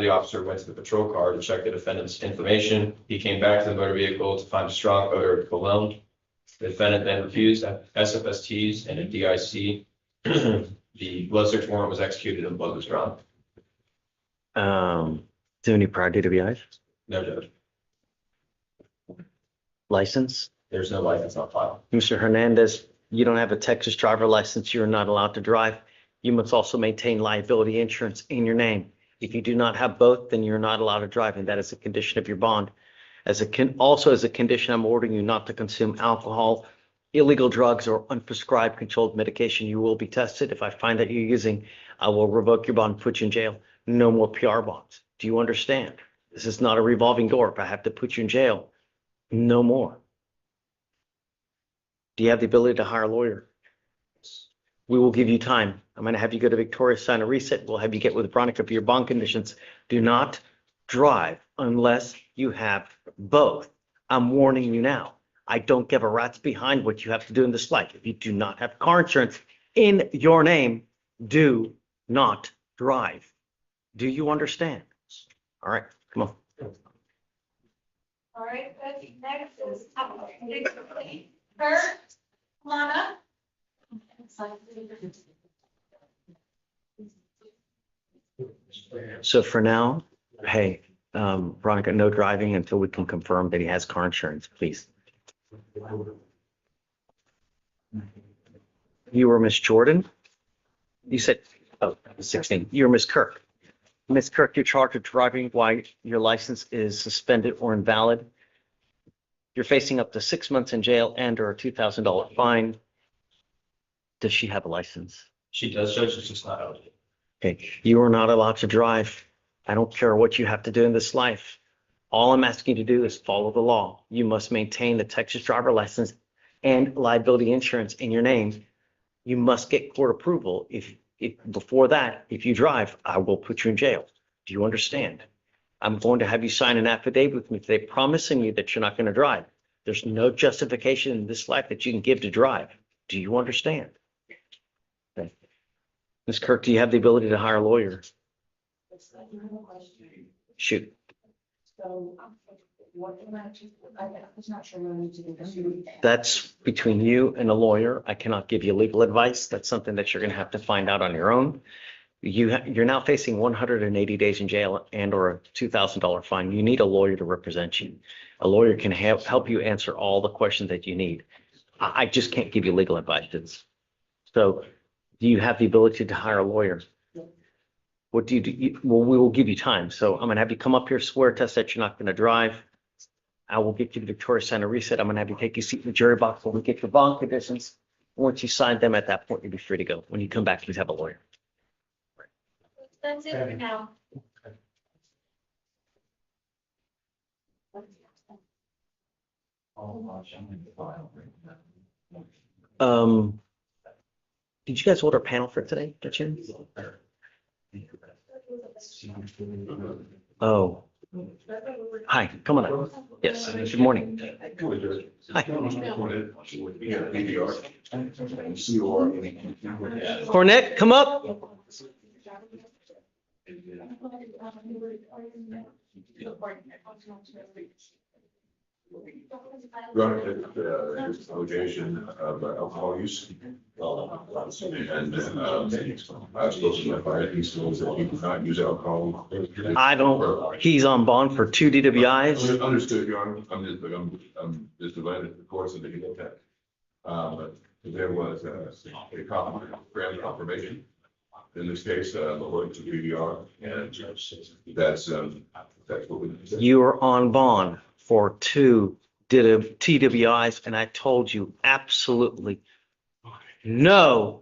the officer went to the patrol car to check the defendant's information. He came back to the motor vehicle to find a strong odor of cologne. The defendant then refused SFSTs and a DIC. The blood search warrant was executed and blood was drawn. Do any prior DWIs? No, Judge. License? There's no license on file. Mr. Hernandez, you don't have a Texas driver license. You're not allowed to drive. You must also maintain liability insurance in your name. If you do not have both, then you're not allowed to drive, and that is a condition of your bond. Also as a condition, I'm ordering you not to consume alcohol, illegal drugs, or unprescribed controlled medication. You will be tested. If I find that you're using, I will revoke your bond, put you in jail. No more PR bonds. Do you understand? This is not a revolving door. If I have to put you in jail, no more. Do you have the ability to hire a lawyer? We will give you time. I'm going to have you go to Victoria, sign a reset. We'll have you get with Veronica for your bond conditions. Do not drive unless you have both. I'm warning you now. I don't give a rat's behind what you have to do in this life. If you do not have car insurance in your name, do not drive. Do you understand? All right, come on. All right, next is Kurt, Lana. So for now, hey, Veronica, no driving until we can confirm that he has car insurance, please. You were Miss Jordan? You said, oh, 16. You're Miss Kirk. Miss Kirk, you're charged with driving while your license is suspended or invalid. You're facing up to 6 months in jail and or a $2,000 fine. Does she have a license? She does, Judge. It's just not eligible. Okay, you are not allowed to drive. I don't care what you have to do in this life. All I'm asking you to do is follow the law. You must maintain the Texas driver license and liability insurance in your name. You must get court approval. If before that, if you drive, I will put you in jail. Do you understand? I'm going to have you sign an affidavit with me today promising you that you're not going to drive. There's no justification in this life that you can give to drive. Do you understand? Okay. Ms. Kirk, do you have the ability to hire a lawyer? Shoot. So what am I was not sure what I need to do. That's between you and a lawyer. I cannot give you legal advice. That's something that you're going to have to find out on your own. You're now facing 180 days in jail and or a $2,000 fine. You need a lawyer to represent you. A lawyer can help you answer all the questions that you need. I just can't give you legal advice. So do you have the ability to hire a lawyer? What do you do? Well, we will give you time. So I'm going to have you come up here, swear test that you're not going to drive. I will get you to Victoria Center reset. I'm going to have you take your seat in the jury box when we get your bond conditions. Once you sign them at that point, you'll be free to go. When you come back, please have a lawyer. That's it for now. Did you guys order a panel for today? Did you? Oh. Hi, come on up. Yes, good morning. Hi. Cornette, come up. Running allegation of alcohol use. And I was supposed to my fire schools that he did not use alcohol. I don't, he's on bond for 2 DWIs. Understood, Your Honor. I'm just delighted, of course, that he looked at. But there was a confirmation. In this case, according to PBR, and that's what we. You are on bond for 2 TWIs, and I told you absolutely no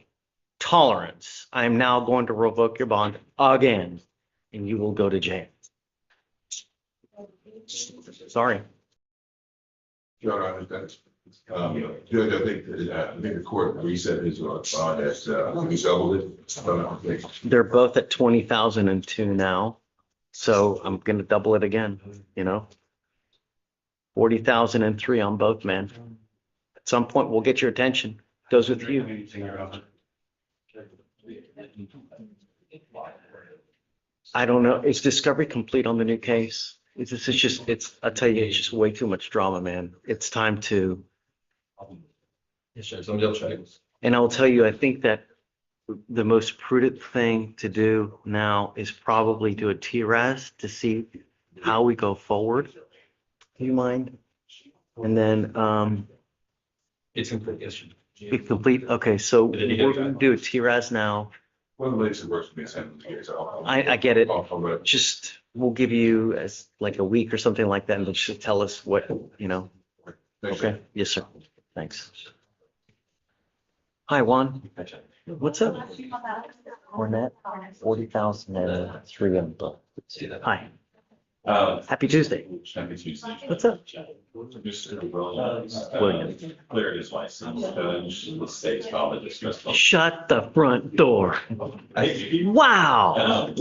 tolerance. I am now going to revoke your bond again, and you will go to jail. Sorry. Your Honor, that's, Judge, I think the court reset his bond as he doubled it. They're both at 20,002 now, so I'm going to double it again, you know. 40,003 on both, man. At some point, we'll get your attention. Goes with you. I don't know. Is discovery complete on the new case? This is just, I tell you, it's just way too much drama, man. It's time to, Yes, sir. Let me double check. and I will tell you, I think that the most prudent thing to do now is probably do a TRAS to see how we go forward. Do you mind? And then, It's complete, yes, sir. be complete. Okay, so we're gonna do a TRAS now. One of the ways it works for me is having the case. I get it. I'll Just, we'll give you as like a week or something like that and then just tell us what, Okay, yes, sir. Thanks. Hi, Juan. What's up? Cornet, 40,003 in book. See that? Hi, happy Tuesday. Happy Tuesday. What's up? Mr. William. Cleared his license, the state's probably dismissed. Shut the front door. Wow.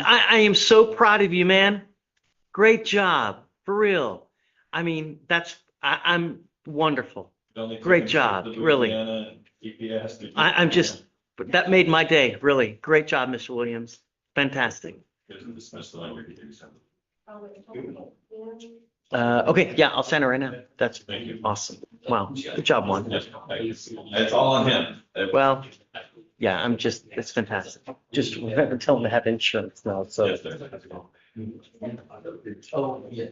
I am so proud of you, man. Great job, for real. I mean, I'm wonderful. Great job, really. I'm just, that made my day, really. Great job, Mr. Williams. Fantastic. Okay, yeah, I'll send her right now. That's Thank you. awesome. Wow, good job, Juan. It's all on him. Well, yeah, it's fantastic. Just remember, tell them to have insurance now, so. Yes, sir. Oh, yeah.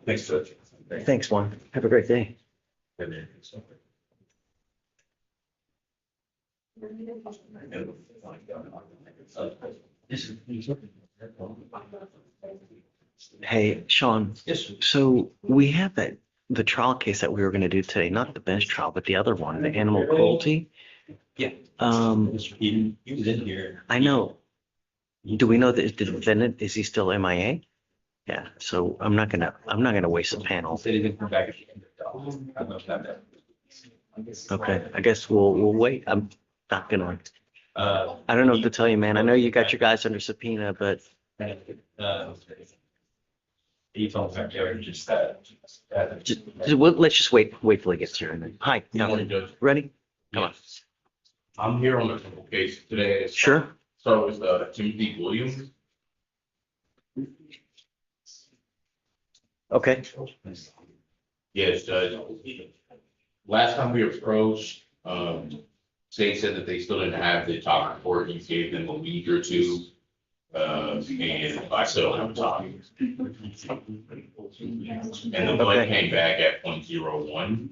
Thanks, Judge. Thanks, Juan. Have a great day. Hey, Sean, Yes, sir. so we have the trial case that we were gonna do today, not the bench trial, but the other one, the animal cruelty. Yeah. Um, He was in here. I know. Do we know that the defendant, is he still MIA? Yeah, so I'm not gonna waste the panel. Said he didn't come back. I don't know if that. Okay, I guess we'll wait. I'm not gonna, Uh, I don't know what to tell you, man. I know you got your guys under subpoena, but He told me, yeah, just let's just wait till he gets here. And then, hi, ready? Come on. I'm here on a couple case today. Sure. So it's Timothy Williams. Okay. Yes, Judge. Last time we approached, state said that they still didn't have the top report. You gave them a week or two. And I still don't have time. And the blood Okay. came back at 0.01.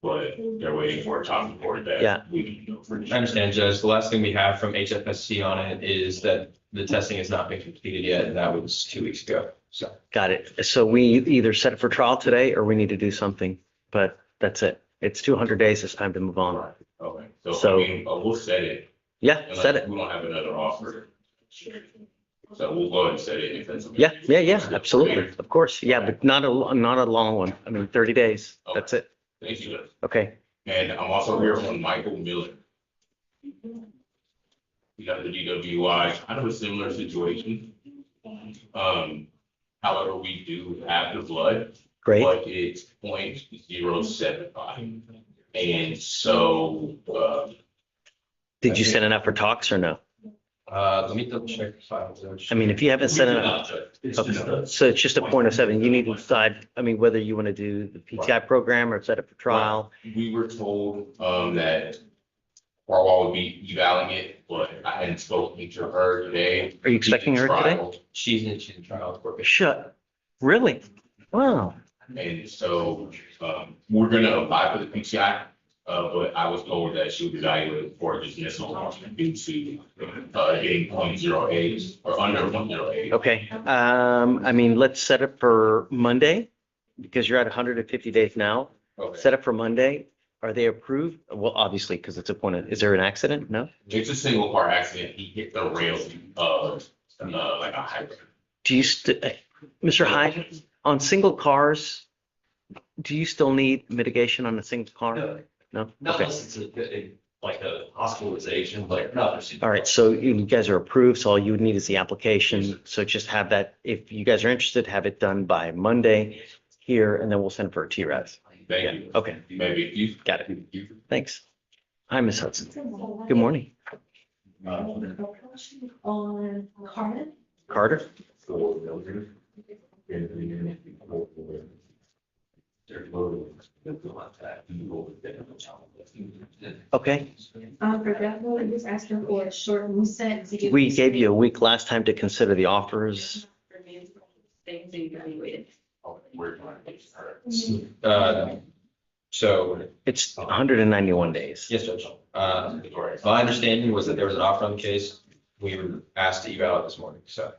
But they're waiting for a top report that. Yeah. I understand, Judge. The last thing we have from HFSC on it is that the testing has not been completed yet, and that was 2 weeks ago. So Got it. So we either set it for trial today or we need to do something, but that's it. It's 200 days. It's time to move on. Okay, So- so I mean, we'll set it. Yeah, set Unless it. we don't have another offer. So we'll go ahead and set it if that's. Yeah, absolutely. Of course. Yeah, but not a long one. I mean, 30 days. That's it. Thank you. Okay. And I'm also here on Michael Miller. He got the DWI, kind of a similar situation. However, we do have the blood, Great. but it's 0.075. And so, Did you send it out for talks or no? let me double check the file, Judge. I mean, if you haven't sent it out, okay. So it's just a point of seven. You need to decide, I mean, whether you want to do the PTI program or set it for trial. We were told, that Farwell would be evaluating it, but I hadn't spoken to her today. Are you expecting her today? She's in trial court. Shut. Really? Wow. And so, we're gonna apply for the PTI, but I was told that she would evaluate for dismissal due to, getting 0.08 or under 0.08. Okay. I mean, let's set it for Monday because you're at 150 days now. Okay. Set it for Monday. Are they approved? Well, obviously, because it's a point of, is there an accident? No? It's a single car accident. He hit the rail of, like a hybrid. Do you, Mr. Hyde, on single cars, do you still need mitigation on a single car? No? Not Okay. unless it's like a hospitalization, like another. All right, so you guys are approved, so all you would need is the application. So just have that, if you guys are interested, have it done by Monday here, and then we'll send it for a TRS. Thank you. Okay, Maybe you. got it. Thanks. Hi, Ms. Hudson. Good morning. On Carmen. Carter? Okay, For that one, he was asking for a short reset to give. we gave you a week last time to consider the offers. Things evaluated. So, It's 191 days. yes, Judge. My understanding was that there was an offer on the case. We were asked to eval it this morning, so.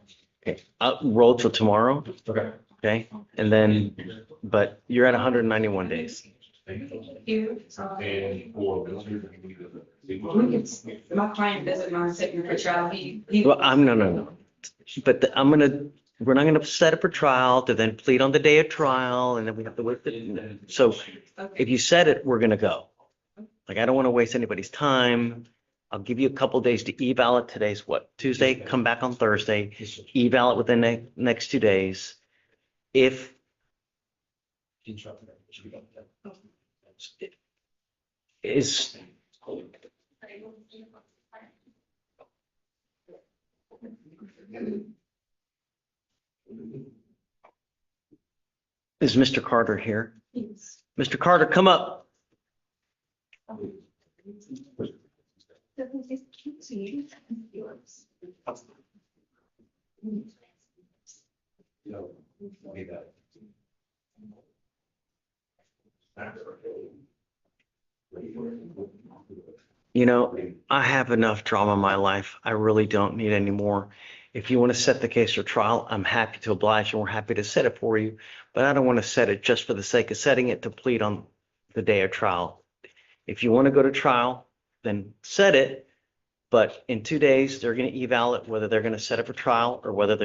Okay, I'll roll till tomorrow, Okay. okay? And then, but you're at 191 days. Here, my client doesn't mind sitting for trial. He. Well, no. But we're not gonna set up a trial to then plead on the day of trial, and then we have to wait. So if you set it, we're gonna go. Like, I don't want to waste anybody's time. I'll give you a couple days to eval it. Today's what? Tuesday, come back on Thursday, eval it within the next 2 days. If is, is Mr. Carter here? Mr. Carter, come up. You know, I have enough drama in my life. I really don't need any more. If you want to set the case for trial, I'm happy to oblige and we're happy to set it for you. But I don't want to set it just for the sake of setting it to plead on the day of trial. If you want to go to trial, then set it. But in 2 days, they're going to eval it, whether they're going to set it for trial or whether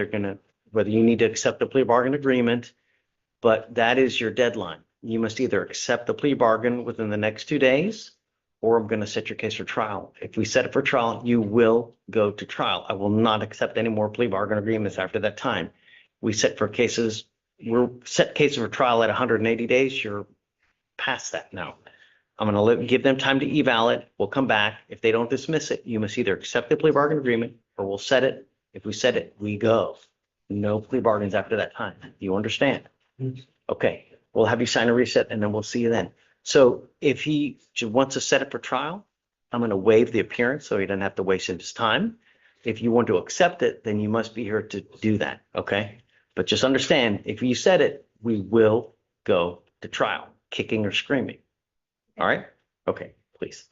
you need to accept the plea bargain agreement. But that is your deadline. You must either accept the plea bargain within the next 2 days, or I'm going to set your case for trial. If we set it for trial, you will go to trial. I will not accept any more plea bargain agreements after that time. We're set cases for trial at 180 days. You're past that now. I'm going to give them time to eval it. We'll come back. If they don't dismiss it, you must either accept the plea bargain agreement or we'll set it. If we set it, we go. No plea bargains after that time. You understand? Okay, we'll have you sign a reset and then we'll see you then. So if he wants to set it for trial, I'm going to waive the appearance so he doesn't have to waste his time. If you want to accept it, then you must be here to do that, okay? But just understand, if you set it, we will go to trial, kicking or screaming. All right? Okay, please.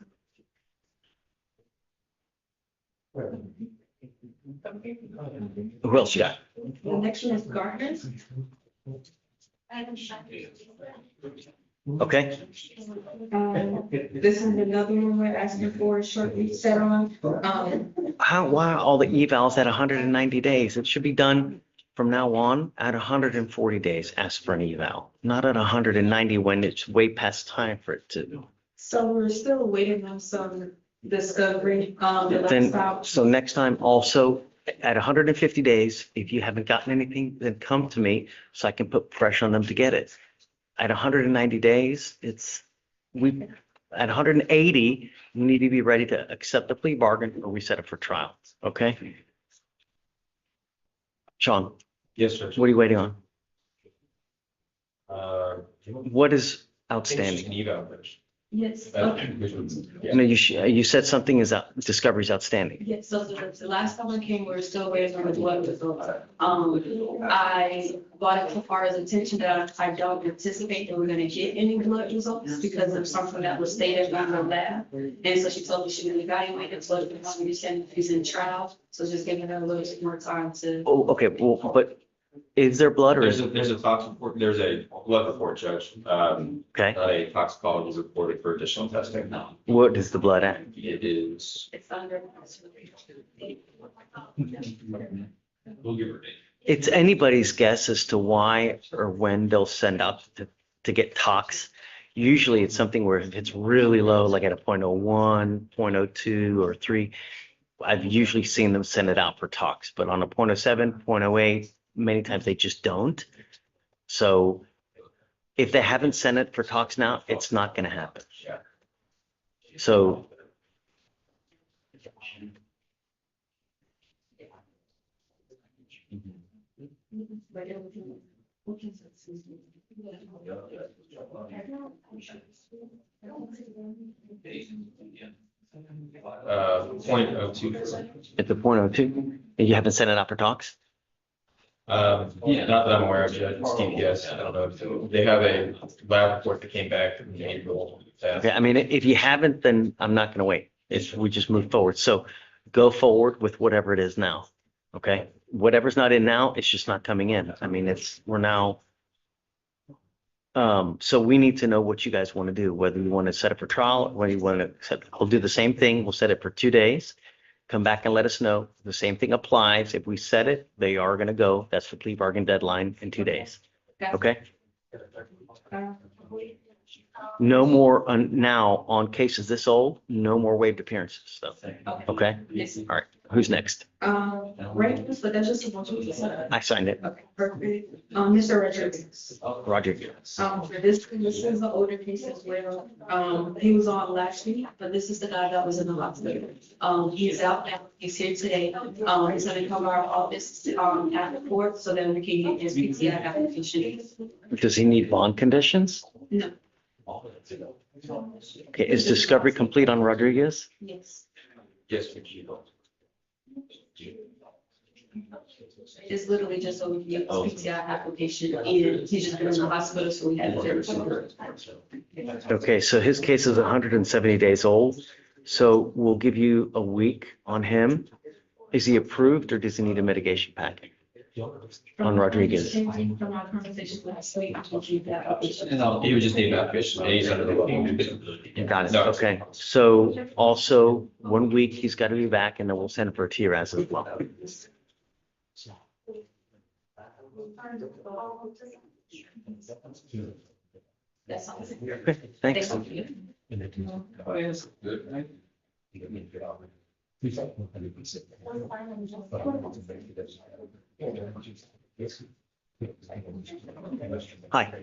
Who else you got? The next one is Gardner. Okay, This is another one we're asking for a short reset on. why are all the evals at 190 days? It should be done from now on at 140 days, ask for an eval, not at 190 when it's way past time for it to. So we're still waiting on some discovery. So next time also at 150 days, if you haven't gotten anything, then come to me so I can put pressure on them to get it. At 190 days, at 180, you need to be ready to accept the plea bargain or we set it for trial. Okay? Sean, Yes, Judge. what are you waiting on? You What is outstanding? An eval, Judge. Yes. No, you said something is discovery is outstanding. Yes, so the last time I came, we were still waiting on the blood results. I brought it to Farah's attention that I don't anticipate that we're gonna get any blood results because of something that was stated in the lab. And so she told me she would evaluate the blood before we send these in trial. So just giving her a little bit more time to. Oh, okay, well, but is there blood or There's is, a tox report, there's a blood report, Judge. okay, A toxicology reported for additional testing. what is the blood at? It is, It's under. we'll give her a date. It's anybody's guess as to why or when they'll send out to get tox. Usually it's something where if it's really low, like at a 0.01, 0.02, or 3, I've usually seen them send it out for talks, but on a 0.07, 0.08, many times they just don't. So if they haven't sent it for talks now, it's not going to happen. So Point oh two. at the 0.02, you haven't sent it out for talks? Yeah, not that I'm aware of yet, it's DPS, I don't know, if they have a lab report that came back in April. Okay, I mean, if you haven't, then I'm not going to wait. We just move forward. So go forward with whatever it is now. Okay, whatever's not in now, it's just not coming in. I mean, we're now. So we need to know what you guys want to do, whether you want to set it for trial, whether you want to accept. We'll do the same thing. We'll set it for 2 days. Come back and let us know. The same thing applies. If we set it, they are going to go. That's the plea bargain deadline in 2 days. Okay? No more now on cases this old, no more waived appearances stuff. Okay? Yes. All right. Who's next? Right, but that's just a bunch of. I signed it. Okay, perfect. Mr. Rodriguez. Roger. For this is the older case as well. He was on last week, but this is the guy that was in the hospital. He's out now. He's here today. He's gonna come to our office, after court, so then we can get his PTI application. Does he need bond conditions? No, Okay, is discovery complete on Rodriguez? yes. Yes. It's literally just so we can get his PTI application and he's just been in the hospital, so we have to. Okay, so his case is 170 days old. So we'll give you a week on him. Is he approved or does he need a mitigation package? On Rodriguez. From our conversation last week, I told you that. He would just need an application, he's under the booking. Got it. No. Okay. So also 1 week, he's got to be back and then we'll send him for a TRAS as well. That's all. Okay, thanks. Thank you. Hi.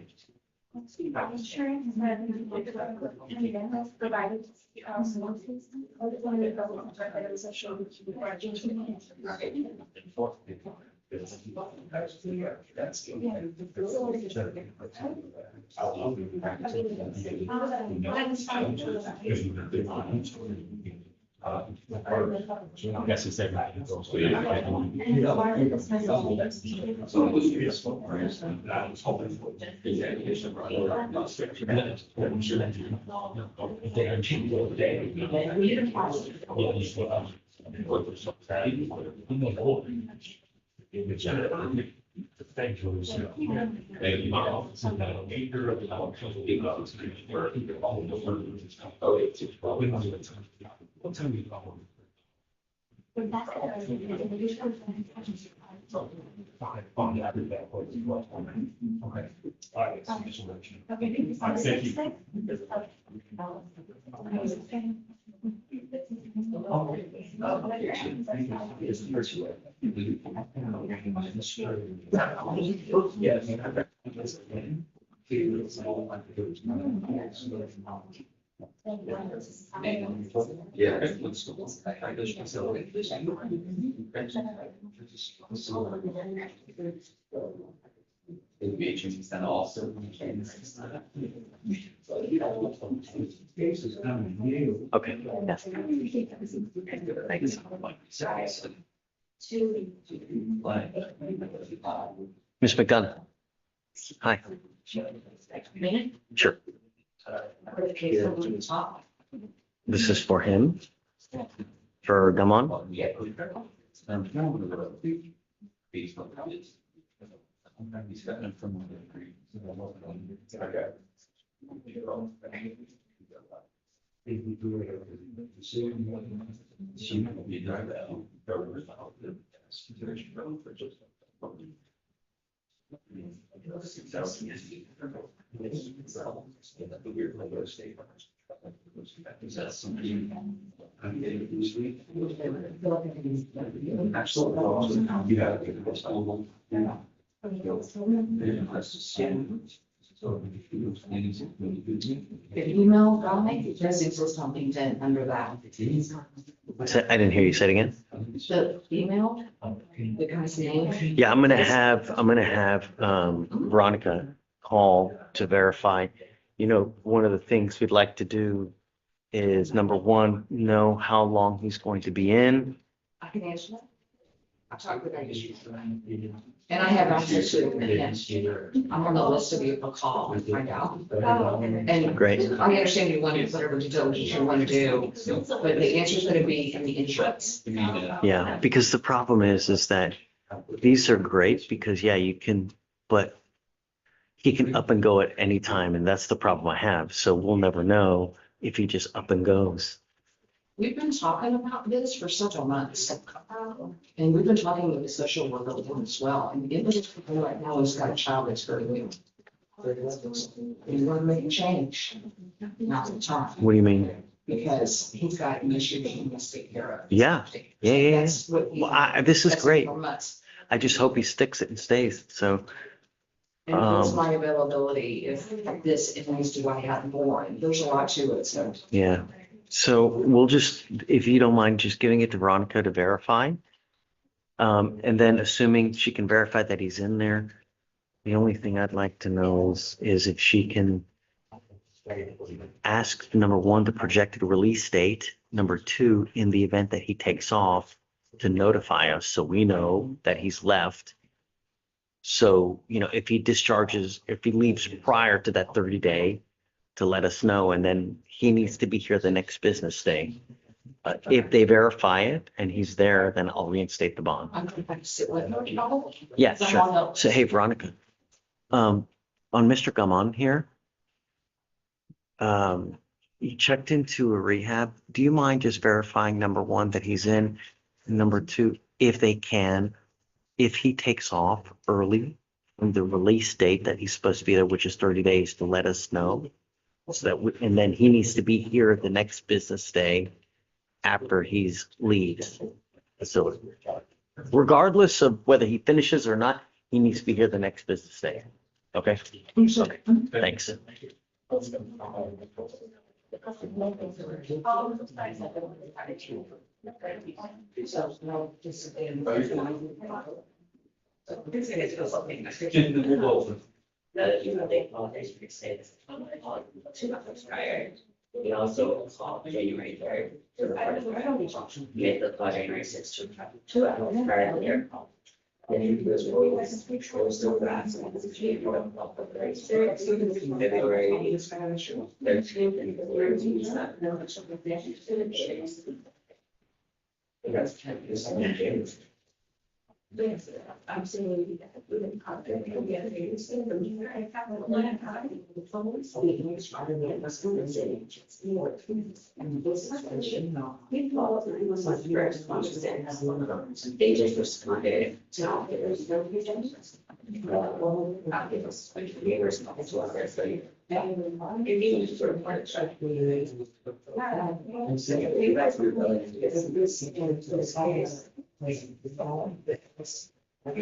Insurance and provided. Guess it's everything. Thank you. What time are you calling? Fine, fine, I did that for you. Okay. All right. Thank Okay, yes. Thanks. Ms. McDonough. Hi. Sure. This is for him? For Gamon? The email, Dominic, does exist on LinkedIn under that. I didn't hear you say it again. The email, the guy's name. Yeah, I'm gonna have Veronica call to verify. You know, one of the things we'd like to do is, number one, know how long he's going to be in. I can answer that. I talked with that. And I have access to it. Again. I'm on the list to be able to call and find out. And Great. I understand you want to do whatever due diligence you want to do, but the answer is going to be in the insurance. Yeah, because the problem is that these are great because, yeah, you can, but he can up and go at any time, and that's the problem I have. So we'll never know if he just up and goes. We've been talking about this for several months. And we've been talking with the social worker as well. And it was right now, he's got a child that's very new. He's going to make a change. Not the time. What do you mean? Because he's got an issue that he must take care of. Yeah. Yeah. That's what he- Well, this is that's great. for months. I just hope he sticks it and stays. So, And what's my availability if this needs to, I have more, and there's a lot to it, so. yeah. So we'll just, if you don't mind, just giving it to Veronica to verify. And then assuming she can verify that he's in there, the only thing I'd like to know is if she can ask, number one, the projected release date. Number two, in the event that he takes off, to notify us so we know that he's left. So, you know, if he leaves prior to that 30-day, to let us know, and then he needs to be here the next business day. If they verify it and he's there, then I'll reinstate the bond. I'm going to sit with her. Yeah, sure. So, hey, Veronica, on Mr. Gumon here, you checked into a rehab. Do you mind just verifying, number one, that he's in? Number two, if they can, if he takes off early from the release date that he's supposed to be there, which is 30 days, to let us know. So that, and then he needs to be here the next business day after he's leaves the facility. Regardless of whether he finishes or not, he needs to be here the next business day. Okay? Okay. Thanks. We also called January 3rd to report a threat. Made the call January 6th to 2 hours prior to their call. Then he was released, which was the last one. February 6th, February 13th, and February 13th. That's 10 years. Yes, absolutely. We didn't contact him yet. I found one of the phones. And this is we followed it was my first conversation. They just responded to there's no pretense. I'll give us 3 responses to others. So you need to report it. You guys were willing to get this case. So I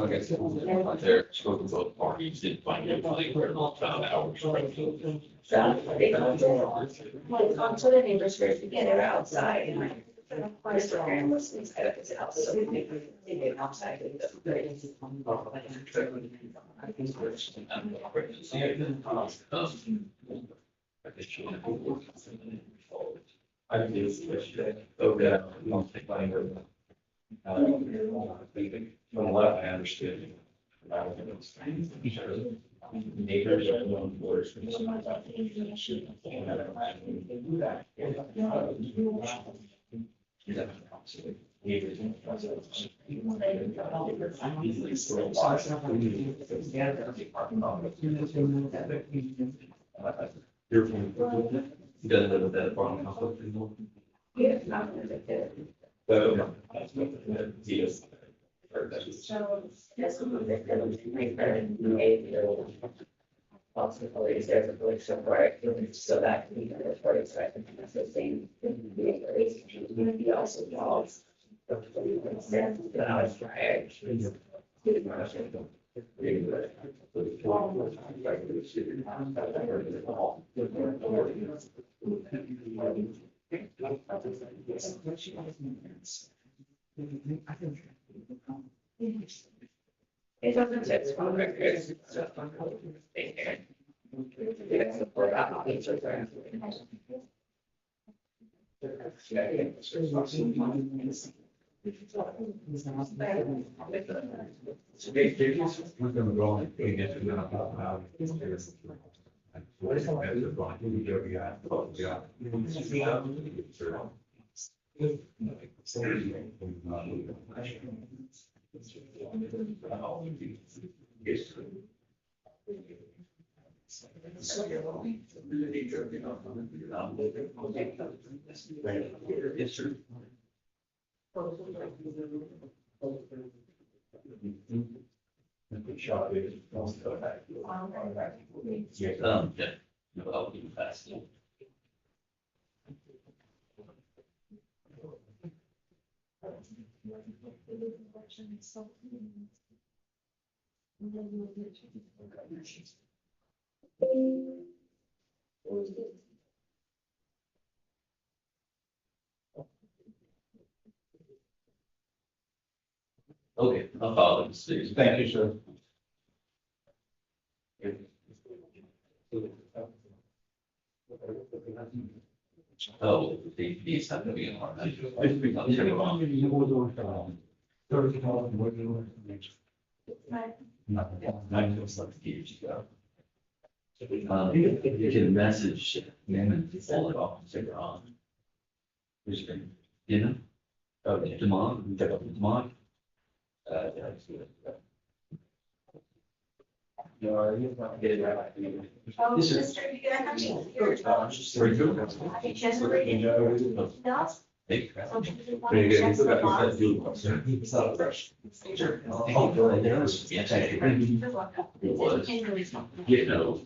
guess there, spoke to both parties, didn't find anybody for about hours. They come to the neighbors first to get her outside and like, of course, the parent was inside of his house, so they get outside with them. I did, okay, not take my word. From what I understood. Neighbors are known for. You're doesn't live with that apartment complex anymore? Yeah, not gonna do it. Yes. Yes, I'm a victim, my friend, possibilities there for police support, so that we can report it, so I think that's the same. He also involves. That I was prior. It doesn't take small records, it's just on how to stay here. It's support out each of them. We're gonna go and get it now. What is Yes, sir. Shot is. Yeah. No, I'll be fast. Okay, I'll follow the decision. Thank you, sir. Oh, these have to be in our. Years ago. You can message them and follow it off and figure on. Who's been, you know? Oh, yeah, tomorrow, we take up tomorrow. Yeah, I see it. Yes, sir. Very good. Hey. Sure. Yes, I agree. It was. You know.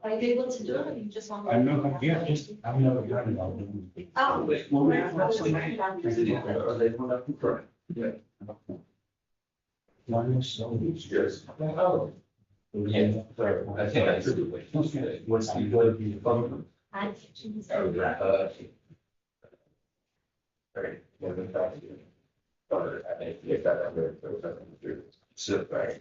Are you able to do it, or you just want? I know, yeah, just, I've never done it. Oh. One is so. Yes. Oh. Yeah, I think that's a good way. What's the good be fun? Right. Yeah, the fact is, I think if that ever, there was nothing to do, sit back.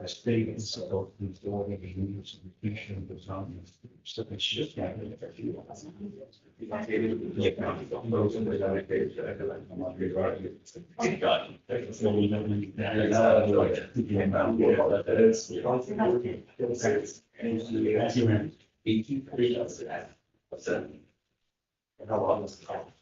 The state is supposed to do all the needs and efficient design. So it's just. How long was the call?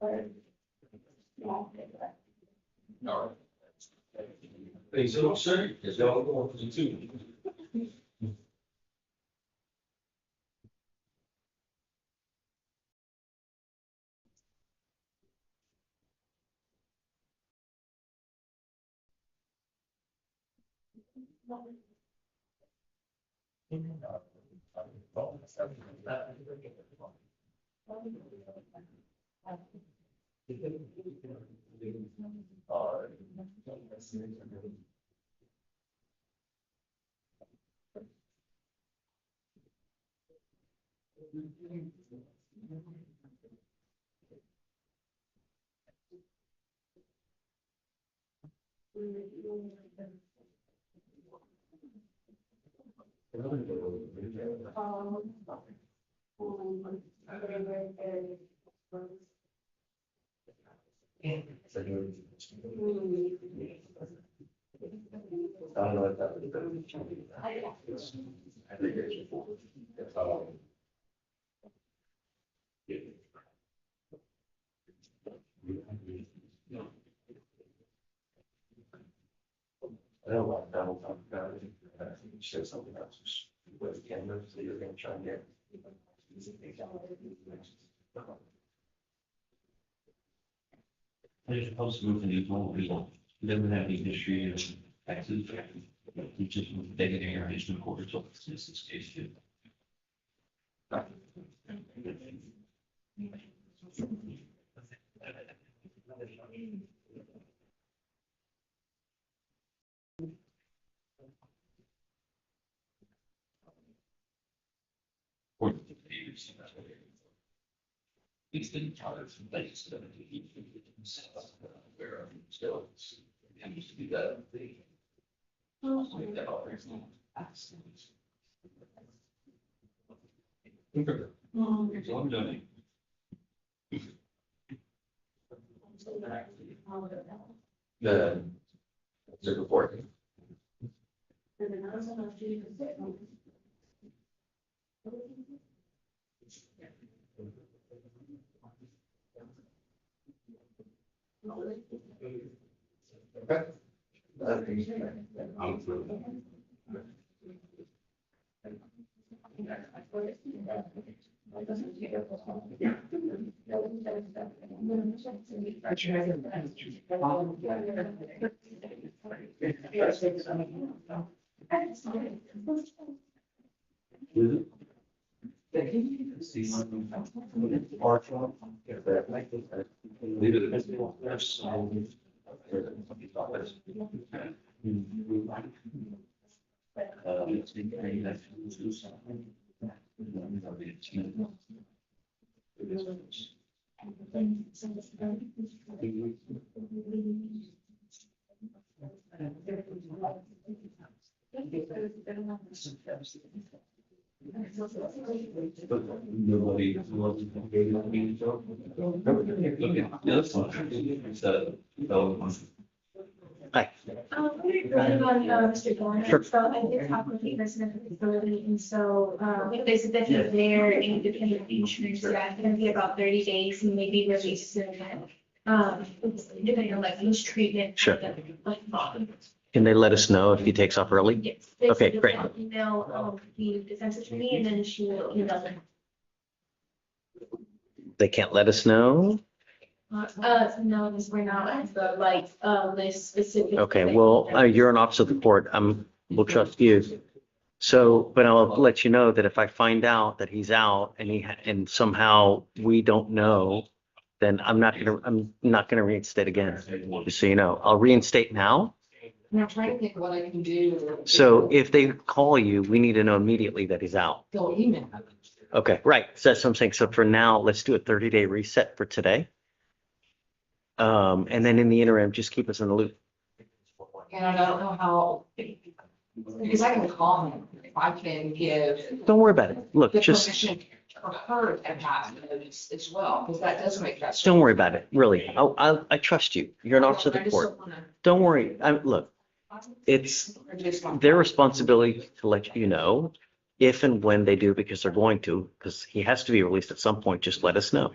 All right. Thanks so much, sir. Yes, y'all going to two. I don't know if that would be. I think it's, I don't want double talk about it. I think you said something else with cameras that you're gonna try and get. I just supposed to move to new home, people, doesn't have any history of taxes. You just they get your additional quarter, so this is case too. It's been charged from things that he where still I used to do that. So I'm doing. The report. Okay. I'm through. Nobody wants to go to the job. The other one is the Mr. Dorner, so I did talk with the president of the facility, and so, they said that he's there independent insurance, so that's gonna be about 30 days, and maybe released soon. It's depending on like his treatment. Sure. Like, Can they let us know if he takes off early? yes. Okay, great. I'll email, the defense attorney, and then she will email them. They can't let us know? No, because we're not on the like, list specific. Okay, well, you're an officer of the court. We'll trust you. So, but I'll let you know that if I find out that he's out and somehow we don't know, then I'm not gonna reinstate again, just so you know. I'll reinstate now. And I'm trying to think what I can do. So if they call you, we need to know immediately that he's out. They'll email. Okay, right. So that's what I'm saying. So for now, let's do a 30-day reset for today. And then in the interim, just keep us in the loop. And I don't know how, because I can call him if I can give Don't worry about it. Look, the just permission for her to have notice as well, because that does make that. don't worry about it. Really. I trust you. You're an officer of the court. Don't worry. Look, it's their responsibility to let you know if and when they do, because they're going to, because he has to be released at some point. Just let us know.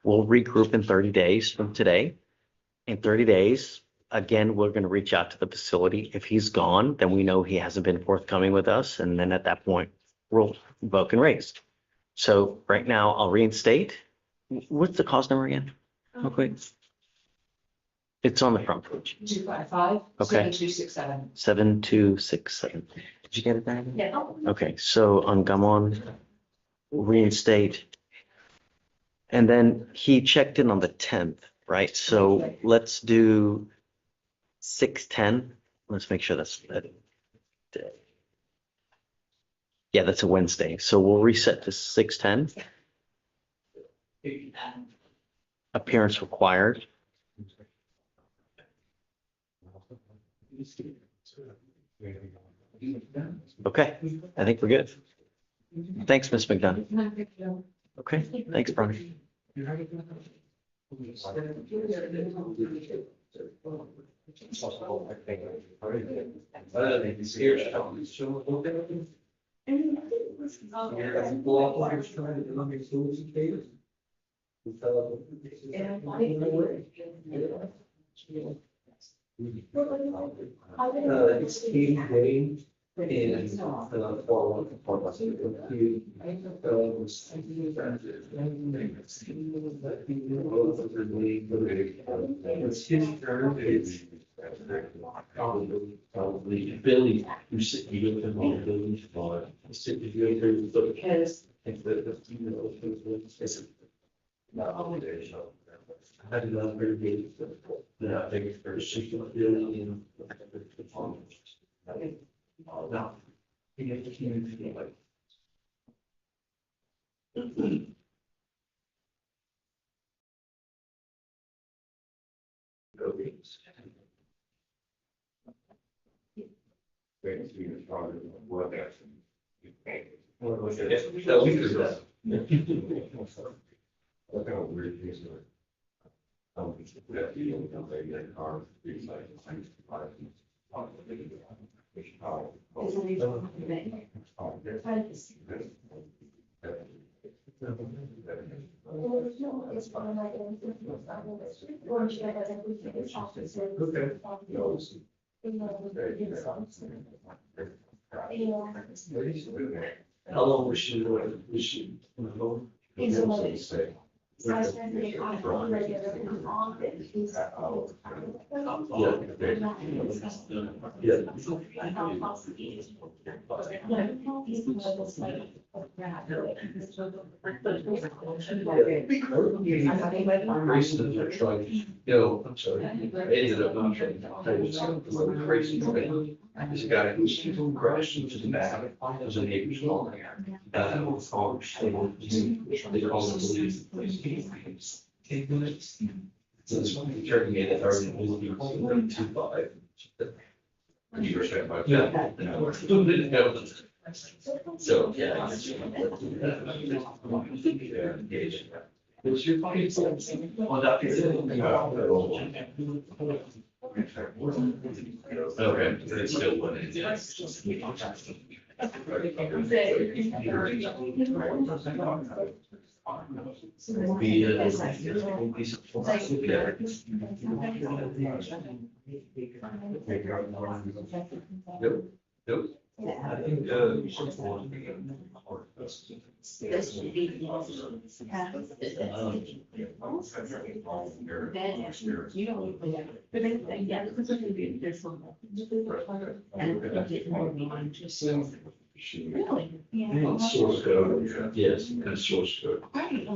We'll regroup in 30 days from today. In 30 days, again, we're going to reach out to the facility. If he's gone, then we know he hasn't been forthcoming with us. And then at that point, we'll revoke and raise. So right now, I'll reinstate. What's the cause number again? Real quick. It's on the front page. 255. Okay. 7267. 7267. Did you get it, Diane? Yeah. Okay, so on Gamon, reinstate. And then he checked in on the 10th, right? So let's do 6/10. Let's make sure that's that day. Yeah, that's a Wednesday. So we'll reset to 6/10. Appearance required. Okay, I think we're good. Thanks, Ms. McDonough. Okay, thanks, Brian. It's 80 days. And, it's his turn, it's probably Billy, who's sitting with him on Billy's bar, sitting with him, so the cast, and I had another very good, I think for Billy and. Now, you get the community like. What kind of weird things are? That you don't think that car is like. How long was she, was she? Grayson are trying, I'm sorry, they ended up not trying. Crazy. There's a guy who's crashed into the back, there's a neighbor's home. They call the police. 8 minutes. So this one, he turned me in at 2:05. You were saying about. Yeah. So, yeah. Was your body on that? Okay, but it's still what it Nope, nope. I think, you should want to be. Really? Yeah. Source code, Yes, and source code. Right.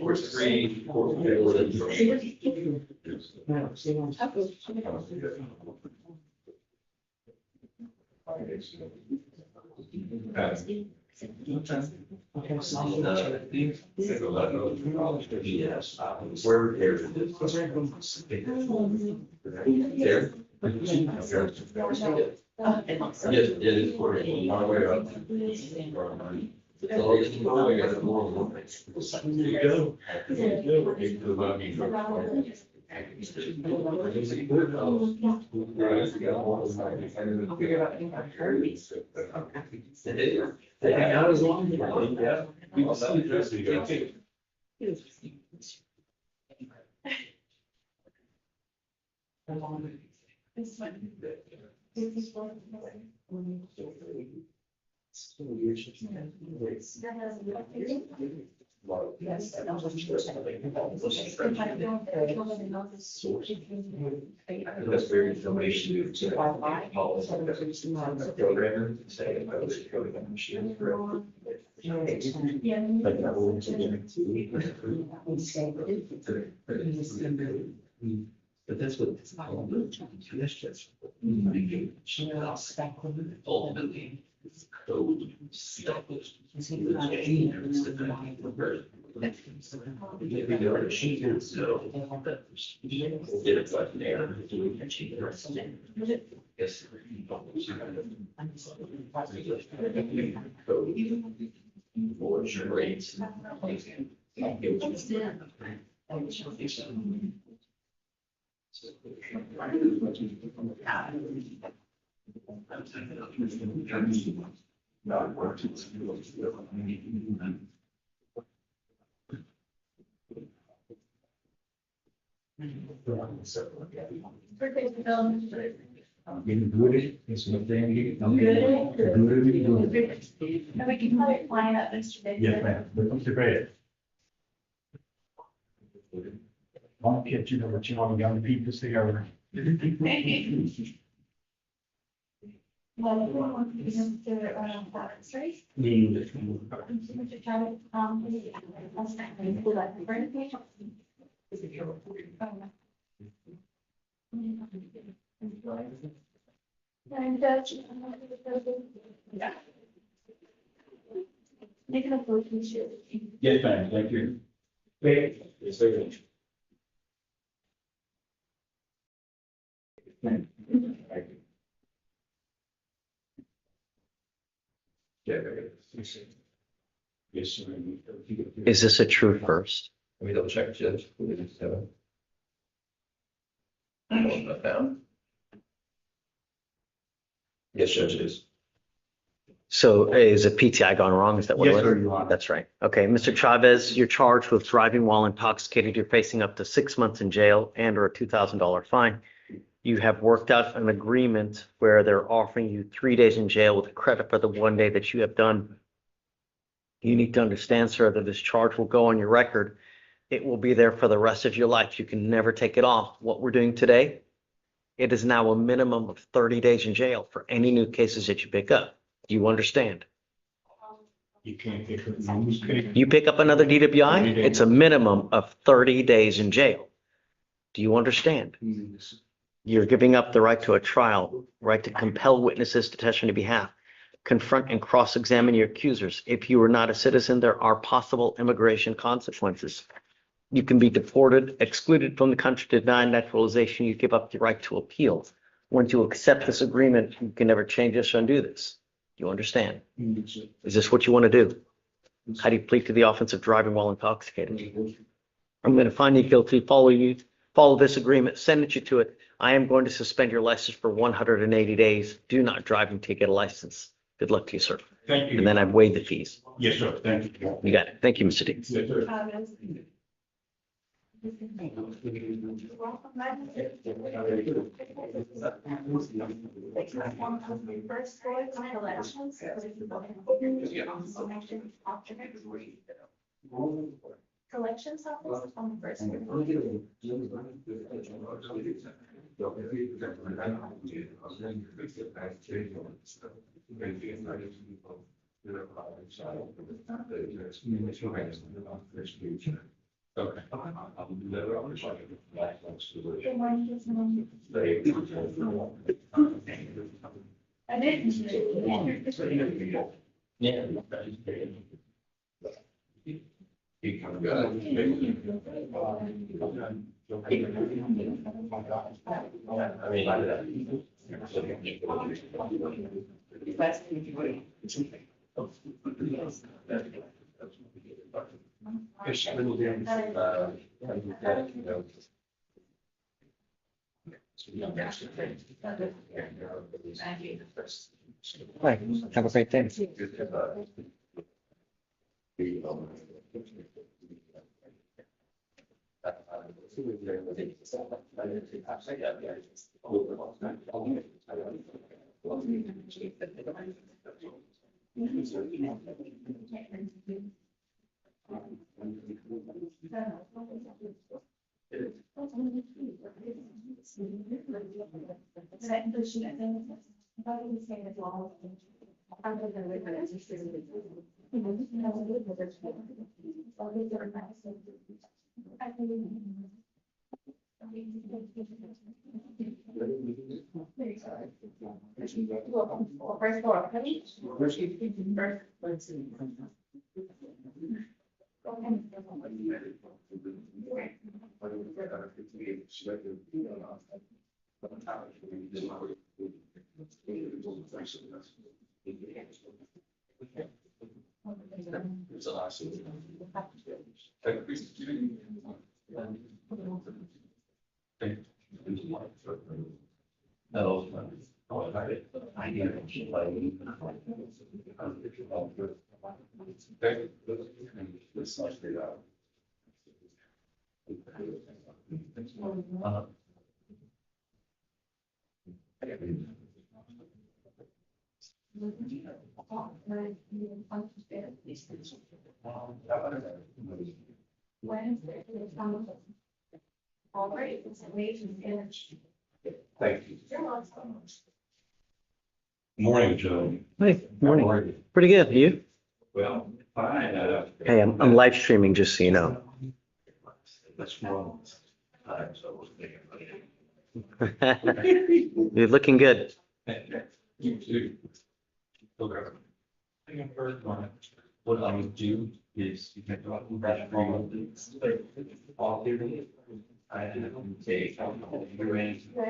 Course 3, course 4. Yes, where there. There. Yes, it is for my way up. So it's going at more. There you go. They hang out as long as yeah. That's very information to programmer say about this coding machine. But that's what it's called. That's just ultimately code established. Maybe there are cheaters, so get it like there. Yes. For great. Getting good, it's a thing. Good. Good. And we can probably line up Mr. Davis. Yes, ma'am. Welcome to bed. One kid, you know, what you want young people to see over. Well, we want to be Mr. Fox, right? Need. Mr. Travis, I'll start with the like, burn page. And Judge. Yeah. Making a motion to. Yes, ma'am. Thank you. Yes, sir. Yes, sir. Is this a true first? Let me double check, Judge. Hold that down. Yes, Judge, it is. So is a PTI gone wrong? Is that what it Yes, was? sir, you are. That's right. Okay, Mr. Chavez, you're charged with driving while intoxicated. You're facing up to 6 months in jail and or a $2,000 fine. You have worked out an agreement where they're offering you 3 days in jail with credit for the 1 day that you have done. You need to understand, sir, that this charge will go on your record. It will be there for the rest of your life. You can never take it off. What we're doing today, it is now a minimum of 30 days in jail for any new cases that you pick up. Do you understand? You can't pick up the news case. You pick up another DWI, it's a minimum of 30 days in jail. Do you understand? You're giving up the right to a trial, right to compel witnesses to testify on your behalf, confront and cross-examine your accusers. If you are not a citizen, there are possible immigration consequences. You can be deported, excluded from the country, denied naturalization. You give up the right to appeal. Once you accept this agreement, you can never change this or undo this. Do you understand? Is this what you want to do? How do you plead to the offense of driving while intoxicated? I'm going to find you guilty, follow this agreement, sentence you to it. I am going to suspend your license for 180 days. Do not drive until you get a license. Good luck to you, sir. Thank you. And then I've waived the fees. Yes, sir. Thank you. You got it. Thank you, Mr. Dean. Yes, sir. First floor collections. Collections office on the first floor. Okay. Good morning, this morning. I didn't. Yeah. I mean. Right. Have a great day. First floor, All right. Thank you. Morning, Joe. Hey, morning. Pretty good. You? Well, fine. Hey, I'm live streaming, just so you know. That's wrong. You're looking good. You too. Okay. I think first one, what I would do is you can talk about all theory. I didn't take your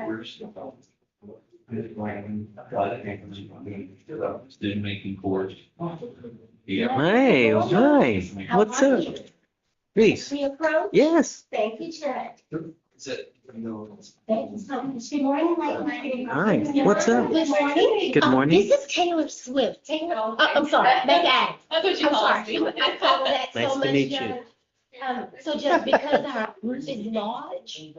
first. Student making course. Yeah. Hey, hi. What's up? Reese? We approach? Yes. Thank you, Judge. Is it? Thank you so much. Good morning, ladies. Hi. What's up? Good morning. Good morning. This is Taylor Swift. Taylor, I'm sorry, Meg Adams. I thought you I'm called sorry. me. I follow that Nice so to much, meet you. Judge. So just because our group is large,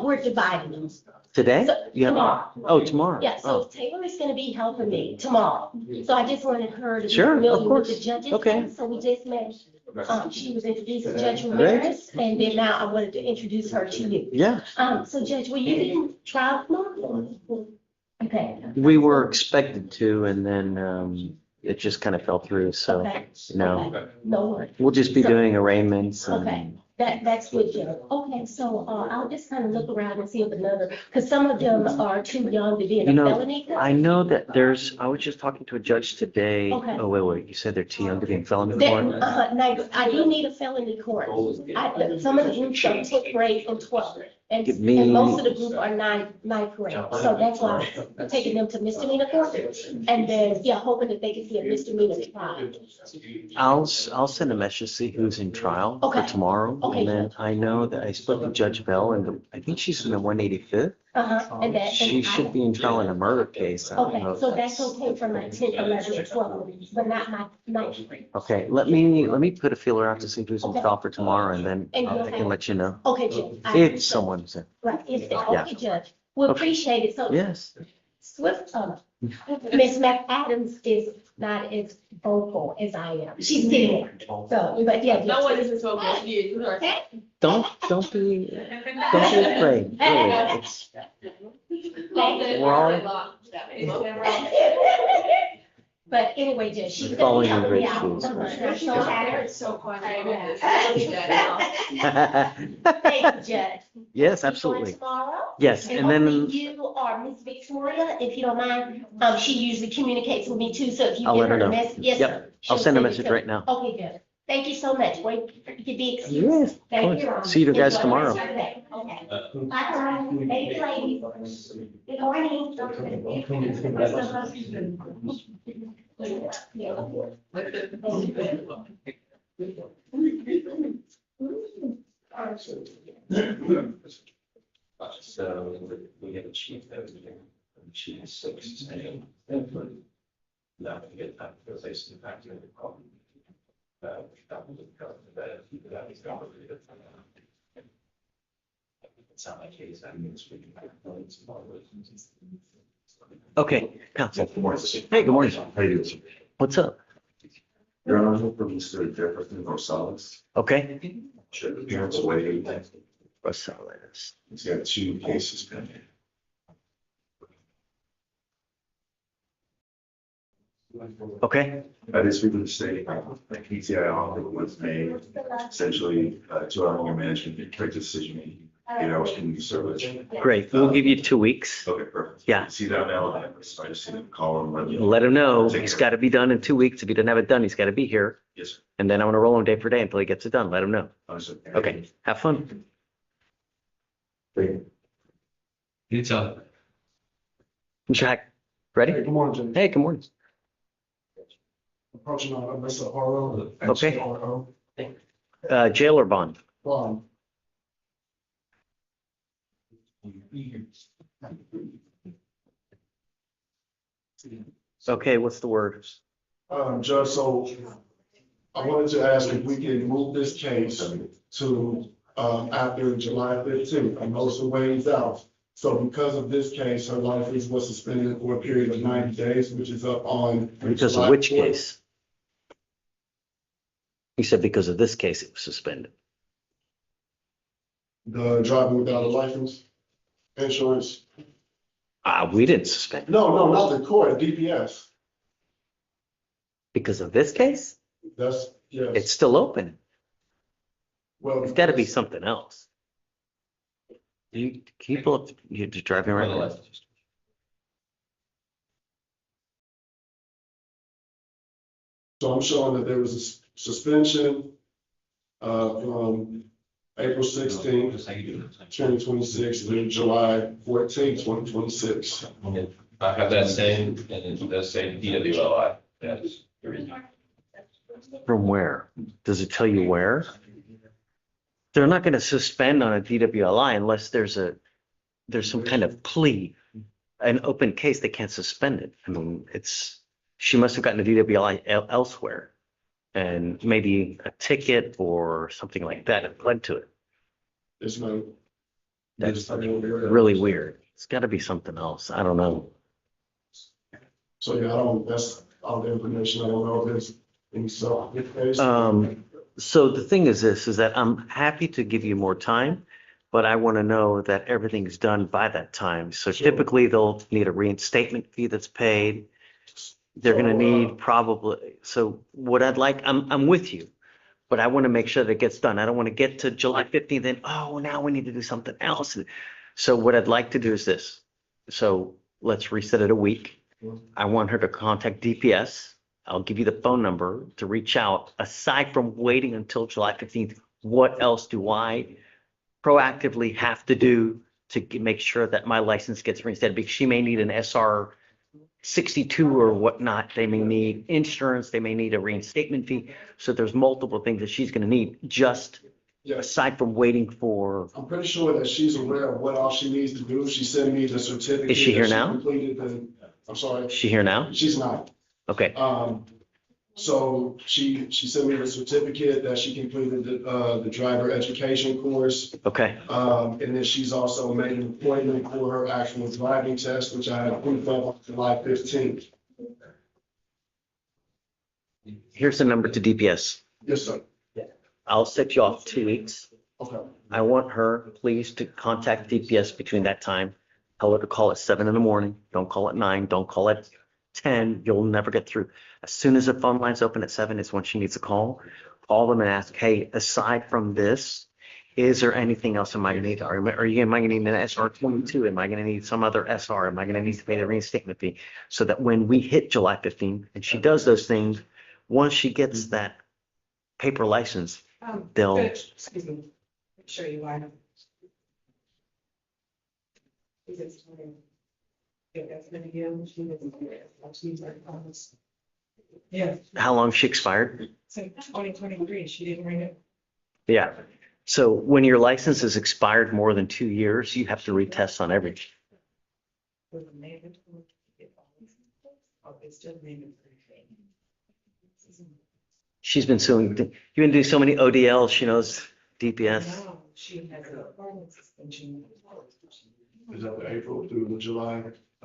we're dividing them. Today? So, You have, tomorrow. oh, tomorrow. Yeah, so Oh, Taylor is gonna be helping me tomorrow. So I just wanted her to be Sure, of familiar with the course. judges. Okay. So we just met, she was introduced to Judge Ramirez, and then now I wanted to introduce her to you. yeah. So Judge, will you be in trial tomorrow? Okay. We were expected to, and then it just kind of fell through. So, Okay. no, Okay. No worries. we'll just be So- doing arraignments. Okay, And that's good, Judge. Okay, so, I'll just kind of look around and see if another, because some of them are too young to be in You a know, felony. I know that I was just talking to a judge today. Okay. Oh, wait, you said they're too young to be in felony Then, court? now, I do need a felony court. Some of the groups are 10th grade and 12th, and, Give me- and most of the group are ninth grade. So that's why I'm taking them to misdemeanor court, and then, yeah, hoping that they can see a misdemeanor trial. I'll send a message to see who's in trial for Okay. tomorrow. Okay, And then I know that I spoke to Judge Bell, and I think she's in the 185th. And that. She and I- should be in trial in a murder case. I don't know Okay, if so that's okay for my 10th, 11th, and 12th, but not my ninth grade. Okay, let me put a feeler out to see who's in Okay. trial for tomorrow, and then And I can let you know. Okay, Judge. I If appreciate- someone's in. Right, Yeah. okay, Judge. We Okay. appreciate it. So Yes. Swift, Miss McAdams is not as vocal as I am. She's getting there. So, but yeah. No one is so good. You are. Don't be afraid. Really, it's, we're all- But anyway, Judge, she's gonna Following be in helping great me out. shoes. I'm so happy. So quiet. Thank you, Judge. Yes, See you absolutely. tomorrow. Yes, And and hopefully then you or Miss Victoria, if you don't mind, she usually communicates with me too, so if you I'll give let her her a know. message, yes, Yep, sir. I'll She'll send a it message to me. right now. Okay, good. Thank you so much. Wait, you can be excused. Yes, of Thank you. course. See you guys Enjoy the tomorrow. rest of your day. Okay. Bye, thank you, ladies. Good morning. So we have a chief that was there. She is 6. Now we get that replace the factor of the problem. That was that is complicated. It's not my case. I mean, it's really. Okay, counsel. Good morning. Hey, good morning. How you doing? What's up? Your Honor, for Mr. Jefferson Rosales, Okay. should appearance away. Rosales. He's got 2 cases pending. Okay, I did speak with the state, the PTI offer was made, essentially, 2-hour anger management, correct decision making, 8 hours community service. great. We'll give you 2 weeks. Okay, perfect. Yeah. See that now, I just see them call him. run you. Let him know he's got to be done in 2 weeks. If he doesn't have it done, he's got to be here. Yes, sir. And then I'm gonna roll him day for day until he gets it done. Let him know. Understood. Okay, have fun. It's up. Jack, ready? Good morning, Judge. Hey, good morning. Approaching Mr. Harlow. Okay. Harlow. Jail or bond? Bond. Okay, what's the word? Judge, so I wanted to ask if we can move this case to, after July 15th. I know it's a ways out. So because of this case, her license was suspended for a period of 90 days, which is up on. Because of July which 4th. case? He said because of this case, it was suspended. The driving without a license, insurance. We didn't suspend it. No, not the court, DPS. Because of this case, That's, yes. it's still open. Well, It's gotta be something else. Can you pull up, you're just driving On the around? license. So I'm showing that there was a suspension from April 16th, 2026 to July 14th, 2026. I have that same, and it does say DWLI. That's the reason. From where? Does it tell you where? They're not gonna suspend on a DWLI unless there's some kind of plea, an open case, they can't suspend it. I mean, she must have gotten a DWLI elsewhere. And maybe a ticket or something like that that led to it. There's no. That's really weird. It's gotta be something else. I don't know. So yeah, that's all the information. I don't know if there's any self. So the thing is this, is that I'm happy to give you more time, but I want to know that everything's done by that time. So Sure. typically they'll need a reinstatement fee that's paid. They're gonna need probably, so what I'd like, I'm with you, but I want to make sure that it gets done. I don't want to get to July 15th and, oh, now we need to do something else. So what I'd like to do is this. So let's reset it a week. I want her to contact DPS. I'll give you the phone number to reach out. Aside from waiting until July 15th, what else do I proactively have to do to make sure that my license gets reinstated? Because she may need an SR 62 or whatnot. They may need insurance. They may need a reinstatement fee. So there's multiple things that she's going to need just Yes, aside from waiting for. I'm pretty sure that she's aware of what all she needs to do. She sent me the certificate. Is she here that now? Completed I'm sorry. Is she here now? She's not. Okay. So she sent me the certificate that she completed the driver education course. Okay. And then she's also made an appointment for her actual driving test, which I had proof of on July 15th. Here's the number to DPS. Yes, sir. I'll set you off 2 weeks. Okay. I want her, please, to contact DPS between that time. Tell her to call at 7 in the morning. Don't call at 9. Don't call at 10. You'll never get through. As soon as the phone line's open at 7 is when she needs a call. Call them and ask, hey, aside from this, is there anything else am I gonna need? Am I gonna need an SR 22? Am I gonna need some other SR? Am I gonna need to pay the reinstatement fee? So that when we hit July 15th and she does those things, once she gets that paper license, they'll. Excuse me. Show you why. Yeah, How long she expired? so 2023, she didn't renew. Yeah. So when your license is expired more than 2 years, you have to retest on everything. She's been suing, you've been doing so many ODLs, she knows DPS. No, she has a permanent suspension. Is that the April through the July?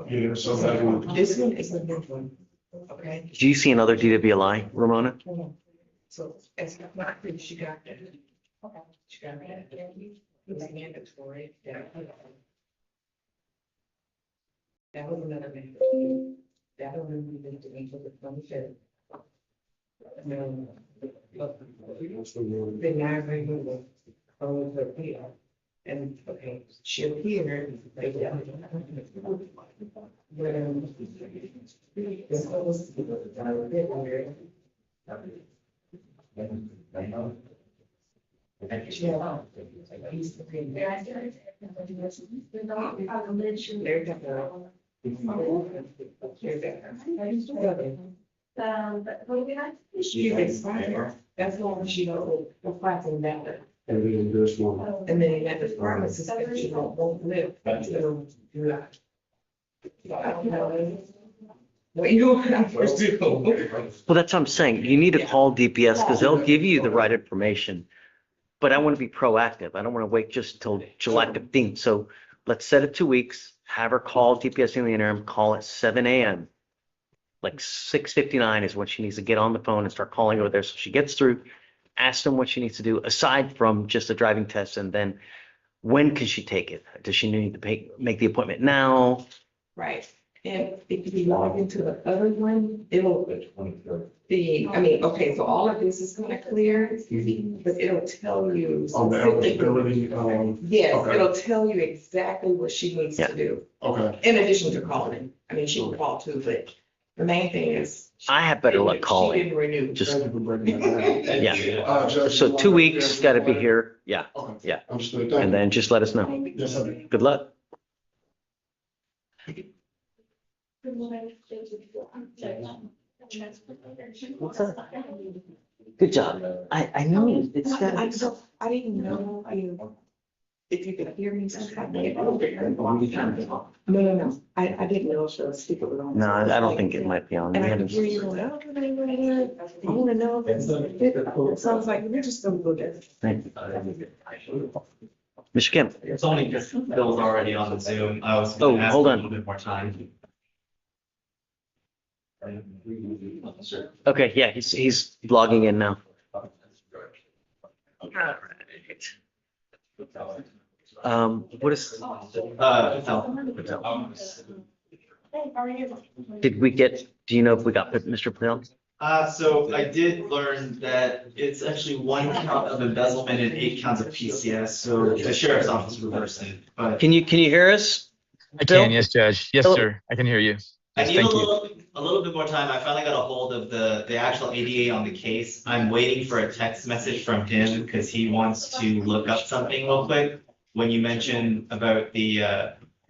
Yeah, so that would. This one is the new one, okay? Do you see another DWI, Ramona? So as not proof, she got that. She got that. It was mandatory. That was another thing. That one we did to me for the 25th. No. Then I remember, the appeal. And, okay, she appeared. But what do we have? She expired. That's why she don't apply for that. And then this one. And then at the pharmacist, she won't live until July. So I don't know. What you want us to do? Well, that's what I'm saying. You need to call DPS because they'll give you the right information. But I want to be proactive. I don't want to wait just till July 15th. So let's set it 2 weeks, have her call DPS in the interim, call at 7 a.m. Like 6:59 is when she needs to get on the phone and start calling over there. So she gets through, ask them what she needs to do aside from just a driving test. And then when can she take it? Does she need to make the appointment now? Right, and if you log into the other one, it'll be, I mean, okay, so all of this is gonna clear, but it'll tell you. On the eligibility, Yes, okay. it'll tell you exactly what she needs Yeah. to do, okay. in addition to calling. I mean, she can call too, but the main thing is. I have better luck She calling. didn't renew. Just, Thank you for breaking that down. yeah. Judge, So 2 weeks, got to be here. Yeah. Okay. Yeah. Understood, thank And you. then just let us know. Yes, sir. Good luck. What's up? Good job. I know it's I didn't know, if you could hear me. No. I didn't know if the speaker was on. No, I don't think it might be on. And We I can haven't- hear you going, oh, I want to know if it's, so I was like, we're just gonna go there. Thank you. Mr. Kim, It's only just Bill's already on the Zoom. I was Oh, gonna ask hold for a on. little bit more time. okay, yeah, he's logging in now. All right. What is, did we get, do you know if we got Mr. Patel? So I did learn that it's actually 1 count of embezzlement and 8 counts of PCS, so the sheriff's office reversed it, but Can you hear us? I Bill? can, yes, Judge. Yes, Bill? sir. I can hear you. I Yes, need a thank you. little bit more time. I finally got a hold of the actual ADA on the case. I'm waiting for a text message from him because he wants to look up something real quick when you mentioned about the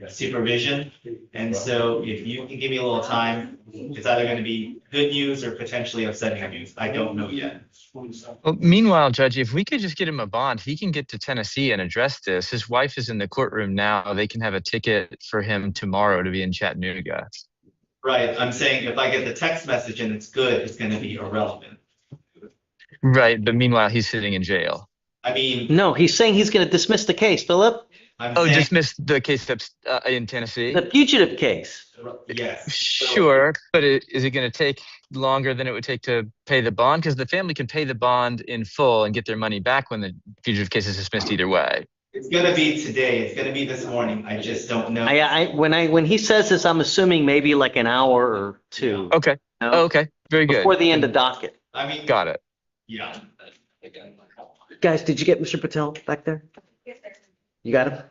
supervision. And so if you can give me a little time, it's either going to be good news or potentially upsetting news. I don't know yet. Well, meanwhile, Judge, if we could just get him a bond, he can get to Tennessee and address this. His wife is in the courtroom now. They can have a ticket for him tomorrow to be in Chattanooga. Right, I'm saying if I get the text message and it's good, it's gonna be irrelevant. Right, but meanwhile, he's sitting in jail. I mean, No, he's saying he's going to dismiss the case, Philip. I'm Oh, saying, dismiss the case that's in Tennessee? The fugitive case. yes. Sure, but is it going to take longer than it would take to pay the bond? Because the family can pay the bond in full and get their money back when the fugitive case is dismissed either way. It's gonna be today, it's gonna be this morning, I just don't know. When he says this, I'm assuming maybe like an hour or two. Okay. you know, Oh, okay. Very good. Before the end of docket. I mean, Got it. yeah. Guys, did you get Mr. Patel back there? You got him?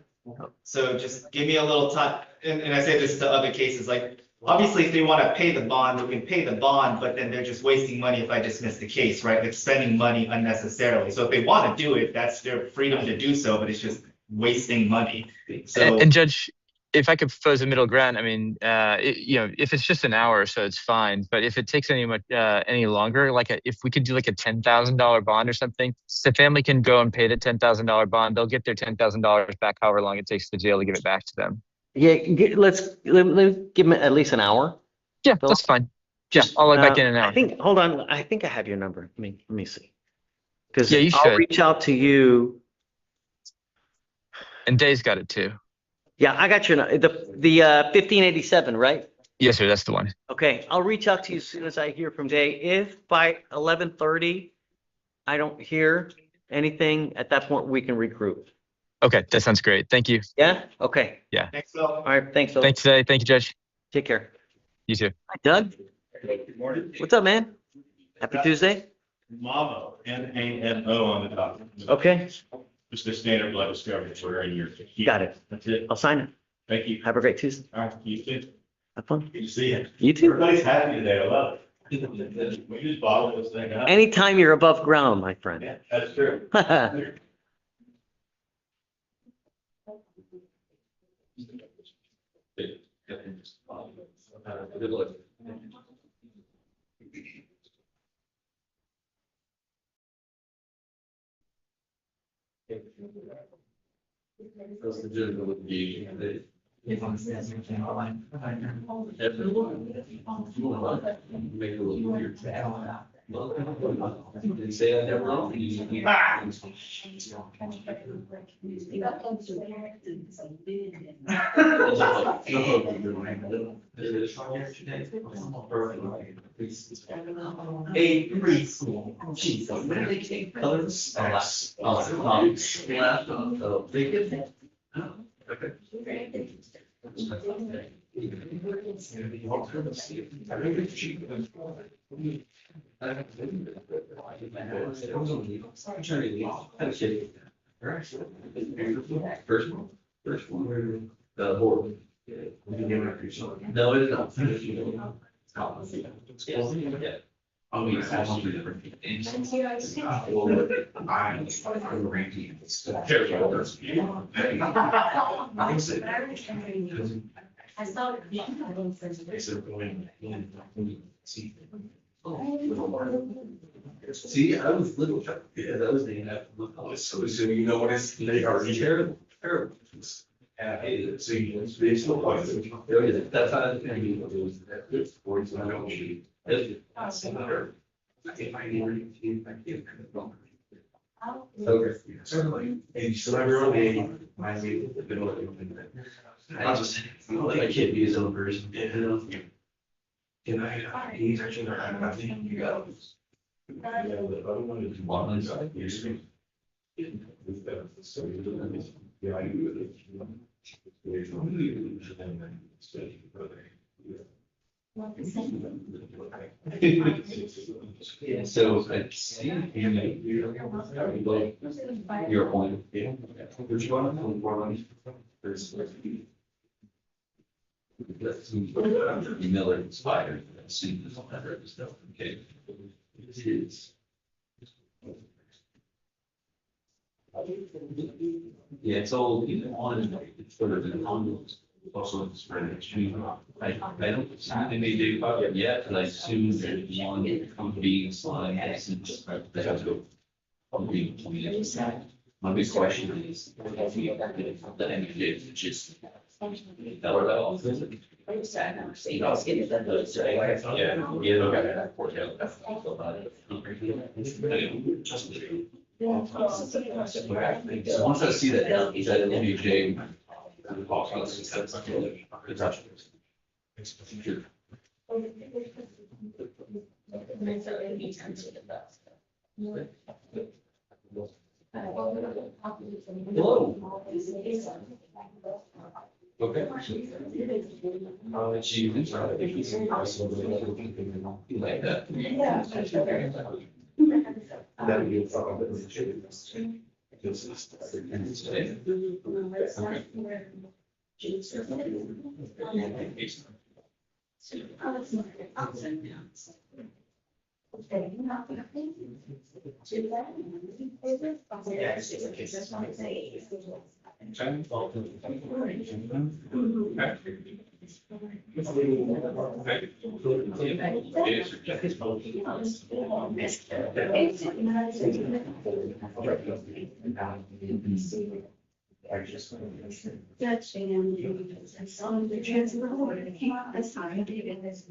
So just give me a little time, and I say this to other cases, like, obviously, if they wanna pay the bond, they can pay the bond, but then they're just wasting money if I dismiss the case, right? They're spending money unnecessarily. So if they wanna do it, that's their freedom to do so, but it's just wasting money. So. And Judge, if I could propose a middle ground, I mean, if it's just an hour or so, it's fine. But if it takes any longer, if we could do like a $10,000 bond or something, the family can go and pay the $10,000 bond. They'll get their $10,000 back, however long it takes the jail to give it back to them. Yeah, let me give him at least an hour. Yeah, that's fine. Just, I'll log back in an hour. Hold on, I think I have your number. Let me see. Because Yeah, you I'll should. reach out to you. And Day's got it too. Yeah, I got your, the 1587, right? Yes, sir. That's the one. Okay, I'll reach out to you as soon as I hear from Jay. If by 11:30, I don't hear anything, at that point, we can regroup. Okay, that sounds great. Thank you. Yeah? Okay. Yeah. Thanks, Phil. All right, thanks. Phil. Thanks today. Thank you, Judge. Take care. You too. Hi, Doug. Good morning. What's up, man? Happy Tuesday. MAMO, MAMO on the document. Okay, Just a standard blood discovery for in your. got it. That's it. I'll sign it. Thank you. Have a great Tuesday. All right, you too. Have fun. Good to see you. You too. Everybody's happy today. I love it. We just bottle this thing up. Anytime you're above ground, my friend. Yeah, that's true. That's the gentleman with the Make a little weird. They say I never know. A preschool. Jeez, when did they take colors? They get. First one, the board. No, it's not. Yeah. Oh, yeah, that's three different things. I saw. See, I was little, yeah, that was the, so you know what is, they are terrible, terrible. So you, they still like, that's how it's gonna be. It was that good sports, and I don't need. I think I need. Okay, certainly, and so everyone, my I just, let my kid be his own person, you know? Can I, he's actually not, I think you got. Yeah, so I see your point. Yeah. Would you want to put more money? Miller inspired. See this on that stuff. Okay. It is. Yeah, it's all either on, it's sort of an on, also it's spread extreme. I don't see they may do it yet, but I assume there's one company slide that's in the. My big question is, if we the energy just. Tell her that all. So once I see that, is that an MJ? Hello. Okay. She like that. That'd be a problem.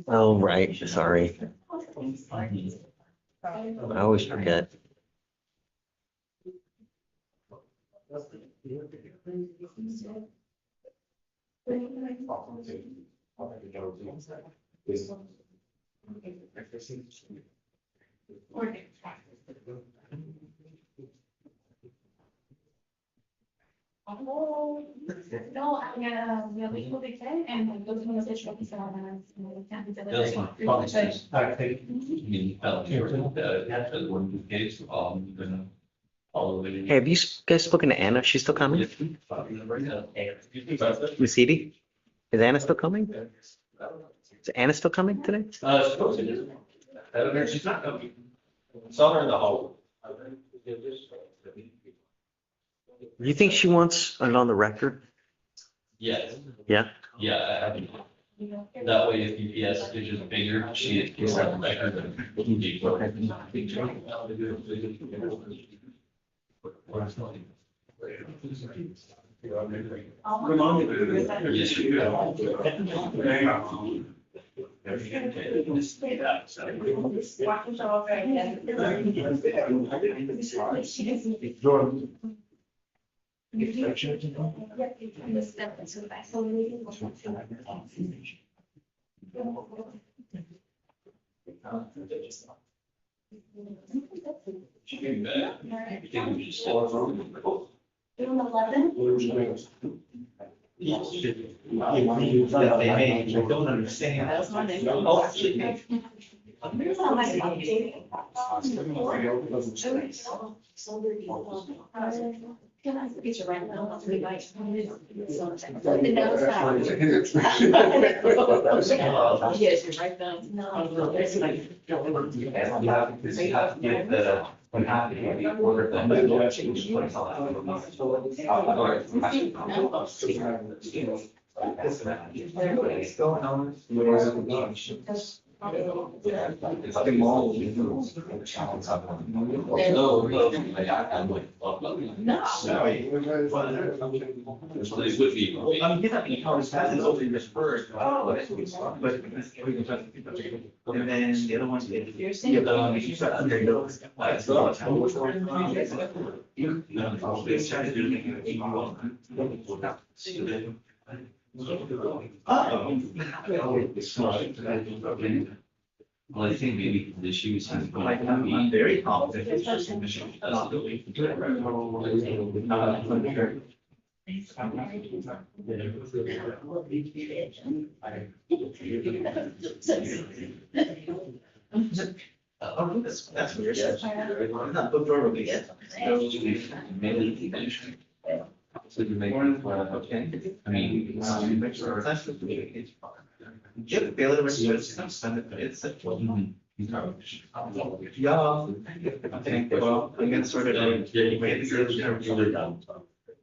Oh, right, sorry. I always forget. No, we will be there and those are the situations that are. That's fine. One case, all the way. Hey, have you guys spoken to Anna? She's still coming? With Edie? Is Anna still coming? Is Anna still coming today? Suppose it is. I don't know, she's not coming. Saw her in the hall. Do you think she wants it on the record? Yes. Yeah? Yeah, I mean, that way if UPS is just bigger, she can have the record. Yes, you Jordan. That they made, I don't understand. That's my name. Oh, actually, Can I get you right now? Three bites. Yes, you're right there. No. It's like. You have to get the, when happy, the order of What's going on? So this would be. I mean, he's having a conversation over this first. Oh. But. And then the other one's. You're saying. You start under those. Well, I think maybe the issues. I'm very confident. That's weird. Not booked or released. So you make, okay, I mean. Yep, the other it's. Yeah. I think, well, I'm gonna sort it out. You're done. I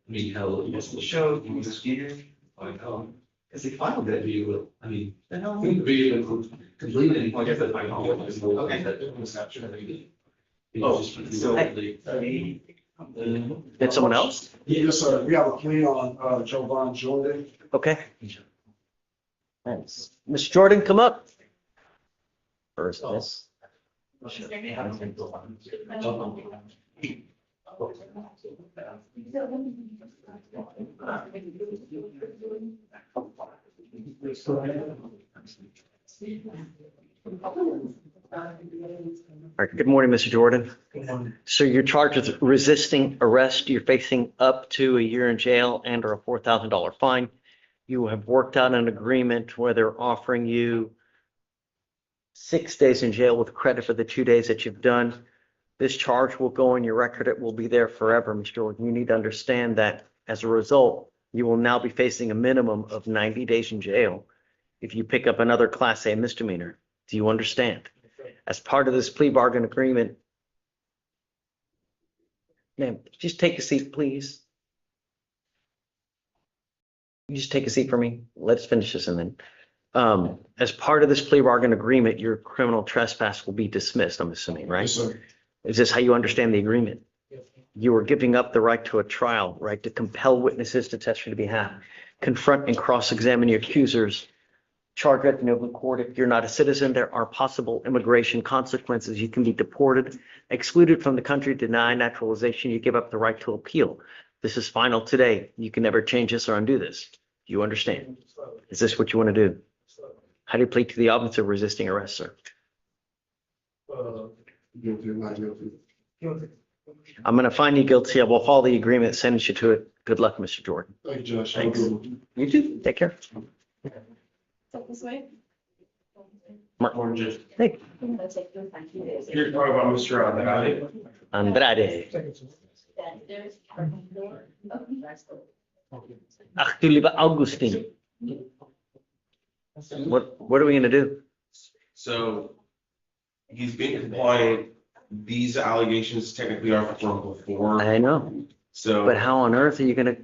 mean, how. Show, you was scared. Because they filed it. You will, I mean. Completely. I guess that's my call. Okay. Oh, so. Did someone else? Yes, sir. We have a plea on, Jovan Jordan. Okay. Thanks. Mr. Jordan, come up. First, this. All right, good morning, Mr. Jordan. So you're charged with resisting arrest. You're facing up to a year in jail and or a $4,000 fine. You have worked out an agreement where they're offering you 6 days in jail with credit for the 2 days that you've done. This charge will go on your record. It will be there forever, Mr. Jordan. You need to understand that as a result, you will now be facing a minimum of 90 days in jail if you pick up another Class A misdemeanor. Do you understand? As part of this plea bargain agreement, ma'am, just take a seat, please. You just take a seat for me. Let's finish this and then. As part of this plea bargain agreement, your criminal trespass will be dismissed, I'm assuming, right? Yes, sir. Is this how you understand the agreement? You are giving up the right to a trial, right to compel witnesses to testify on your behalf, confront and cross-examine your accusers, charge at an open court. If you're not a citizen, there are possible immigration consequences. You can be deported, excluded from the country, denied naturalization. You give up the right to appeal. This is final today. You can never change this or undo this. Do you understand? Is this what you want to do? How do you plead to the offense of resisting arrest, sir? Guilty, not guilty. I'm going to find you guilty. I will follow the agreement, sentence you to it. Good luck, Mr. Jordan. Thank you, Judge. Thanks. You too. Take care. This way. Mark. Hey, You're talking about Mr. Andrade. Ach, du lieber Augustin. What are we going to do? So he's been compliant. These allegations technically are from before. I know, So, but how on earth are you going to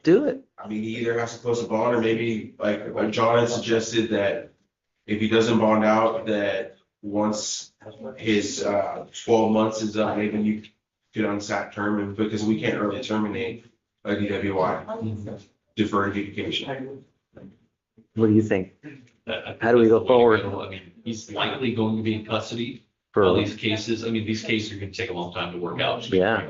do it? I mean, he either has to post a bond or maybe like John had suggested that if he doesn't bond out, that once his 12 months is up, maybe you could unsat term him because we can't early terminate a DWI, deferred adjudication. What do you think? How do we go forward? I mean, he's likely going to be in custody For- for all these cases. I mean, these cases are gonna take a long time to work out. Yeah.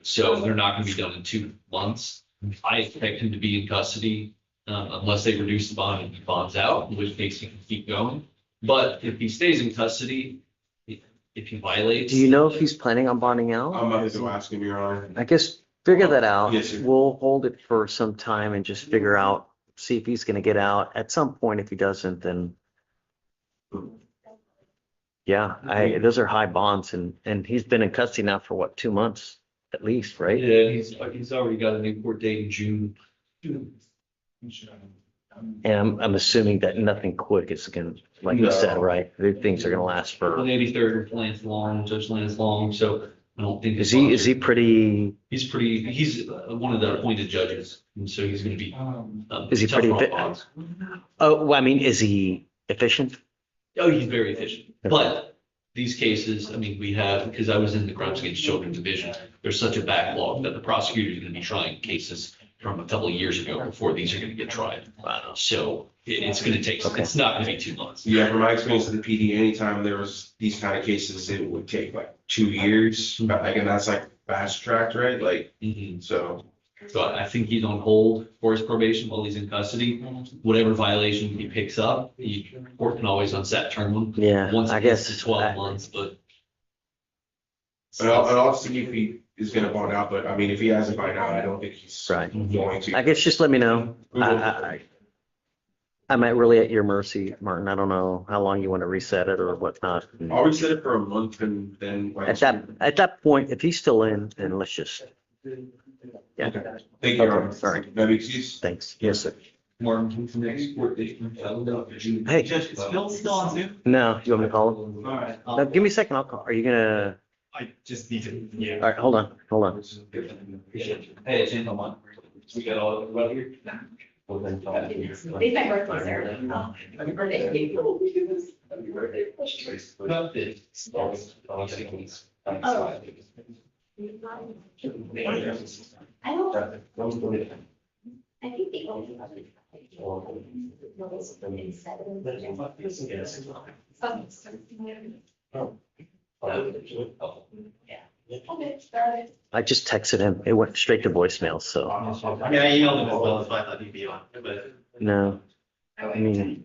So they're not gonna be done in 2 months. I expect him to be in custody, unless they reduce the bond and he bonds out, in which case he can keep going. But if he stays in custody, if he violates. Do you know if he's planning on bonding out? I'm about to go ask him, Your Honor. I guess figure that out. Yes, sir. We'll hold it for some time and just figure out, see if he's gonna get out. At some point, if he doesn't, then yeah, those are high bonds and he's been in custody now for what, 2 months at least, right? Yeah, he's already got a new court date in June. And I'm assuming that nothing quick is gonna, like you said, right? Things are gonna last for, 183rd, Lance Long, Judge Lance Long, so I don't think. is he pretty, He's one of the appointed judges, and so he's gonna be. Is he pretty tougher on fit? bonds. oh, well, I mean, is he efficient? Oh, he's very efficient, but these cases, I mean, we have, because I was in the Crimes Against Children Division, there's such a backlog that the prosecutor is gonna be trying cases from a couple of years ago before these are gonna get tried. Wow. So it's gonna take, Okay. it's not gonna be 2 months. Yeah, from my experience with the PD, anytime there was these kind of cases, it would take like 2 years. But like, and that's like fast tracked, right? Like, so. So I think he's on hold for his probation while he's in custody. Whatever violation he picks up, the court can always unset term him. Yeah, Once I it gets guess. to 12 months, but. And I'll see if he is gonna bond out, but I mean, if he hasn't bonded out, I don't think he's Right. going to. I guess just let me know. I'm at really at your mercy, Martin. I don't know how long you want to reset it or whatnot. I'll reset it for a month and then. At that point, if he's still in, then let's just, yeah. Thank you, Your Honor. Okay, sorry. That makes sense. Thanks. Yes, sir. Martin, next court date. Hey. Judge, is Phil still on Zoom? No, you want me to call him? All right. No, give me a second. I'll call. Are you gonna, I just need to, yeah. all right, hold on. Hey, Jane, hold on. We got all of it here. They might work with Sarah. Happy birthday. I think the only other. I just texted him. It went straight to voicemail, so I mean, I emailed him as well, so I thought he'd be on, but. no. I mean,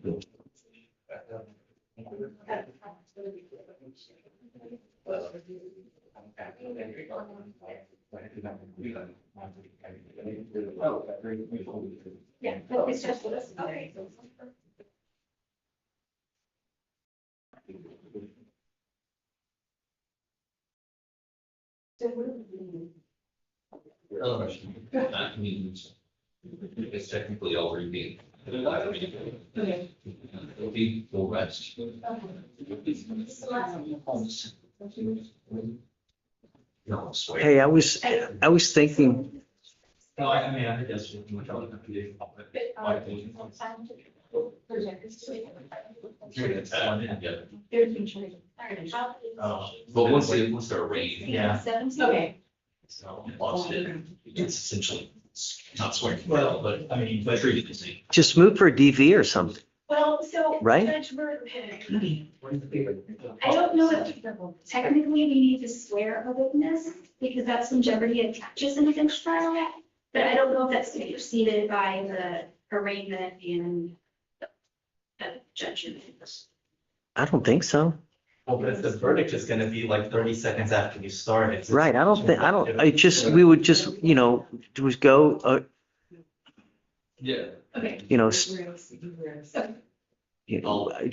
Yeah, but it's just, okay. That means it's technically already being. It'll be full rest. No, I swear. hey, I was thinking, No, I mean, I think that's what y'all have to do. But once they're raised. Yeah. Okay. So lost it. It's essentially not swearing, but I mean, but treated the same. just move for a DV or something. Well, so. Right? Judge, I don't know if technically we need to swear a witness because that's when jeopardy attaches in a bench trial. But I don't know if that's to be preceded by the arraignment and the judgment. I don't think so. Well, but if the verdict is gonna be like 30 seconds after you start, it's. Right, we would just, do is go, Yeah. Okay. Do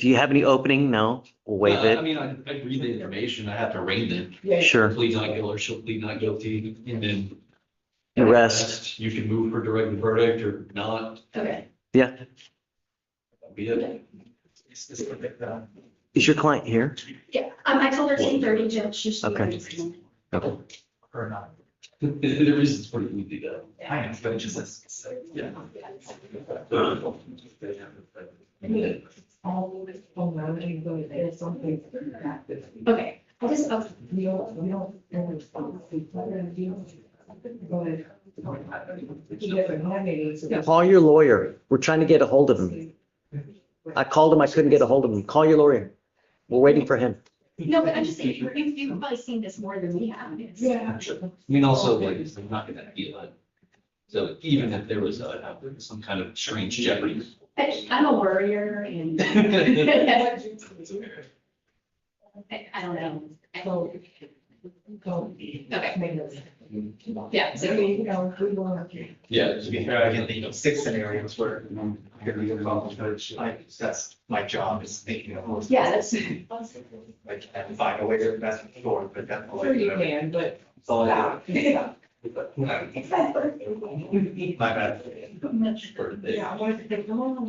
you have any opening? No, we'll waive I it. mean, I read the information, I have to arraign them. Sure. Plead not guilty or she'll plead not guilty, and then. The rest. You can move for direct verdict or not. Okay. Yeah. That'll be it. Is your client here? Yeah, I told her 10:30, Judge. Just. Okay. Okay. Or not. The reason's pretty easy though. I know, but it just is. Yeah. Okay, I just, Call your lawyer. We're trying to get a hold of him. I called him. I couldn't get a hold of him. Call your lawyer. We're waiting for him. No, but I'm just saying, you've probably seen this more than we have. Yeah. I mean, also, like, I'm not gonna feel it. So even if there was some kind of strange jeopardy. I'm a worrier and. I don't know. Okay. Yeah, so Yeah, to be fair, I can think of 6 scenarios where that's my job is thinking of those. yeah, that's. I can find a way to best forward, but definitely. Sure you can, but. That's all I do. Yeah. My bad. Yeah, I wanted to come on.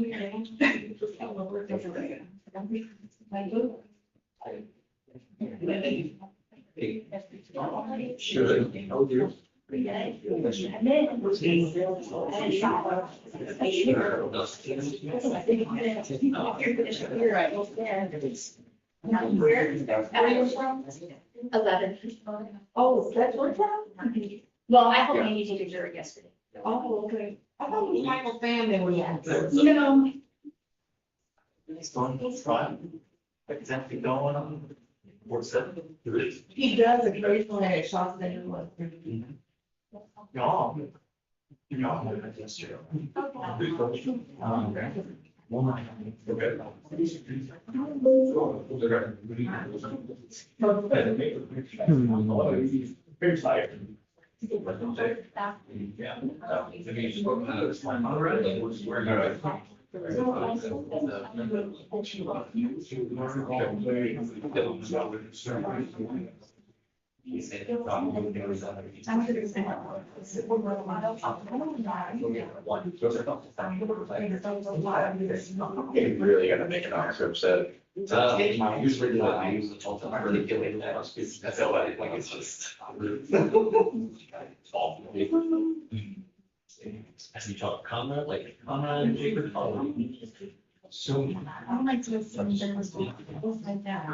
Sure. You're right. Where? 11. Oh, that's what that? Well, I hope Amy did a jury yesterday. Oh, okay. I thought it was Michael family was. No. It's fine. Is anything going on? What's that? He does occasionally have shots that he wants. No. No, that's true. Very tired. You really gotta make an officer upset. Usually do that, I use the whole time, really feeling that, that's how I, like, it's just. As you talk, Conrad, like, Conrad and Jacob, so. I don't like to assume there was like that.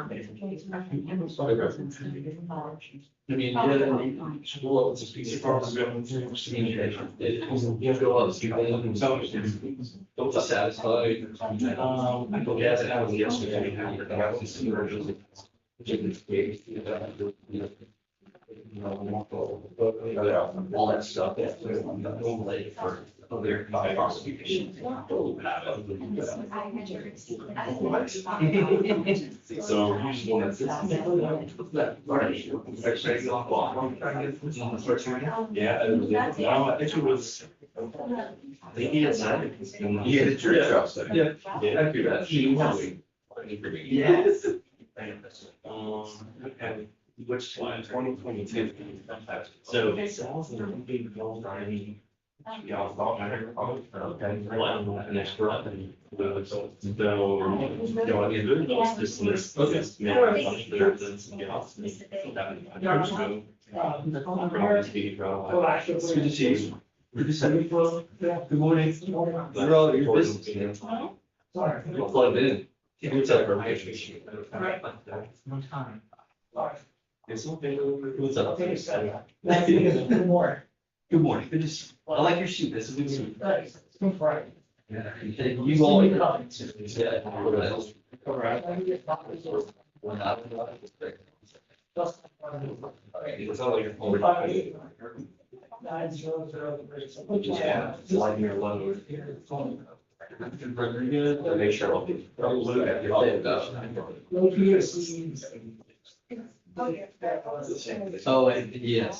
I mean, yeah, school, it's a piece of property. You have to go out and see them. Don't be satisfied. I go, yes, and I was yesterday. I was just. All that stuff, that's overlay for other prosecutions. So. Yeah, no, I think it was. I think he had said. He had a jury trial set. Yeah. Yeah, I figured that. Yes. Okay. Which one, 2022? So. Yeah, okay, an extra. So, you know, it's this. Okay. Good to see you. Good to see you. Good morning. You're all your business. Sorry. You're plugged in. What's up, no time. It's okay. What's up? Good morning. Good morning. Good to see you. I like your suit. This is a good suit. Thanks. Good Friday. Yeah. You all. Yeah. It's all like your yeah, lighten your load. Make sure I'll be. Oh, yes,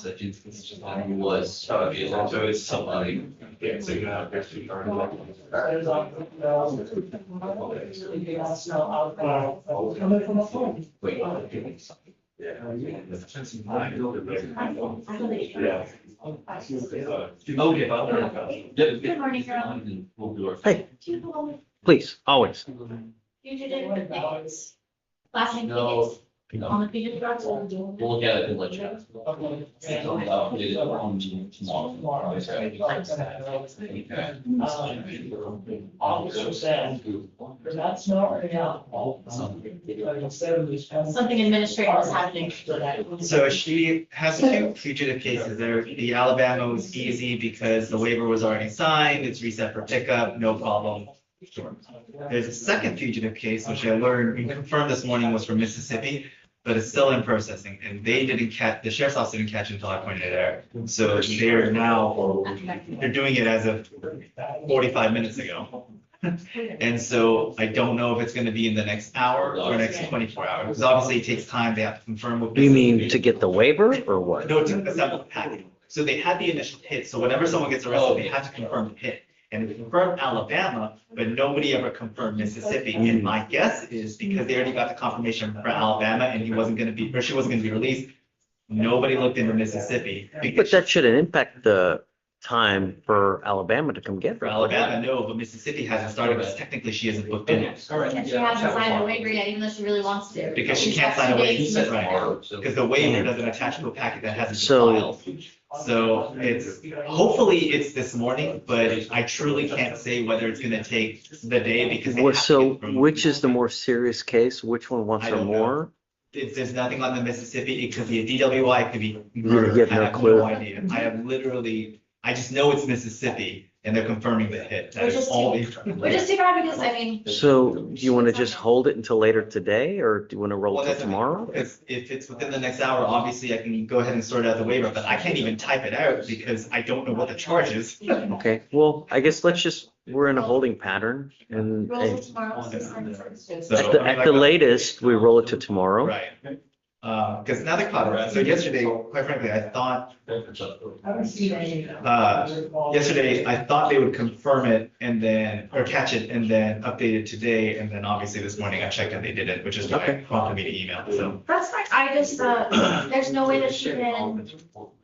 I think he was, so it's somebody. Yeah, so you have to. Wait. Yeah. Okay. Good morning, girl. Hey, please, always. You did it with names. Last name No. Higgins. On the fugitive drugs, what we're doing. We'll look at it and let you know. I'll update it on tomorrow. Officer said, that's not Something administrative is happening. So she has two fugitive cases there. The Alabama was easy because the waiver was already signed, it's reset for pickup, no problem. There's a second fugitive case, which I learned, we confirmed this morning was from Mississippi, but it's still in processing, and they didn't catch, the sheriff's office didn't catch it until I pointed it out. So they're now, they're doing it as of 45 minutes ago. And so I don't know if it's gonna be in the next hour or next 24 hours, because obviously it takes time, they have to confirm with. You mean Mississippi. to get the waiver or what? No, to assemble the packet. So they had the initial hit, so whenever someone gets arrested, they have to confirm the hit. And it confirmed Alabama, but nobody ever confirmed Mississippi. And my guess is because they already got the confirmation for Alabama and he wasn't gonna be, or she wasn't gonna be released, nobody looked into Mississippi. But that shouldn't impact the time for Alabama to come get For her. Alabama, no, but Mississippi hasn't started, because technically she isn't booked in yet. And she hasn't signed the waiver yet, even though she really wants to. Because she can't sign a waiver, right, because the waiver doesn't attach to a packet that hasn't So- been filed. So it's, hopefully it's this morning, but I truly can't say whether it's gonna take the day because they Well, have to so confirm. which is the more serious case? Which one wants I her don't know. more? There's nothing on the Mississippi, it could be a DWI, it could be You murder, have I no have clue. no idea. I have literally, I just know it's Mississippi and they're confirming the hit, that We're is just all too- they. Which is too bad because, I mean. So do you want to just hold it until later today or do you want to roll Well, till that's tomorrow? If it's within the next hour, obviously I can go ahead and sort out the waiver, but I can't even type it out because I don't know what the charge is. Okay, well, I guess let's just, we're in a holding pattern and Roll and it tomorrow. So, at the latest, we roll it to tomorrow. Right. Because now they're caught up. So yesterday, quite frankly, I thought, yesterday, I thought they would confirm it and then, or catch it and then update it today. And then obviously this morning I checked and they didn't, which is why it prompted me to email, so. That's fine, I just, there's no way that she can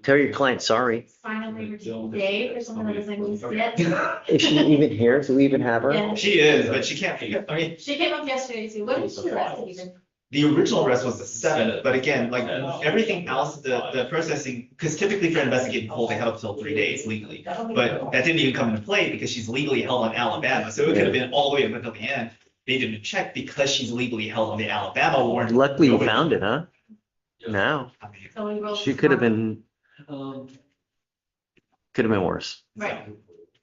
Tell your client sorry. sign a waiver today for something that doesn't exist yet. Is she even here? Do we even have her? Yeah. She is, but she can't, I mean, She came up yesterday too, when did she arrested even? the original arrest was the 7th, but again, like everything else, the processing, because typically for an investigative hold, they have up till 3 days legally. But that didn't even come into play because she's legally held on Alabama, so it could have been all the way up until the end. They didn't check because she's legally held on the Alabama warrant. Luckily you Nobody- found it, huh? Now, I mean, So we roll. she could have been, worse. Right.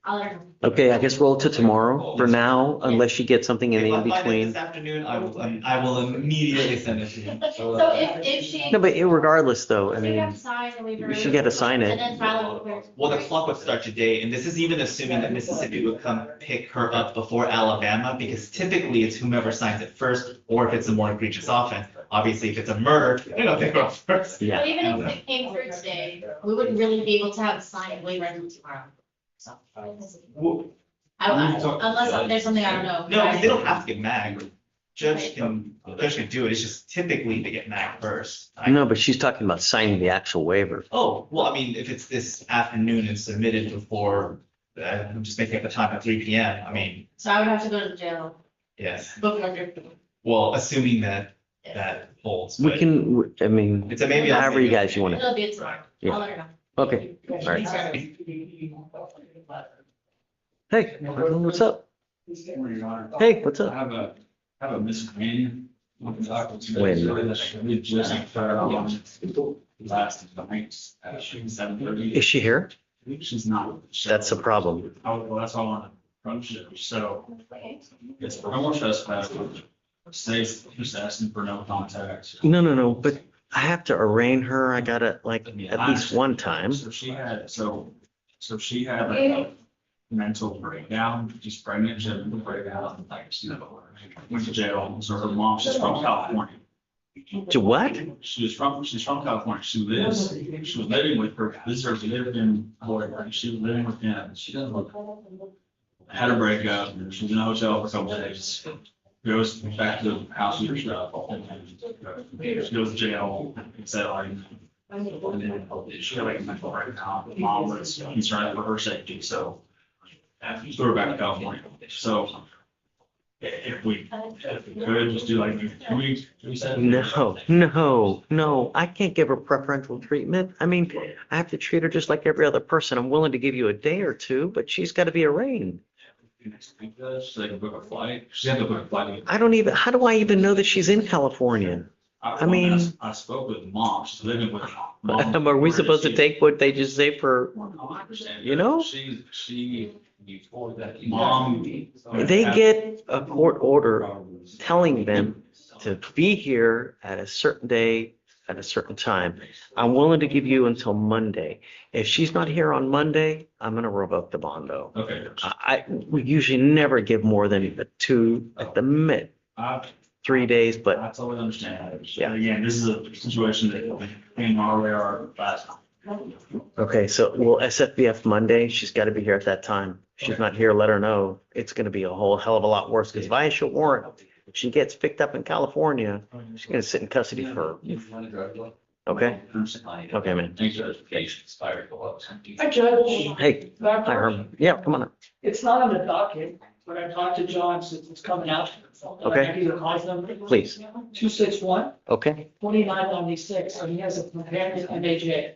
I'll let her know. Okay, I guess roll it to tomorrow for now, unless you get something in If I the find it in-between. this afternoon, I will immediately send it to you. So if she. No, but regardless though, I So you have mean, to sign the waiver. she got to sign And it. then file it with. Well, the clock would start today, and this is even assuming that Mississippi would come pick her up before Alabama, because typically it's whomever signs it first, or if it's a more egregious offense. Obviously, if it's a murder, they're gonna pick her up first. Yeah. But even if it came through today, we wouldn't really be able to have a signed waiver until tomorrow. So. Well, Unless there's something I don't know. no, because they don't have to get mag. Judge can do it, it's just typically they get mag first. No, but she's talking about signing the actual waiver. Oh, well, I mean, if it's this afternoon and submitted before, I'm just making up the time at 3 PM, I mean, So I would have to go to the jail yes. before. Well, assuming that holds. We but can, I mean, It's a maybe. however you guys you want to. It'll be tomorrow. Yeah. I'll let her know. Okay, all right. Hey, what's up? Hey, what's up? I have a misopinion. When? We just last night at 7:30. Is she here? She's not. That's a problem. Well, that's all on approach it. So it's criminal trespass. State's just asking for no contact. No, but I have to arraign her. I gotta like at least one time. So she had a mental breakdown. She's pregnant. She had a mental breakdown. Went to jail. So her mom, she's from California. To what? She's from California. She was living with her visitors, lived in Florida. She was living with him. She had a breakup. She was in a hotel for a couple of days. Goes back to the house with her stuff. She goes to jail. Settling. And then she had like a mental breakdown. Mom was concerned for her safety, so threw her back to California. So If we could, just do like 2 weeks, 3 No, I can't give her preferential treatment. I mean, I have to treat her just like every other person. I'm willing to give you a day or two, but she's got to be arraigned. Next week, so they can book a flight. She had to book a flight. How do I even know that she's in California? I mean, I spoke with mom, she's living with mom. are we supposed to take what they just say for, I understand. you know? She, mom. They get a court order telling them to be here at a certain day, at a certain time. I'm willing to give you until Monday. If she's not here on Monday, I'm gonna revoke the bond though. Okay. We usually never give more than 2 at the mid, 3 days, but I totally understand. Yeah. Again, this is a situation that came our radar last time. okay, so we'll SFBF Monday. She's got to be here at that time. If she's not here, let her know. It's gonna be a whole hell of a lot worse because if I issue a warrant, if she gets picked up in California, she's gonna sit in custody for, okay? Okay, man. Thanks, Judge. Hi, Judge. Hey, hi, Herman. Yeah, come on up. It's not on the docket, but I talked to John since it's coming out. Okay. I give you the cause number. Please. 261 Okay. 2996, and he has a companion MAJ.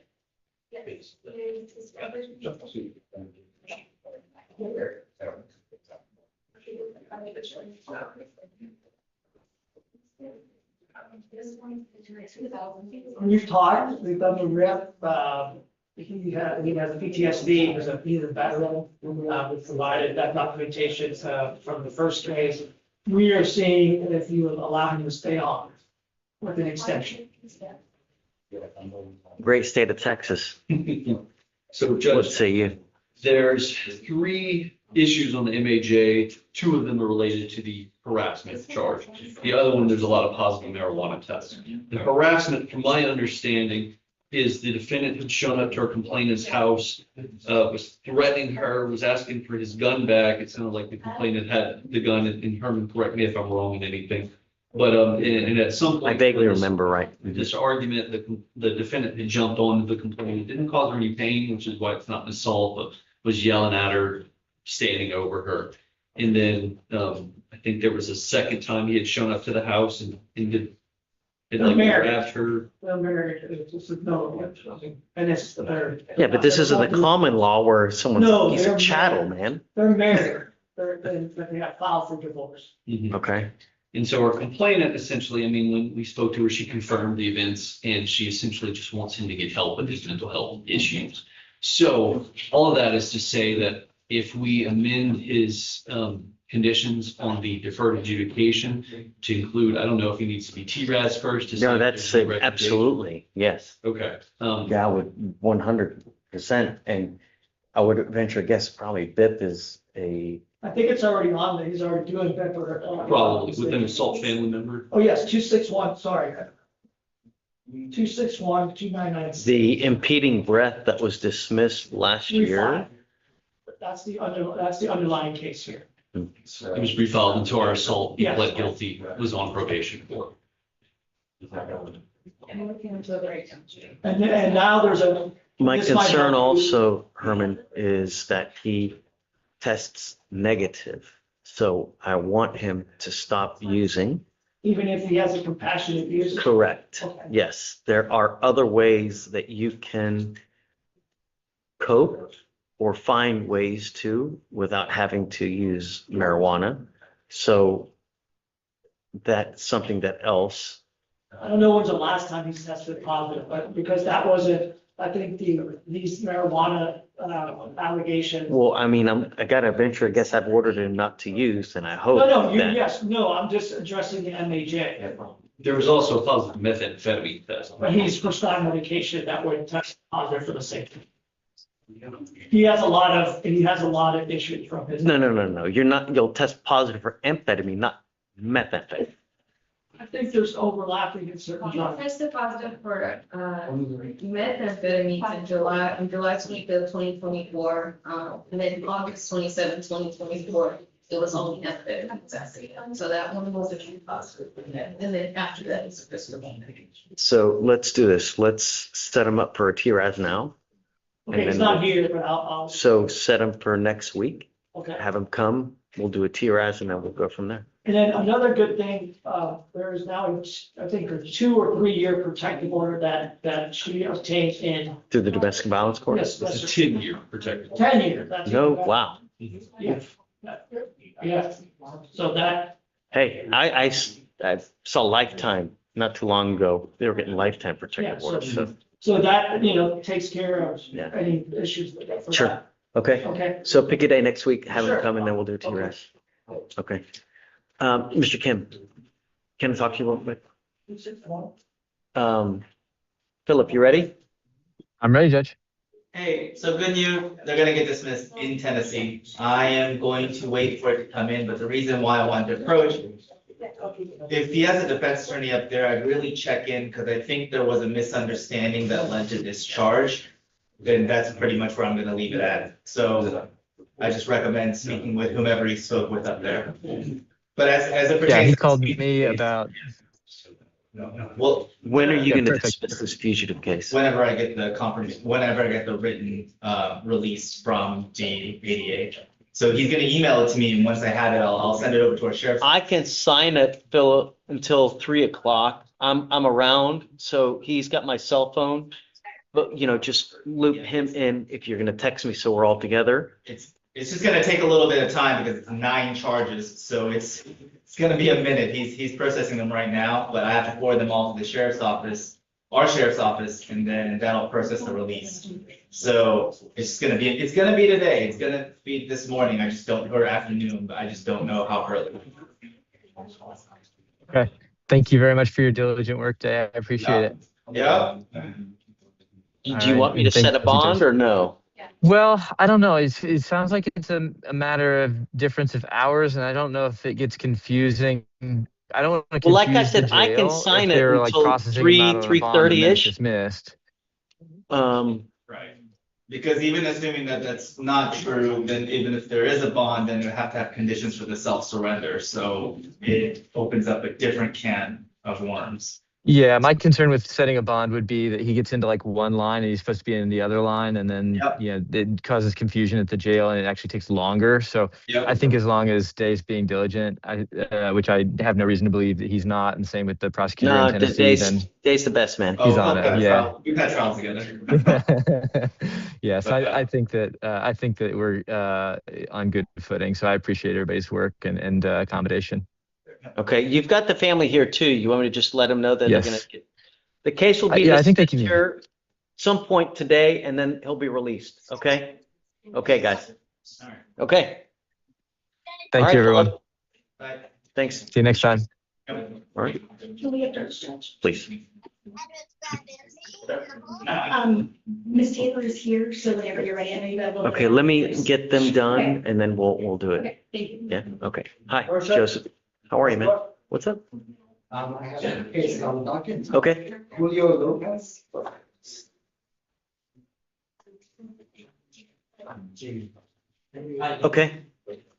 We've talked, we've done the rep, he has PTSD, he's a veteran, we provided that documentation, from the first case. We are seeing if you allow him to stay on with an extension. Great state of Texas. So What Judge, say you? there's 3 issues on the MAJ. 2 of them are related to the harassment charge. The other one, there's a lot of positive marijuana tests. The harassment, from my understanding, is the defendant had shown up to her complainant's house, was threatening her, was asking for his gun back. It sounded like the complainant had the gun, and Herman, correct me if I'm wrong in anything. But, and at some point. I vaguely remember, right? This argument, the defendant had jumped on the complainant, didn't cause her any pain, which is why it's not an assault, but was yelling at her, standing over her. And then, I think there was a second time he had shown up to the house and did, like grabbed her. They're married, it's a no, and it's the third. Yeah, but this isn't the common law where someone's a piece of chattel, man. They're married, they have filed for divorce. Okay. And so our complainant essentially, I mean, when we spoke to her, she confirmed the events and she essentially just wants him to get help with his mental health issues. So all of that is to say that if we amend his conditions on the deferred adjudication to include, I don't know if he needs to be TRAS first. to No, say that's there's no absolutely, yes. recommendation. Okay. Yeah, I would 100%. And I would venture a guess probably BIP is I think it's already on there, he's already doing that for. Probably with an assault family member. Oh, yes, 261, sorry. 261, 2996. the impeding breath that was dismissed last year. That's the underlying case here. It was refiled into our assault. He Yes. pled guilty, was on probation for. And now there's a. My this might concern help you. also, Herman, is that he tests negative. So I want him to stop using. Even if he has a compassionate use. Correct. Okay. Yes, there are other ways that you can cope or find ways to without having to use marijuana. So that's something that else. I don't know when's the last time he's tested positive, but because that wasn't, I think these marijuana allegations. Well, I mean, I gotta venture, I guess I've ordered him not to use and I hope No, that. yes, no, I'm just addressing the MAJ. There was also a positive methamphetamine test. But he's prescribed medication that would test positive for the safety. He has a lot of issues from his. No. You'll test positive for amphetamine, not methamphetamine. I think there's overlapping in certain He drugs. tested positive for methamphetamine in July 25th, 2024, and then August 27th, 2024, it was only amphetamine tested. So that one was a true positive, and then after that, it's a prescription medication. So let's do this. Let's set him up for a TRAS now. Okay, he's And not then here, but So set him for next week. okay. Have him come. We'll do a TRAS and then we'll go from there. And then another good thing, there is now, I think, a 2 or 3 year protective order that she obtained in. Through the domestic violence court? Yes, It's that's a 10-year protected. 10 years. That's No, even better. wow. Yeah. Yeah, so that, Hey, I saw Lifetime not too long ago. They were getting lifetime yeah, protective orders, so, so that, takes care of Yeah. any issues with that. for sure. that. Okay, Okay. so pick a day next week, have them Sure. come and then we'll do it to you, Okay. guys. Okay. Mr. Kim, can I talk to you real quick? Philip, you ready? I'm ready, Judge. Hey, so good news, they're gonna get dismissed in Tennessee. I am going to wait for it to come in, but the reason why I wanted to approach, if he has a defense attorney up there, I'd really check in, because I think there was a misunderstanding that led to this charge. Then that's pretty much where I'm gonna leave it at. So I just recommend speaking with whomever he spoke with up there. But as it pertains. Yeah, he to called the me about, Well, When are you Yeah, gonna perfect. dismiss this fugitive case? whenever I get the written release from the ADA. So he's gonna email it to me, and once I have it, I'll send it over to our sheriff. I can sign it, Philip, until 3 o'clock. I'm around, so he's got my cell phone. But, just loop him in if you're gonna text me, so we're all together. It's just gonna take a little bit of time because it's 9 charges, so it's gonna be a minute. He's processing them right now, but I have to forward them all to the sheriff's office, our sheriff's office, and then that'll process the release. So it's gonna be today. It's gonna be this morning. Or afternoon, but I just don't know how early. okay. Thank you very much for your diligent work today. I appreciate it. Yeah. Do you want me to Thank set a you, bond Judge. or no? Well, I don't know. It sounds like it's a matter of difference of hours, and I don't know if it gets confusing. I don't want to Well, like I confuse the said, I can jail sign if it they're like until processing them out on a bond and then it's 3:30-ish. dismissed. Right. Because even assuming that that's not true, then even if there is a bond, then you have to have conditions for the self-surrender. So it opens up a different can of worms. Yeah, my concern with setting a bond would be that he gets into like one line and he's supposed to be in the other line, and then it causes confusion at the jail and it actually takes longer. So I think as long as Dave's being diligent, which I have no reason to believe that he's not, and same with the prosecutor No, in Tennessee, then Dave's the best man. he's on it. Yeah. We've had trials together. Yeah, so I think that we're on good footing. So I appreciate everybody's work and accommodation. Okay, you've got the family here too. You want me to just let them know that Yes. they're gonna get, the case will be Yeah, I think they dismissed can- here some point today, and then he'll be released. Okay? Okay, guys. All right. Okay. Thank All you, right, everyone. Philip. Bye. Thanks. See you next time. All right, Can we get those, Judge? please. Ms. Taylor is here, so whenever you're ready, I know you got a little. Okay, let me get them done and then we'll do it. Okay, thank you. Yeah, okay. Hi, Joseph. How are you, man? What's up? I have a case on the docket. Okay. Julio Lopez. Okay.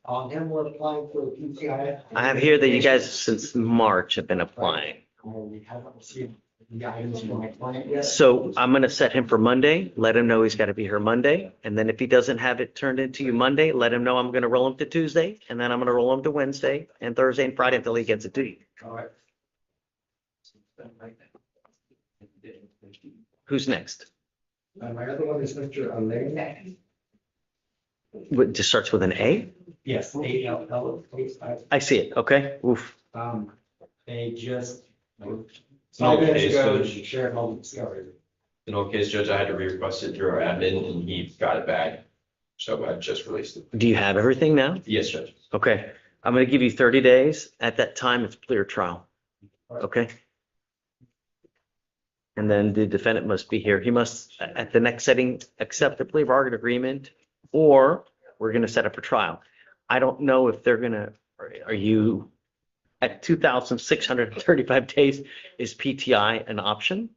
On him, we're applying for a PTI. I have here that you guys since March have been applying. We haven't received the items from my client yet. So I'm gonna set him for Monday, let him know he's gotta be here Monday, and then if he doesn't have it turned into you Monday, let him know I'm gonna roll him to Tuesday, and then I'm gonna roll him to Wednesday and Thursday and Friday until he gets it to you. All right. Who's next? My other one is Mr. Alain. What, just starts with an A? Yes, ALL. I see it, okay, oof. They just. It's an old case, Judge. Shared home discovery. In all case, Judge, I had to re-request it through our admin and he got it back. So I just released it. Do you have everything now? Yes, Judge. Okay, I'm gonna give you 30 days. At that time, it's clear trial. Okay? And then the defendant must be here. He must, at the next setting, accept the plea bargain agreement, or we're gonna set up a trial. I don't know if they're gonna, are you, at 2,635 days, is PTI an option?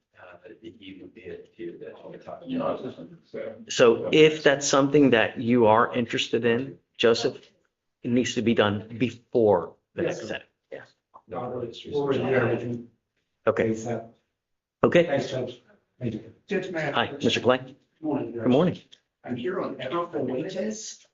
He would be here that all the time. So if that's something that you are interested in, Joseph, it needs to be done before the next setting. Yeah. Okay. Okay. Thanks, Judge. Thank you. Judge, may I- Hi, Mr. Clay. Good morning. I'm here on federal wages.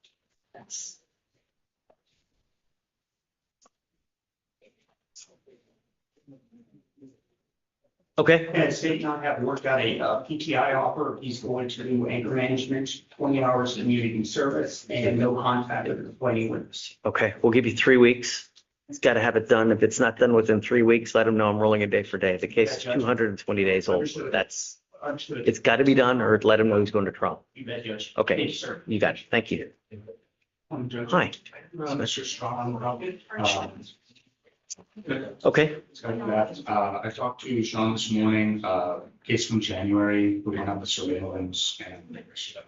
Okay, And State and I have worked out a PTI offer. He's going to do anchor management, 20 hours community service, and no contact with the complaining witness. okay, we'll give you 3 weeks. It's got to have it done. If it's not done within 3 weeks, let them know I'm rolling it day for day. The case is 220 days old. That's, Understood. it's got to be done, or let him know he's going to trial. You bet, Judge. Okay. Thank you, sir. You got it. Thank you. Judge. Hi. Mr. Strong. Okay, I talked to Sean this morning, case from January, we have the surveillance and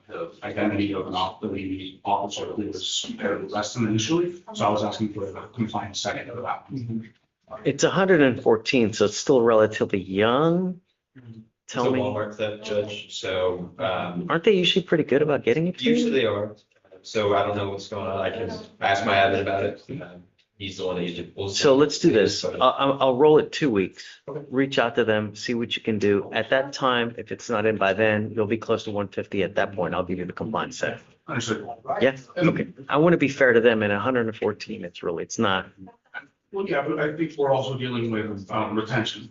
the identity of the officer who was compared to less than initially. So I was asking for a compliance second of that. it's 114, so it's still relatively young. It's a Tell me, Walmart theft, Judge, so, aren't they usually pretty good about getting it to you? usually they are. So I don't know what's going on. I can ask my admin about it. He's the one that usually pulls. So let's do this. I'll roll it 2 weeks. Okay. Reach out to them, see what you can do. At that time, if it's not in by then, you'll be close to 150. At that point, I'll give you the compliance set. Understood. Yeah, okay. I want to be fair to them. At 114, it's not. Well, yeah, but I think we're also dealing with retention,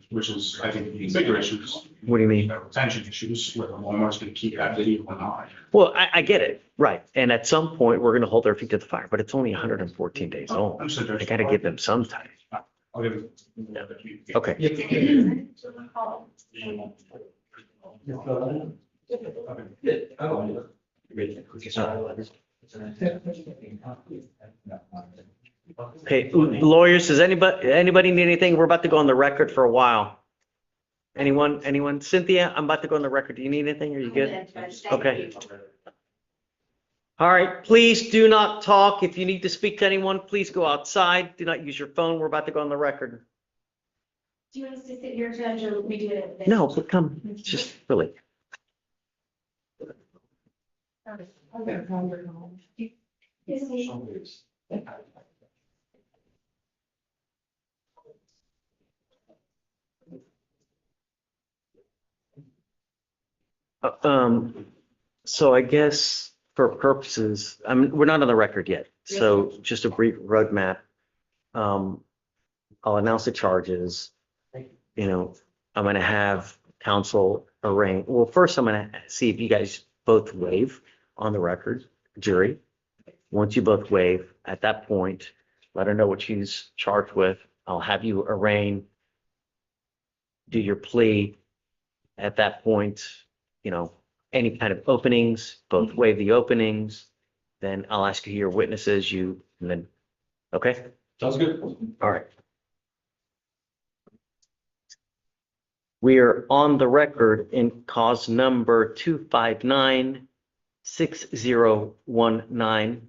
which is, I think, bigger issues. What do you mean? Retention issues, whether Walmart's going to keep that video or not. Well, I get it, right. And at some point, we're going to hold their feet to the fire, but it's only 114 days old. I got to give them some time. I'll give it. Okay. Okay, lawyers, does anybody need anything? We're about to go on the record for a while. Anyone? Cynthia, I'm about to go on the record. Do you need anything? Are you good? Okay. All right, please do not talk. If you need to speak to anyone, please go outside. Do not use your phone. We're about to go on the record. Do you want us to sit here, Judge, or we do it? No, but come, just really. So I guess for purposes, we're not on the record yet. So just a brief roadmap. I'll announce the charges. I'm going to have counsel arraign. Well, first I'm going to see if you guys both waive on the record, jury. Once you both waive, at that point, let her know what she's charged with. I'll have you arraign, do your plea. At that point, any kind of openings, both waive the openings. Then I'll ask you your witnesses, and then, okay? Sounds good. All right. We are on the record in cause number 2596019,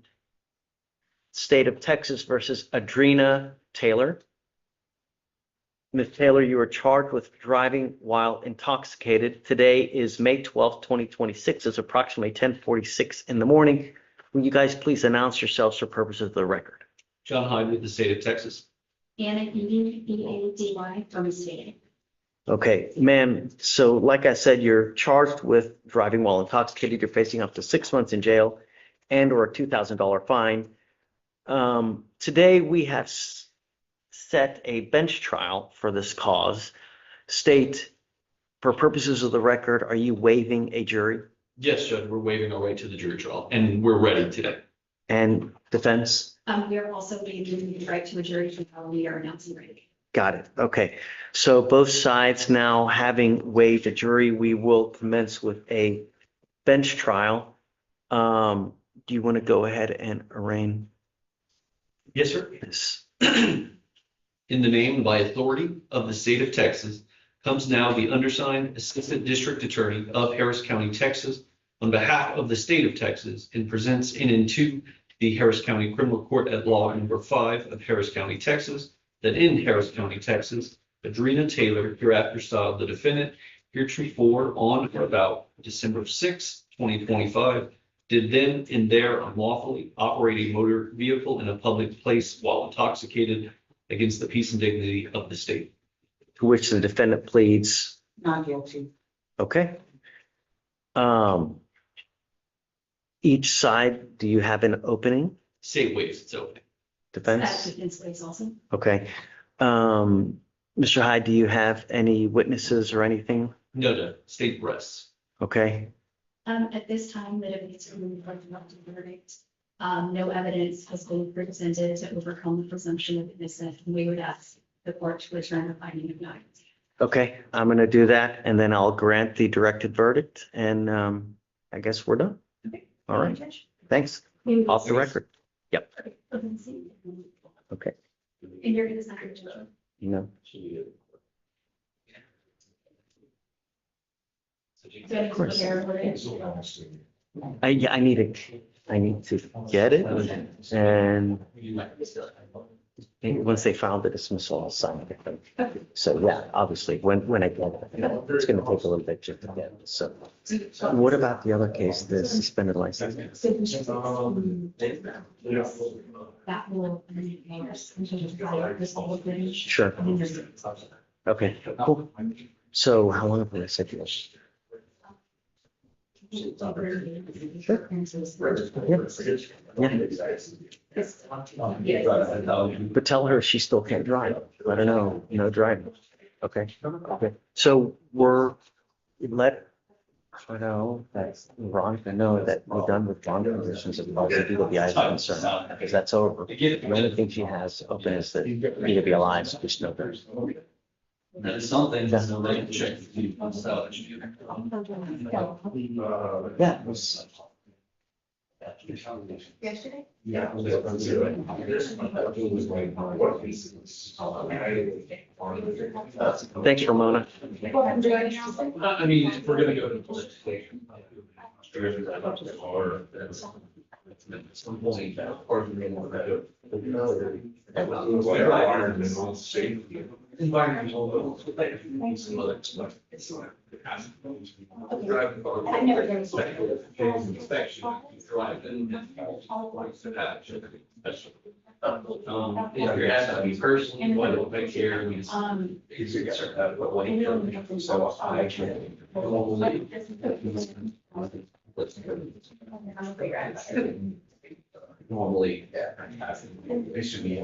State of Texas versus Adrena Taylor. Ms. Taylor, you are charged with driving while intoxicated. Today is May 12th, 2026. It's approximately 10:46 in the morning. Will you guys please announce yourselves for purposes of the record? John Hyde with the State of Texas. Anna Eady, EADY from the state. Okay, ma'am. So like I said, you're charged with driving while intoxicated. You're facing up to 6 months in jail and/or a $2,000 fine. Today we have set a bench trial for this cause. State, for purposes of the record, are you waiving a jury? Yes, Judge, we're waiving our way to the jury trial, and we're ready today. And defense? We are also waiving the right to a jury trial. We are announcing ready. Got it. Okay. So both sides now having waived a jury, we will commence with a bench trial. Do you want to go ahead and arraign? Yes, sir. This? In the name and by authority of the State of Texas comes now the undersigned Assistant District Attorney of Harris County, Texas, on behalf of the State of Texas, and presents in and to the Harris County Criminal Court at Law number 5 of Harris County, Texas, that in Harris County, Texas, Adrena Taylor, hereafter styled the defendant, heretofore on or about December 6, 2025, did then and there unlawfully operate a motor vehicle in a public place while intoxicated against the peace and dignity of the state. To which the defendant pleads? Not guilty. Okay. Each side, do you have an opening? State waives its opening. Defense? Defense ways also. Okay. Mr. Hyde, do you have any witnesses or anything? No, no, state rests. Okay, At this time, that it needs to move from the verdict. No evidence has been presented to overcome the presumption of innocence. We would ask the court to return a finding of not guilty. okay, I'm gonna do that and then I'll grant the directed verdict and I guess we're done. All right, thanks. Off the record. Yep, okay, And you're gonna sign your judgment. no. Of course. Yeah, I need to get it and once they filed the dismissal, I'll sign it. So yeah, obviously, when I get it, it's gonna take a little bit just to get it, so. What about the other case, the suspended license? That will. Sure. Okay, cool. So how long have I said you? Sure. Yeah. But tell her she still can't drive. Let her know, no driving. Okay, okay. So let her know that Veronica know that we're done with bond conditions as far as the DWI is concerned, because that's over. The only thing she has open is the DWI, so just know that. There's something that's no way to check. Yeah. it was- Yesterday? Yeah. Thanks, Ramona. I mean, if we're gonna go to police station. Or that's. Some point that, or we're gonna. Environmental. Some other stuff. I've never done Inspection, drive in. If you're asking me personally, what will make care, I mean, it's a certain way. So I can. Normally, it should be.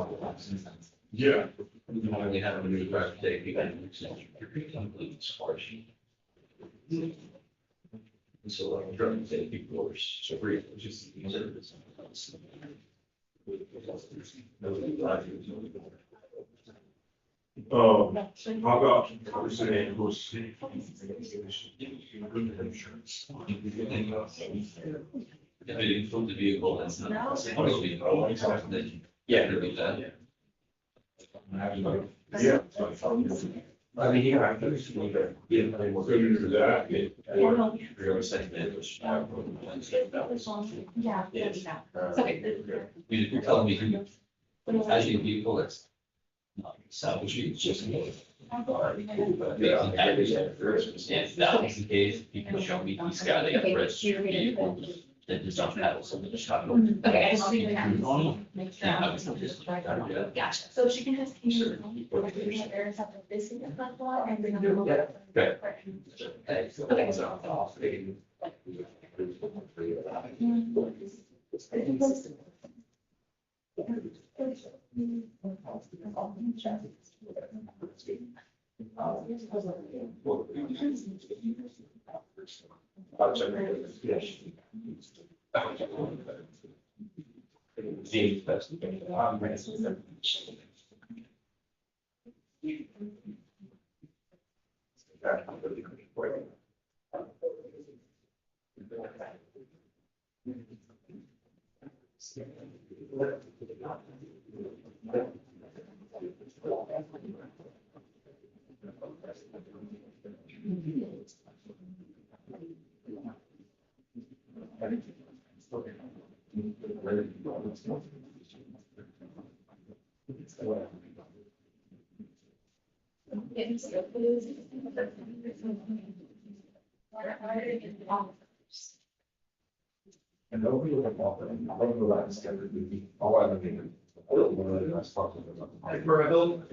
Yeah. We normally have a new driver take, you got your complete score sheet. And so I'm trying to take people are so free, just consider this. How about, I was saying, it was. If it includes the vehicle, that's not. Then, yeah, it'll be done. Yeah. I mean, here, I can just leave it. Yeah, I will do that. Real estate management. Yeah. You're telling me, as you vehicle, that's not salvage, it's just. But if that was the case, you can show me he's got a fresh vehicle that does not have something to shop. Okay, I just figured out. Yeah. Gotcha. So she can just. There's something this in the front door and bring them over. And nobody would have offered, I don't know that it's gonna be, all I think. For a bill?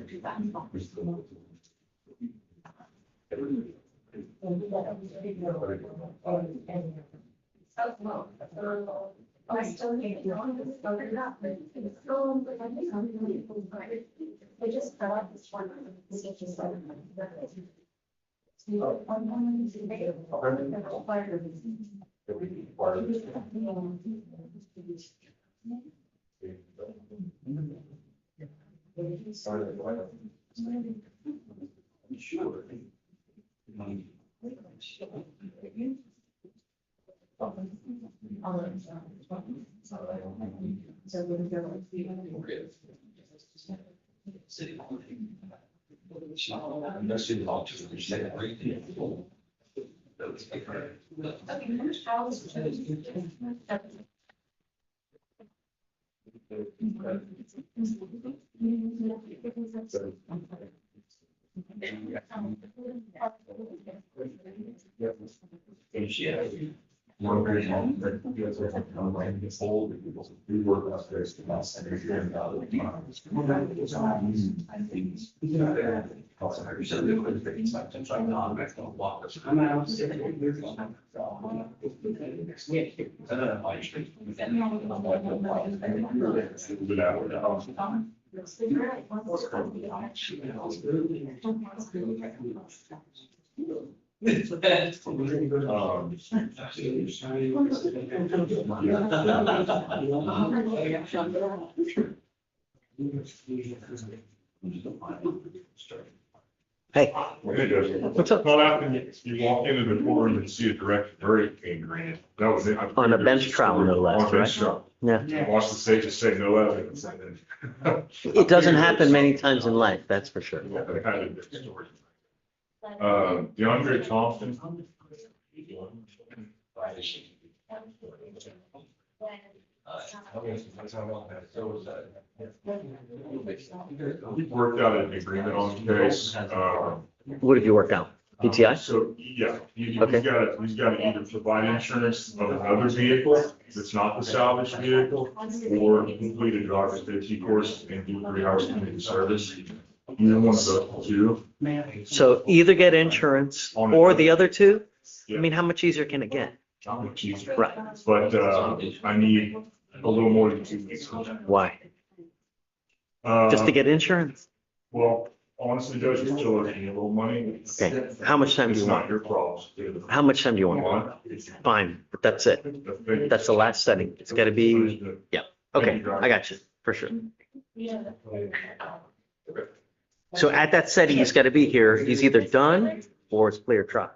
I still need to know, but it's still, but I think I'm really. They just brought this one. One reason that you guys are like this whole, we work upstairs to us and you're hearing about it. Hey, What's up? Not often you walk into the courtroom and see a direct verdict being granted. That was it. on a bench trial, no less, On a bench right? trial. Yeah. Watch the state just say no evidence. And then- It doesn't happen many times in life, that's for sure. Yeah, they had a different story. DeAndre Thompson. We worked out an agreement on the case. What have you worked out? PTI? So, yeah, he's Okay. got to either provide insurance of another vehicle that's not the salvage vehicle, or complete a driver's safety course and do 3 hours community service. Either one of those two. So either get insurance or the other two? I Yeah. mean, how much easier can it get? Not much easier. Right. But, I need a little more than 2 weeks. Why? Just to get insurance? Well, honestly, Judge, you're still looking a little money. Okay, how much time do It's you not want? your problem. How much time do you want? Fine, but that's it. That's the last setting. It's gotta be, yeah, okay, I got you, for sure. So at that setting, he's gotta be here. He's either done or it's clear trial.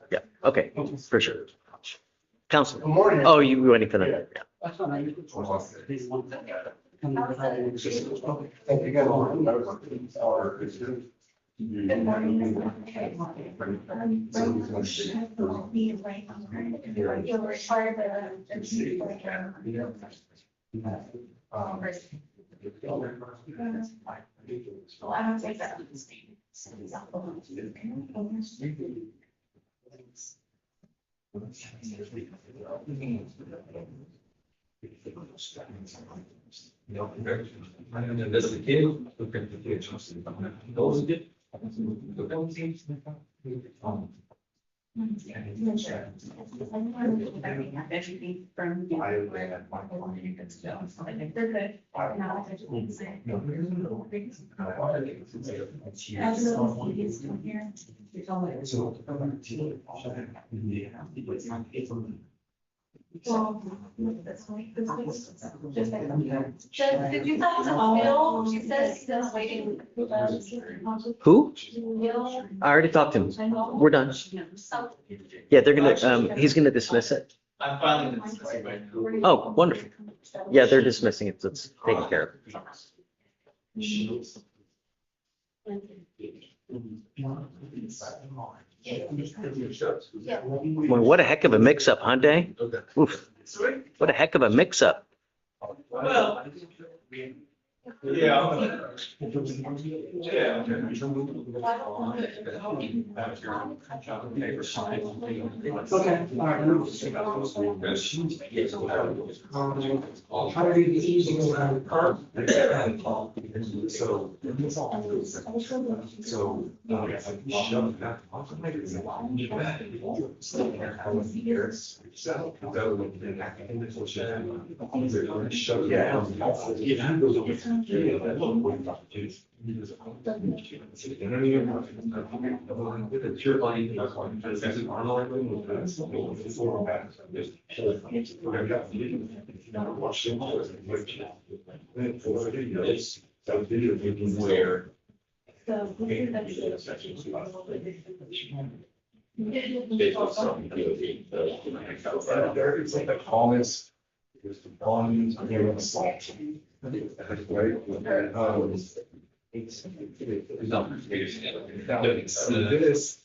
Yeah, okay, for sure. Counsel. Good morning. Oh, you were waiting for them. Yeah. Well, I don't think that. Everything from. They're good. Well, did you talk to Bill? She says he's waiting. Who? Bill. I already talked to him. We're done. Yeah, they're gonna, he's gonna dismiss it. I'm filing this right now. Oh, wonderful. Yeah, they're dismissing it, so it's taken care of. Well, what a heck of a mix-up, huh, Day? Oof, what a heck of a mix-up. Well, yeah. Yeah. Okay, all right. How do you easy around the car? Where it's like the calmest, it's the bond, salt. This,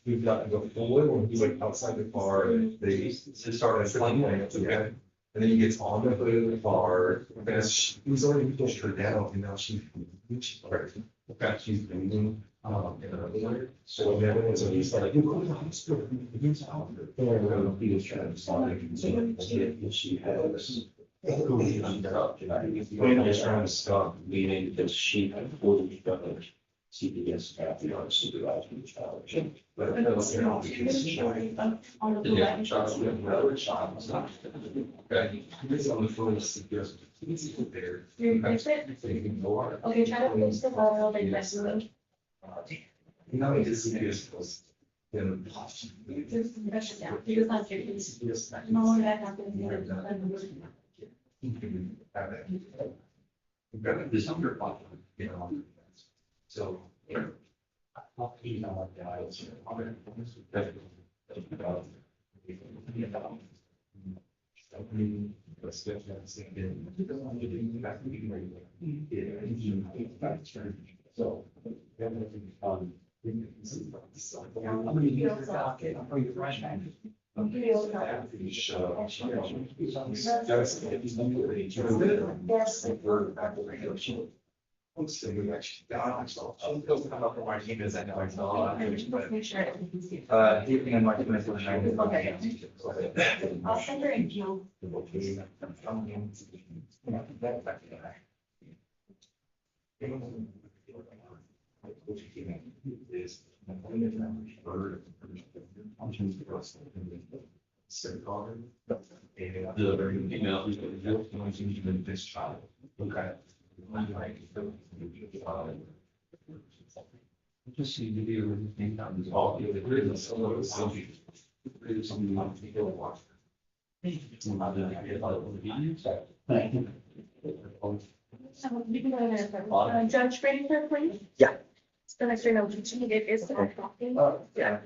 we've got to go forward, when he's like outside the car, they started flying again. And then he gets on the hood of the car, and he's already pushed her down, and now she's bleeding. So then, so he's like, you go to the hospital, he's out there. And he was trying to stop it, and she has. When he's trying to stop bleeding, because she had fully done CPS at the other supervising child. But I know they're not because she yeah, shots with another shot. Okay. He's on the phone, CPS. He's there. Okay, try to fix the file, like that's me. No, it's CPS was. In. Because I'm curious. Yes. No, that happens. We've got this under bottom, you know. So. You know, guys. So. I'll send her in you. Just see the video everything that was all the other Judge Fleischer, please. Yeah. So next year, no, it is the talking. Yeah.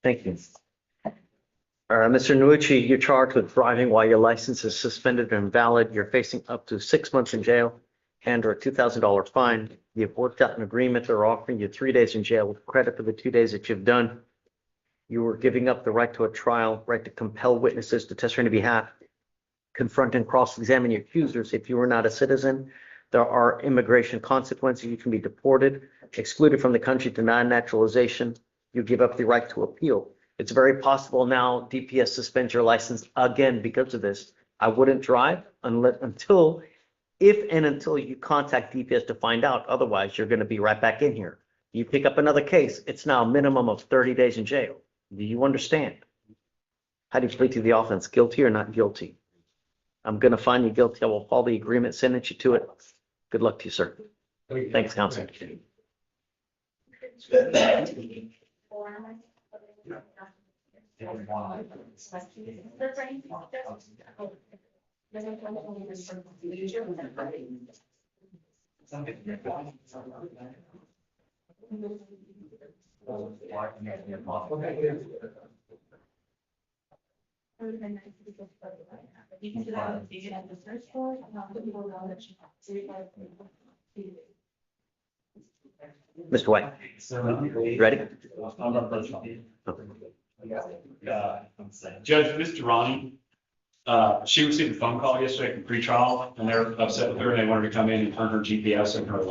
Thank you. Mr. Nucci, you're charged with driving while your license is suspended and invalid. You're facing up to 6 months in jail and or a $2,000 fine. You've worked out an agreement. They're offering you 3 days in jail with credit for the 2 days that you've done. You were giving up the right to a trial, right to compel witnesses to testify on your behalf, confront and cross-examine your accusers. If you are not a citizen, there are immigration consequences. You can be deported, excluded from the country, denied naturalization. You give up the right to appeal. It's very possible now DPS suspends your license again because of this. I wouldn't drive until you contact DPS to find out. Otherwise, you're going to be right back in here. You pick up another case, it's now a minimum of 30 days in jail. Do you understand? How do you plead to the offense? Guilty or not guilty? I'm going to find you guilty. I will follow the agreement, sentence you to it. Good luck to you, sir. Thanks, counsel. Mr. White, ready? Judge, Mr. Ronnie, she received a phone call yesterday from pretrial, and they're upset with her, and they want her to come in and turn her GPS and her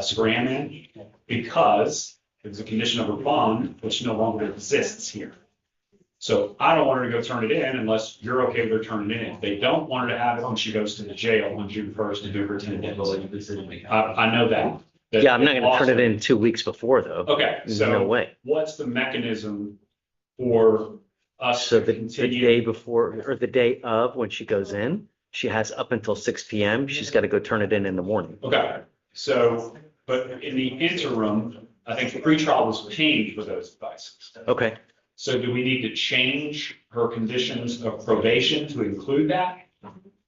scram in, because it was a condition of her bond, which no longer exists here. So I don't want her to go turn it in unless you're okay with her turning it in. If they don't want her to have it when she goes to the jail on June 1st to do her 10 days. I know that. Yeah, I'm not going to turn it in 2 weeks before, though. Okay, so no way. What's the mechanism for us So to the continue? day before or the day of when she goes in, She has up until 6 PM. She's got to go turn it in the morning. Okay, so, but in the interim, I think the pretrial was paying for those devices. Okay. So do we need to change her conditions of probation to include that?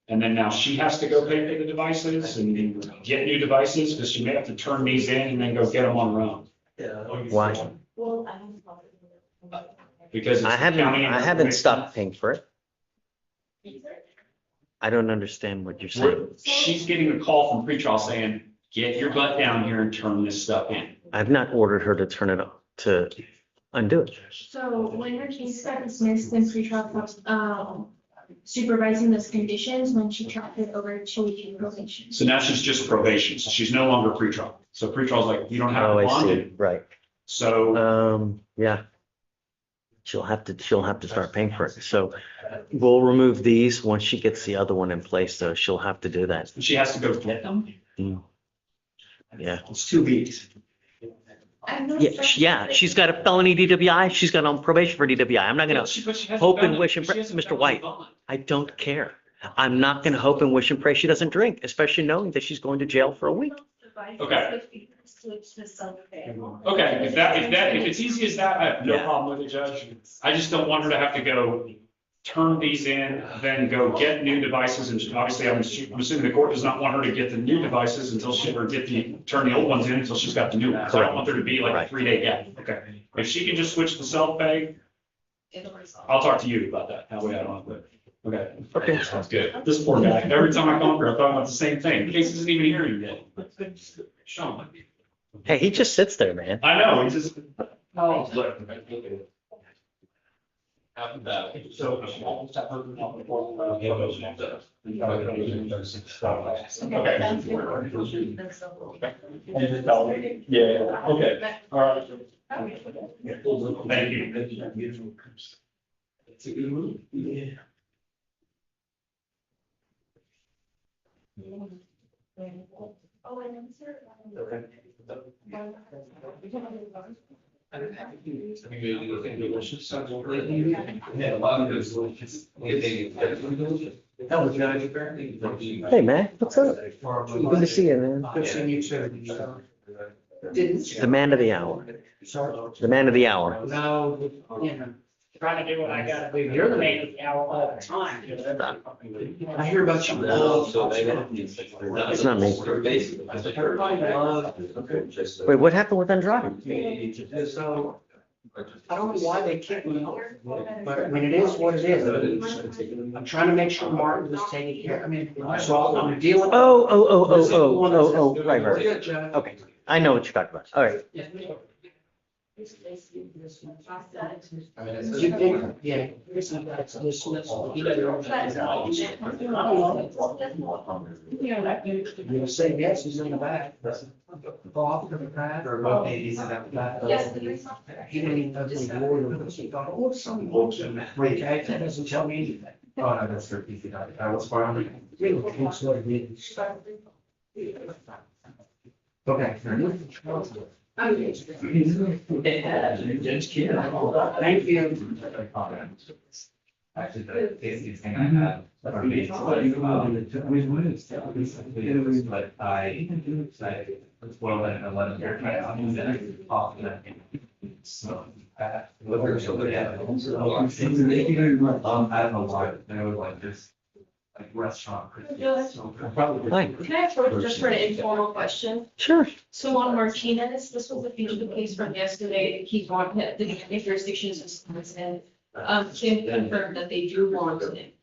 And then now she has to go pay for the devices and get new devices, because she may have to turn these in and then go get them on her own. Why? Because it's I haven't, county and I haven't stopped paying for it. I don't understand what you're saying. She's getting a call from pretrial saying, get your butt down here and turn this stuff in. I've not ordered her to turn it up, to undo it. So when her case got dismissed, then pretrial, supervising those conditions, when she dropped it over to probation. So now she's just probation, so she's no longer pretrial. So pretrial's like, you don't have Oh, to I bond see. it. Right. So, Yeah. She'll have to start paying for it. So we'll remove these. Once she gets the other one in place, though, she'll have to do that. she has to go get them? Yeah. It's 2 weeks. Yeah, she's got a felony DWI. She's got on probation for DWI. I'm not gonna hope and wish and pray. Mr. White, I don't care. I'm not gonna hope and wish and pray she doesn't drink, especially knowing that she's going to jail for a week. Okay. Okay, if it's easy as that, I have no problem with it, Judge. I just don't want her to have to go turn these in, then go get new devices, and obviously, I'm assuming the court does not want her to get the new devices until or turn the old ones in until she's got the new ones. I don't want there to be like a 3-day gap. Okay, if she can just switch the self-pay, I'll talk to you about that, that way I don't have to. Okay. Okay. Sounds good. This poor guy, every time I come here, I'm talking about the same thing. The case isn't even hearing yet. Sean. Hey, he just sits there, man. I know, he just. Oh, Look. Okay. Yeah, okay, all right. Thank you. It's a good move. Yeah. Hey, man, what's up? Good to see you, man. Good seeing you too. The man of the hour. The man of the hour. no, you know, trying to do what I gotta do. You're the man of the hour all the time. I hear about you. It's not me. Wait, what happened with them driving? So, I don't know why they kicked me off, but I mean, it is what it is. I'm trying to make sure Martin was taken care of. I mean, so I'm dealing. Right. Okay, I know what you're talking about. All right. You think, yeah. You'll say yes, he's in the back. Off in the back. Or he's in that back. He didn't even know this board. He thought, oh, some bullshit. Okay, that doesn't tell me anything. Oh, no, that's their PC. That was fine. Really, that's what it is. Okay. Thank you. Actually, the tastiest thing I had. But I well, then 11 year trial, and then I off that. So. I don't know why, there was like this, like restaurant. Hi. Can I approach just for an informal question? Sure. So on Martinez, this was a fugitive case from yesterday, he wanted, the jurisdictions and Tim confirmed that they do want it.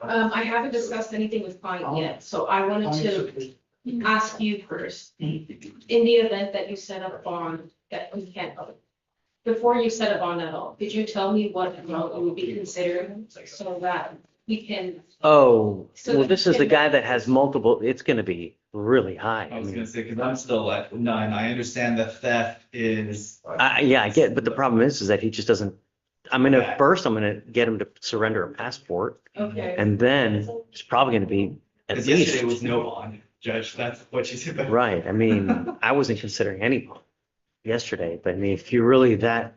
I haven't discussed anything with client yet, so I wanted to ask you first. In the event that you set up bond, that we can't, before you set a bond at all, could you tell me what amount you would be considering so that we can? Oh, well, this is the guy that has multiple, it's gonna be really high. I was gonna say, cause I'm still at 9, I understand the theft is. Yeah, I get, but the problem is that he just doesn't, I'm gonna get him to surrender a passport. Okay. And then it's probably gonna be at Cause least. yesterday was no bond, Judge, that's what you said. Right, I mean, I wasn't considering any bond yesterday, but I mean, if you're really that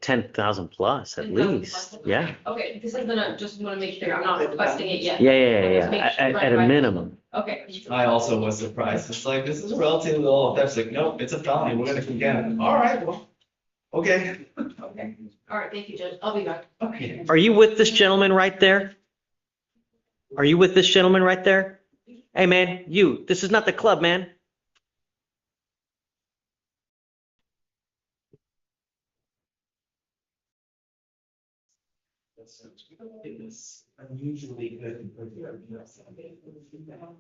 10,000 plus at 10,000 least. plus. Yeah. Okay, this is gonna, just wanna make sure, I'm not requesting it yet. Yeah. Just make sure, At right, a right. minimum. Okay. I also was surprised. It's like, this is relatively low. That's like, nope, it's a felony. We're gonna keep getting it. All right, well, okay. Okay, all right, thank you, Judge, I'll be back. Okay. Are you with this gentleman right there? Are you with this gentleman right there? Hey, man, you, this is not the club, man. It was unusually good.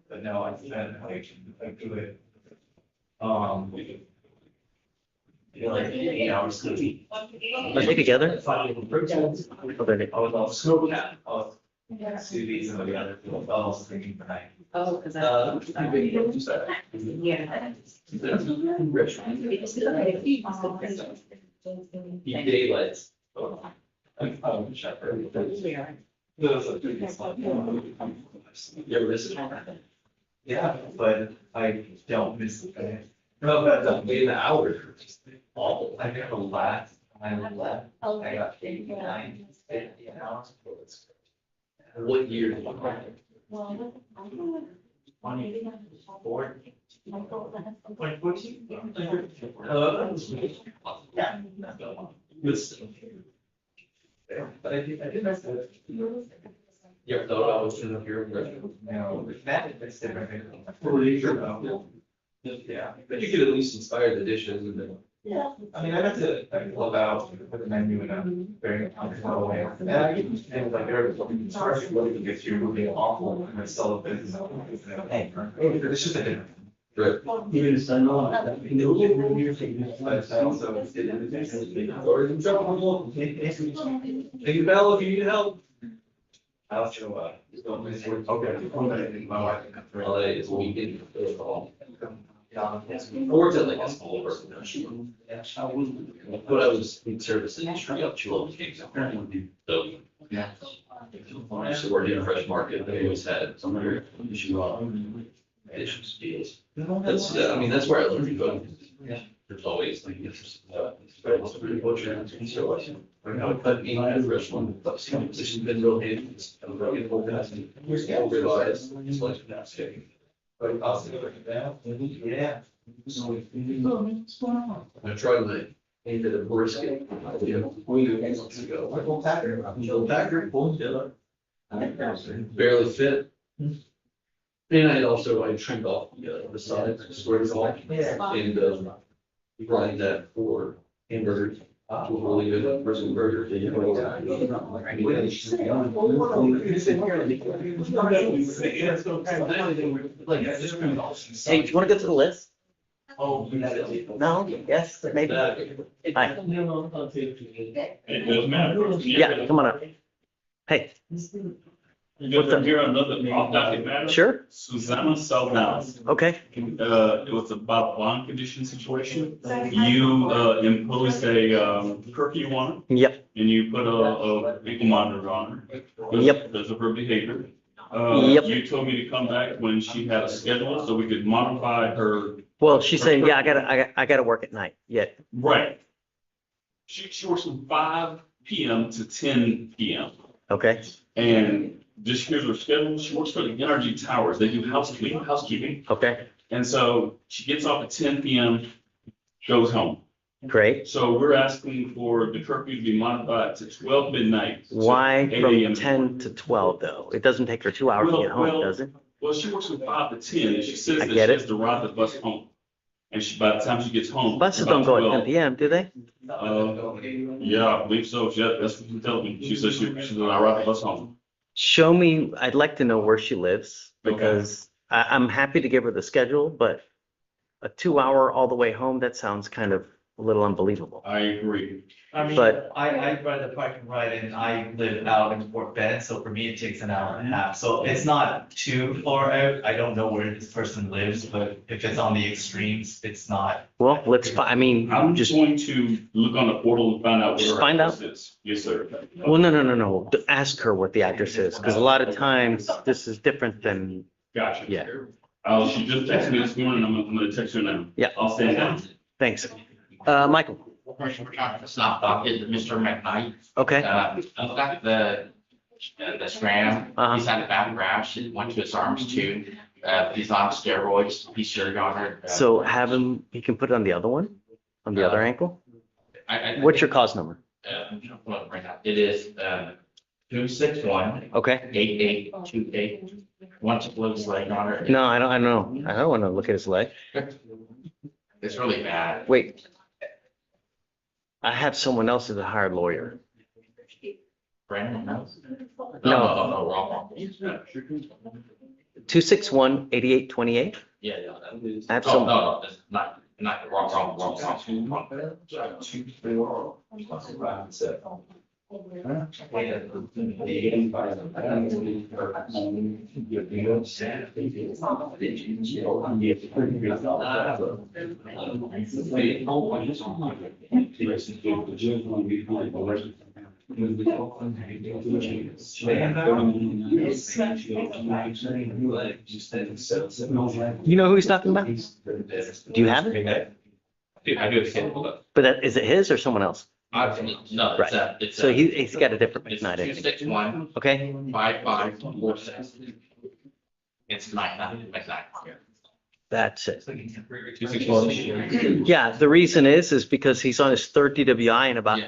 But no, I spent I could. Like 8 hours sleep. Are they together? I was also Susie and the other people fellows thinking tonight. Oh, cause Daylights. You ever miss it? Yeah, but I don't miss it. No, but in the hours were just awful. I got the last time I left, I got 89, 50 hours. What year did you run? 24? 2014? Yeah. Good stuff. But I did miss it. You ever thought I was in the bureau? No, that is different. Yeah, but you could at least inspire the dishes and then. Yeah. I mean, I got to love out with the menu in a very uncomfortable way. And I get things like there's something charged really gets you moving awful and I sell a business. Hey, it's just a different. Right. Even if I know that. But I also did it. Or in trouble. Thank you, Bell, if you need help. I'll show up. Okay. My wife in LA is weekend. Or to like a small person. But I was in service industry up to all the gigs. So, yeah. I used to work in a fresh market. They always had some other issues, deals. That's, I mean, that's where I learned to go. There's always like, it's pretty butcher. So but me, I had a restaurant, but some position been real handy. I'm really organizing. We're realized it's like that's it. But yeah. I tried my hand at a brisket. Months ago. Packer. Barely fit. And I also, trimmed off the side, squared it off. And, grind that for hamburgers. Really good brisket burger. Hey, do you want to go to the list? Oh. No, yes, maybe. Hi. It doesn't matter. Yeah, come on up. Hey. Because I'm here on another off-topic matter. Sure. Susanna Saldana. Okay. It was about bond condition situation. You, imposed a, curfew on her. Yep. And you put a ankle monitor on her. Yep. Because of her behavior. Yep. You told me to come back when she had a schedule so we could modify her. Well, she's saying, yeah, I gotta work at night yet. Right. She works from 5 PM to 10 PM. Okay. And just here's her schedule. She works for the Energy Towers. They do housekeeping. Okay. And so she gets off at 10 PM, goes home. Great. So we're asking for the curfew to be modified to 12 midnight. to Why 8 from a.m. 10 to 12 though? It doesn't take her 2 hours to get home, does it? Well, she works from 5 to 10 and she says I that she get it. has to ride the bus home. And by the time she gets home. Buses about don't go at 12. 10 PM, do they? Yeah, I believe so. Yeah, that's what she told me. She said she said I ride the bus home. Show me, I'd like to know where she lives because I'm happy to give her the schedule, but a 2 hour all the way home, that sounds kind of a little unbelievable. I agree. I mean, But- I ride the park and ride and I live out in Fort Bend, so for me, it takes an hour and a half. So it's not too far out. I don't know where this person lives, but if it's on the extremes, it's not. Well, I mean, I'm just, just going to look on the portal and find out where Just her find address is. Yes, sir. well, no. Ask her what the address is, because a lot of times this is different than, Gotcha. yeah. She just texted me this morning. I'm gonna text her now. Yeah. I'll send that. Thanks. Michael, Stop talk is Mr. McKnight. Okay. I've got the strand, he's had a bad rash, it went to his arms too. He's on steroids, he's sure on it. So have him, he can put it on the other one, on the other ankle? I What's your cause number? well, right now, it is, 261. Okay. 8828. Once it looks like on it. No, I don't know. I don't want to look at his leg. It's really bad. Wait. I have someone else as a hired lawyer. Brandon, no? No. Wrong. 261-8828. Yeah. I have No, some, no, that's not wrong. you know who he's talking about? Do you have it? I do have pulled up. But that, is it his or someone else? No, Right. it's So he's got a different It's night, I think. 261 Okay? 5546. It's 99. That's it. 261. Yeah, the reason is because he's on his third DWI in about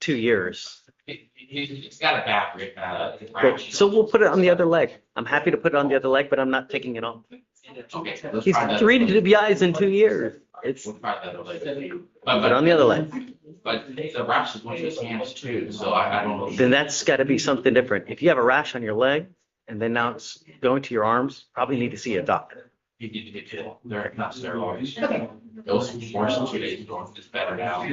2 years. He's got a back rib. Great. So we'll put it on the other leg. I'm happy to put it on the other leg, but I'm not taking it off. Okay. let's He's try that. 3 DWIs in 2 years. It's, We'll try that later. put it on the other leg. But the rash is one of his hands too, so I don't know. Then that's got to be something different. If you have a rash on your leg and then now it's going to your arms, probably need to see a doctor. You need to get to, they're not steroids. Those worse than 2 days ago, it's better now.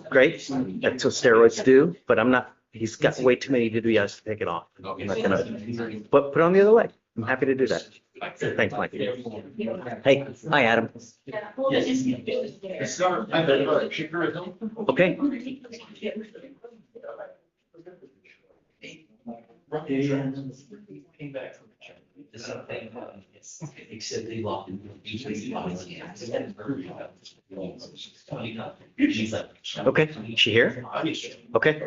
Great. That's what steroids do, but I'm not, he's got way too many DWIs to take it off. I'm not gonna, but put it on the other leg. I'm happy to do that. Thanks, Mike. Hey, hi, Adam. Okay. Except they locked in. Okay, is she here? Okay.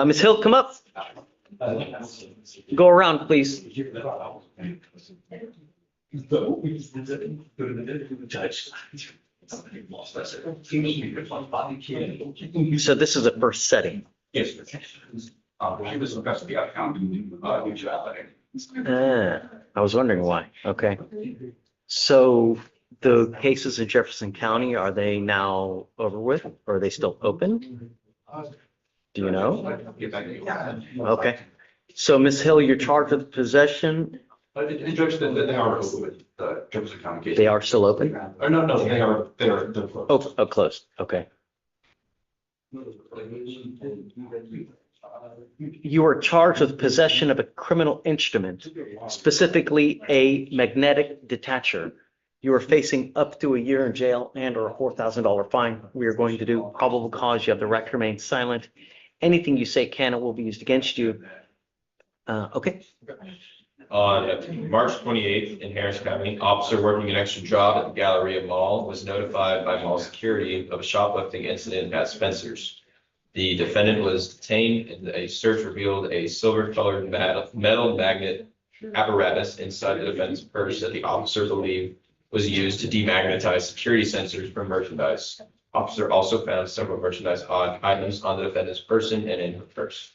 Ms. Hill, come up. Go around, please. Judge. So this is a first setting. Yes. She was in custody out of county, mutuality. I was wondering why. Okay. So the cases in Jefferson County, are they now over with or are they still open? Do you know? Okay. So Ms. Hill, you're charged with possession. The judge, they are open with the Jefferson County case. They are still open? No, they're closed. Oh, closed. Okay. You are charged with possession of a criminal instrument, specifically a magnetic detacher. You are facing up to a year in jail and or a $4,000 fine. We are going to do probable cause. You have the right to remain silent. Anything you say can or will be used against you. Okay. On March 28th in Harris County, officer working an extra job at the Galleria Mall was notified by mall security of a shoplifting incident at Spencer's. The defendant was detained and a search revealed a silver-colored metal magnet apparatus inside the defendant's purse that the officer believed was used to demagnetize security sensors from merchandise. Officer also found several merchandise items on the defendant's person and in her purse.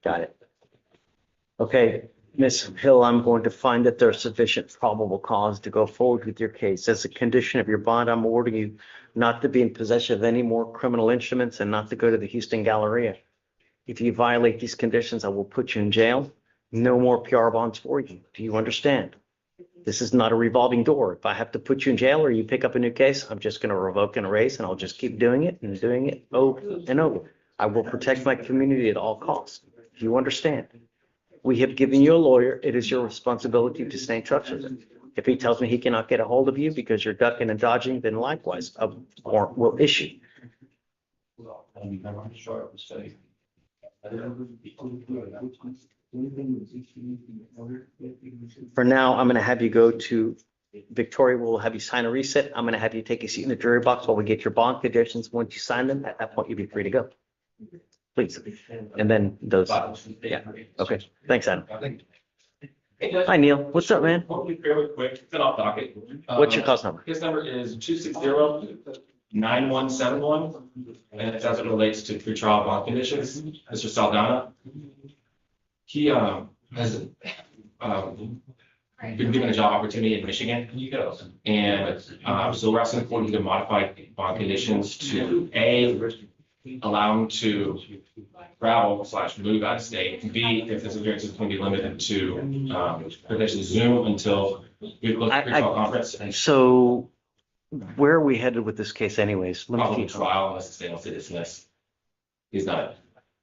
Got it. Okay, Ms. Hill, I'm going to find that there's sufficient probable cause to go forward with your case. As a condition of your bond, I'm ordering you not to be in possession of any more criminal instruments and not to go to the Houston Galleria. If you violate these conditions, I will put you in jail. No more PR bonds for you. Do you understand? This is not a revolving door. If I have to put you in jail or you pick up a new case, I'm just going to revoke and erase, and I'll just keep doing it and doing it over and over. I will protect my community at all costs. Do you understand? We have given you a lawyer. It is your responsibility to stay in touch with him. If he tells me he cannot get a hold of you because you're ducking and dodging, then likewise, a warrant will issue. For now, I'm going to have you go to Victoria will have you sign a receipt. I'm gonna have you take a seat in the jury box while we get your bond conditions. Once you sign them, at that point, you'll be free to go. Please. And then those, yeah, okay. Thanks, Adam. Hi, Neil. What's up, man? Hopefully fairly quick, it's an off docket. What's your cause number? His number is 260-9171, and it's as it relates to pretrial bond conditions. Mr. Saldana. He, has, been given a job opportunity in Michigan. And, so we're asking the court to modify bond conditions to allow him to travel / move out of state. B, if this appearance is going to be limited to, potentially Zoom until we close the pretrial conference. So where are we headed with this case anyways? Let me Probably see. trial unless it's able to dismiss. He's not,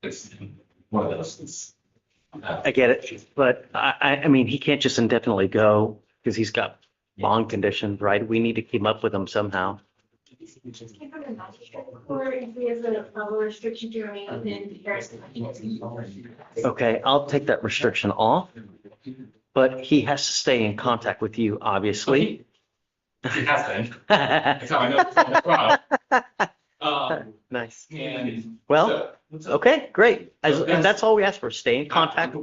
it's one of those, it's. I get it, but I mean, he can't just indefinitely go because he's got bond conditions, right? We need to keep up with him somehow. Or if he has a restriction to remain within Harrison. Okay, I'll take that restriction off, but he has to stay in contact with you, obviously. He has been. That's how I know it's on the trial. Nice. And. Well, okay, great. And that's all we ask for, stay in contact.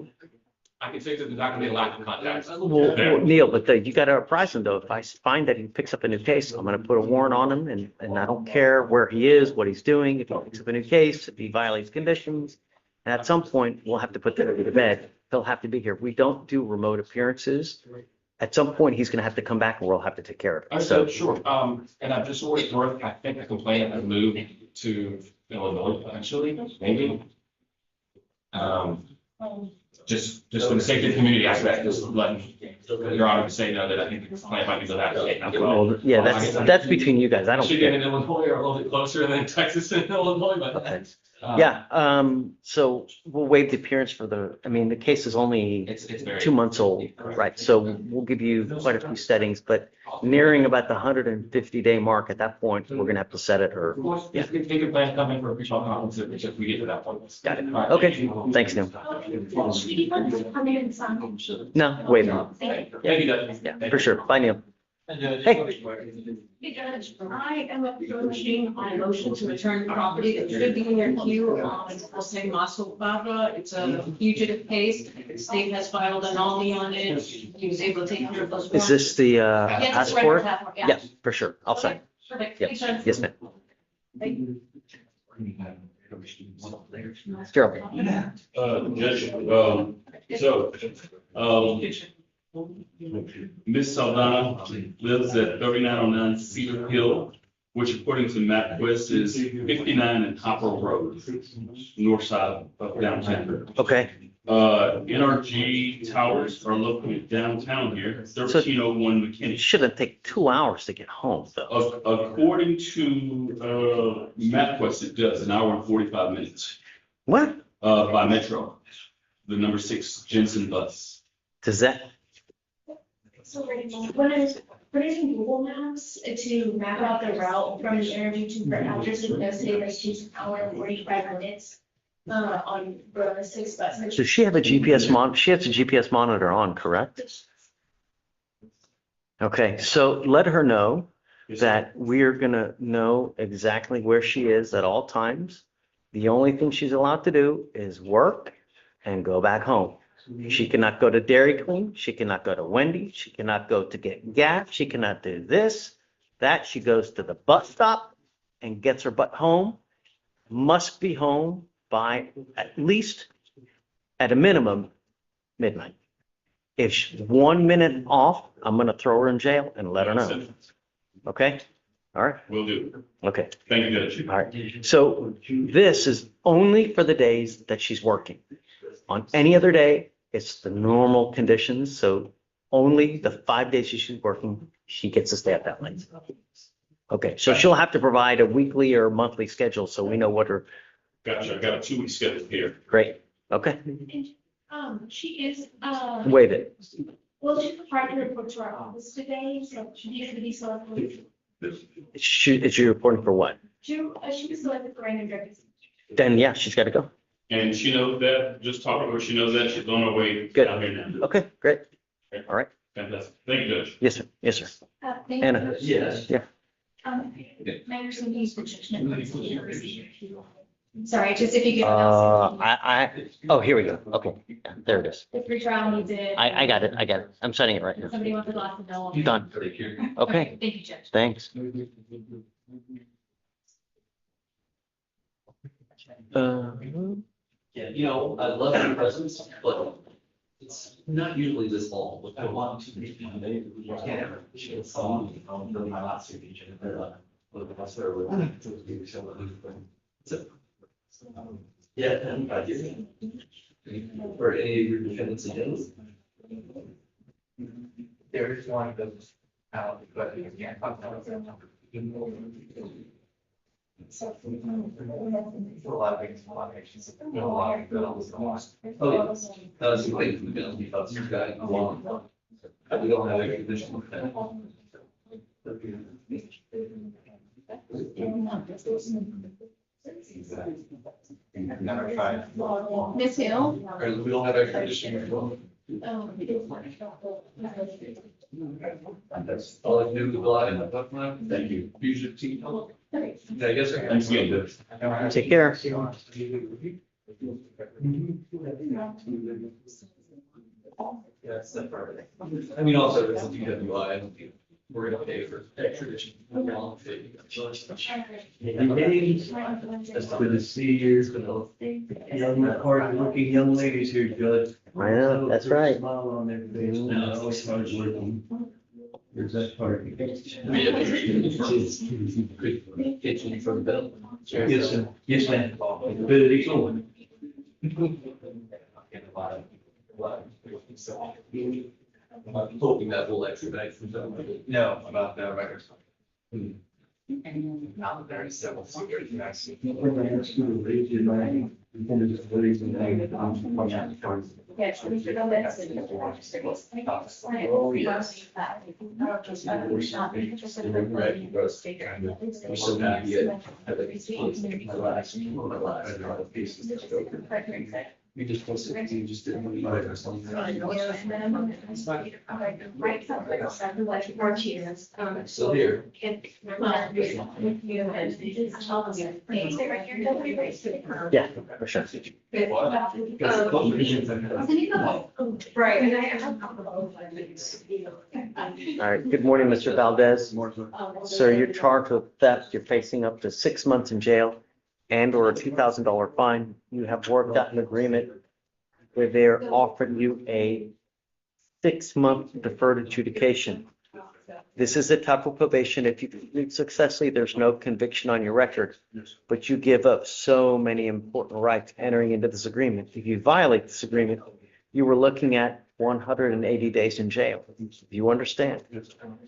I can say that there's not gonna be a lack of contact. Well, Neil, but you gotta apprise him though. If I find that he picks up a new case, I'm gonna put a warrant on him and I don't care where he is, what he's doing, if he picks up a new case, if he violates conditions. And at some point, we'll have to put that to bed. He'll have to be here. We don't do remote appearances. At some point, he's gonna have to come back and we'll have to take care of I it. said, So, sure, and I'm just worth, I think the complaint has moved to Illinois eventually, maybe. Just for the sake of the community aspect, just letting your honor to say no, that I think the complaint might be to that state as well. well, yeah, that's between you guys. I don't Should be in care. Illinois or a little bit closer than Texas and Illinois, but. Okay. Yeah, so we'll waive the appearance for the case is only It's very. 2 months old, right? So we'll give you quite a few settings, but nearing about the 150-day mark, at that point, we're gonna have to set it or, Of course, yeah. they could plan to come in for a pretrial conference if we get to that point. Got it. All right. Okay, thanks, Neil. Come in and sign. No, wait a minute. Thank you, Judge. Yeah, for sure. Bye, Neil. Hey. Hey, Judge, I am approaching on a motion to return property that should be in your queue on Jose Maso Barbara. It's a fugitive case. The state has filed an ollie on it. He was able to take care of those. Is this the Yes, it's passport? right. Yeah. Yeah, for sure. I'll sign. Perfect. Yep. Thanks, Judge. Yes, ma'am. Thank you. Gerald. Judge, Ms. Saldana lives at 3909 Cedar Hill, which according to MapQuest is 59 and Hopper Road, north side of downtown. Okay, NRG towers are located downtown here, 1301 it McKinney. shouldn't take 2 hours to get home, though. According to MapQuest, it does, an hour and 45 minutes. What? By Metro, the number 6 Jensen bus. Does that, So when I was putting in Google Maps to map out the route from the interview to her address, it does say that she's an hour and 45 minutes on the 6 bus. does she have a GPS she has a GPS monitor on, correct? Okay, so let her know that we're gonna know exactly where she is at all times. The only thing she's allowed to do is work and go back home. She cannot go to Dairy Queen. She cannot go to Wendy's. She cannot go to get gas. She cannot do this, that. She goes to the bus stop and gets her butt home. Must be home by at least, at a minimum, midnight. If she's 1 minute off, I'm gonna throw her in jail and let her know. Okay? All right? Will do. Okay. Thank you, Judge. All right. So this is only for the days that she's working. On any other day, it's the normal conditions. So only the 5 days she's working, she gets to stay up that late. Okay, so she'll have to provide a weekly or monthly schedule so we know what her. Gotcha. I got a 2-week schedule here. Great. Okay. She is, Waive it. well, she's required to report to our office today, so she needs to be selected. Is she reporting for what? She was selected for random drug use. Then, yeah, she's got to go. And she knows that, just talking to her, she knows that, she's on her way Good. down here now. Okay, great. All right. Fantastic. Thank you, Judge. Yes, sir. Yes, sir. Thank Anna. you. Yes. Yeah. Mayor, so he's the judgment. Sorry, just if you could. Oh, here we go. Okay, yeah, there it is. The free trial needs it. I got it. I got it. I'm setting it right now. Somebody wants a glass of milk. Done. Okay, Thank you, Judge. thanks. Yeah, you know, I love your presence, but it's not usually this long, but I want to be. Yeah. It's on, my last speech. Yeah, and I did. For any of your defendants again. There is one of those out, but you can't talk about it. A lot of things, a lot of actions, a lot of bills. Oh, yes. That was great from the bill, we thought this guy along. We don't have a condition with that. Never tried. Miss Hill? Or we don't have a condition with one. That's all I do with the line. Thank you. Use your team. Yeah, I guess I can. Thanks again, Judge. Take care. Yes, that's perfect. I mean, also, it's a DWI, we're gonna pay for extradition. It's good to see you. Young, hard-working young ladies here, Judge. I know, that's right. Smile on their face now, always hard working. There's that part. Kitchen for the bill. Yes, sir. Yes, ma'am. Better be going. I'm hoping that will expedite from them. No, about the records. Not very civil. When I ask you to raise your hand, you can just raise your hand. Oh, yes. I'm so happy yet. I think it's my last pieces that go. You just posted, you just didn't want to buy it or something. Still here. Yeah, for sure. Right. All right, good morning, Mr. Valdez. Sir, you're charged with theft. You're facing up to 6 months in jail and or a $2,000 fine. You have worked out an agreement where they're offering you a 6-month deferred adjudication. This is a type of probation. If you complete successfully, there's no conviction on your record, but you give up so many important rights entering into this agreement. If you violate this agreement, you were looking at 180 days in jail. You understand?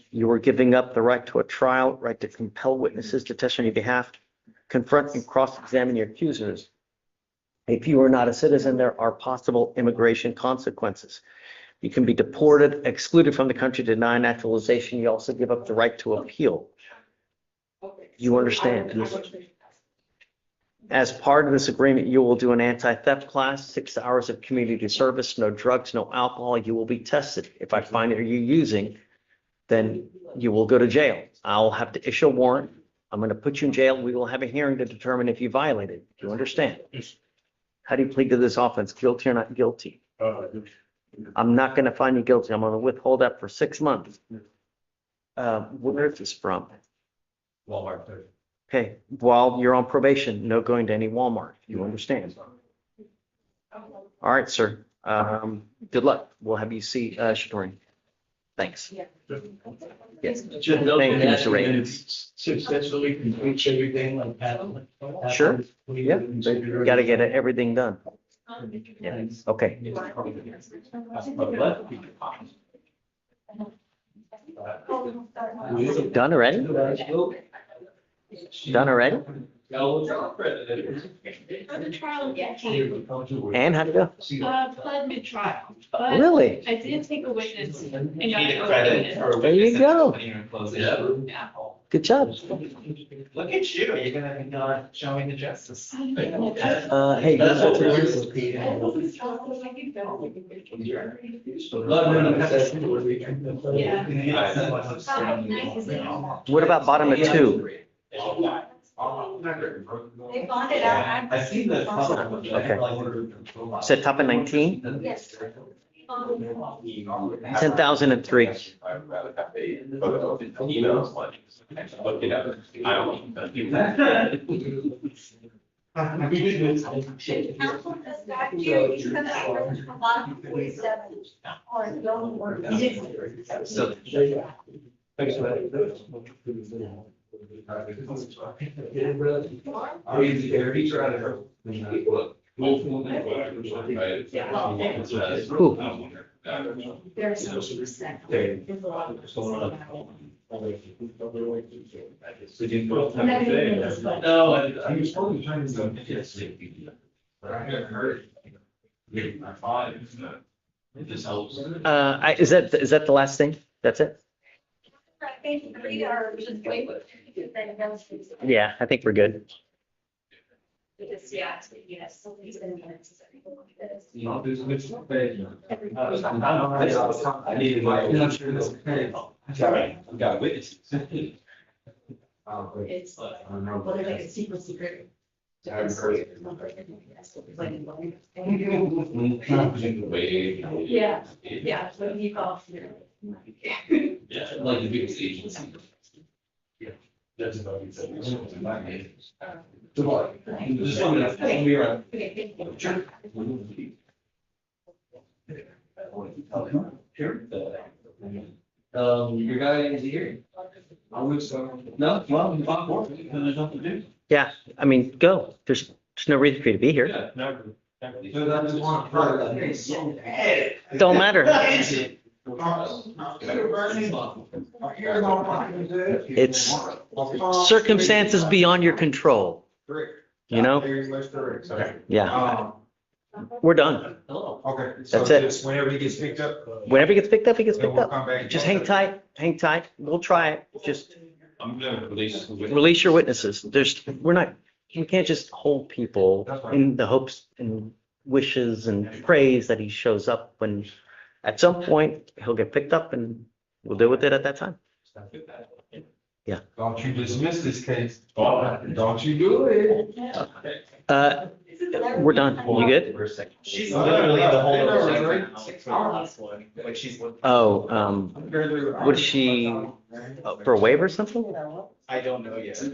You were giving up the right to a trial, right to compel witnesses to testify on your behalf, confront and cross-examine your accusers. If you are not a citizen, there are possible immigration consequences. You can be deported, excluded from the country, denied naturalization. You also give up the right to appeal. You understand? As part of this agreement, you will do an anti-theft class, 6 hours of community service, no drugs, no alcohol. You will be tested. If I find that you're using, then you will go to jail. I'll have to issue a warrant. I'm going to put you in jail. We will have a hearing to determine if you violated. Do you understand? How do you plead to this offense? Guilty or not guilty? I'm not going to find you guilty. I'm going to withhold that for 6 months. Where is this from? Walmart. Okay, while you're on probation, no going to any Walmart. You understand? All right, sir. Good luck. We'll have you see Shatori. Thanks. Yes. Thank you, Mr. Ray. Successfully complete everything like that. Sure. Yeah, you got to get everything done. Yeah. Okay. Done already? Done already? The trial, yeah, And how'd it go? pled mid-trial. But Really? I did take a witness and You got need to a go credit in. for. There you go. Yeah. Good job. Look at you, you're gonna be showing the justice. Hey. What about bottom of two? They bonded out. I seen the. Okay. Said top of 19? Yes. 10,003. I'd rather have emails, like, look it up. I don't. Council just got you, you could have a lot of 47 or don't work. So. There's some percent. There's a lot of percent. No, I was probably trying to. But I haven't heard. My five, it just helps. Is that the last thing? That's it? I think we are just wait. Yeah, I think we're good. Because, yeah, yes, somebody's been minutes. I'll do some good stuff. I needed my. I've got witnesses. It's, what is like a secret? I haven't heard it. Yeah, yeah, what do you call it? Yeah, like the biggest agency. Yeah. That's about it. Goodbye. Just let me know. I'll be around. Okay, thank you. Sure. Sure. Your guy is here. I would so. No, well, I'm on board, because there's nothing to do. Yeah, I mean, go. There's no reason for you to be here. Yeah, never. So I just want to. Don't matter. It's circumstances beyond your control. You know? Yeah. We're done. Okay. That's it. So whenever he gets picked up. Whenever he gets picked up, he gets then picked we'll up. come back. Just hang tight, hang tight. We'll try it. Just I'm gonna release. release your witnesses. We can't just hold people in the hopes and wishes and praise that he shows up when at some point he'll get picked up and we'll deal with it at that time. Yeah. Don't you dismiss this case. Don't you do it. We're done. You good? She's literally the whole. Like she's. Oh, what is she, for a waiver or something? I don't know yet. I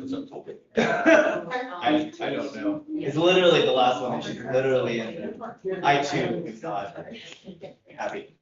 don't know. It's literally the last one, and she's literally in. I too am not happy.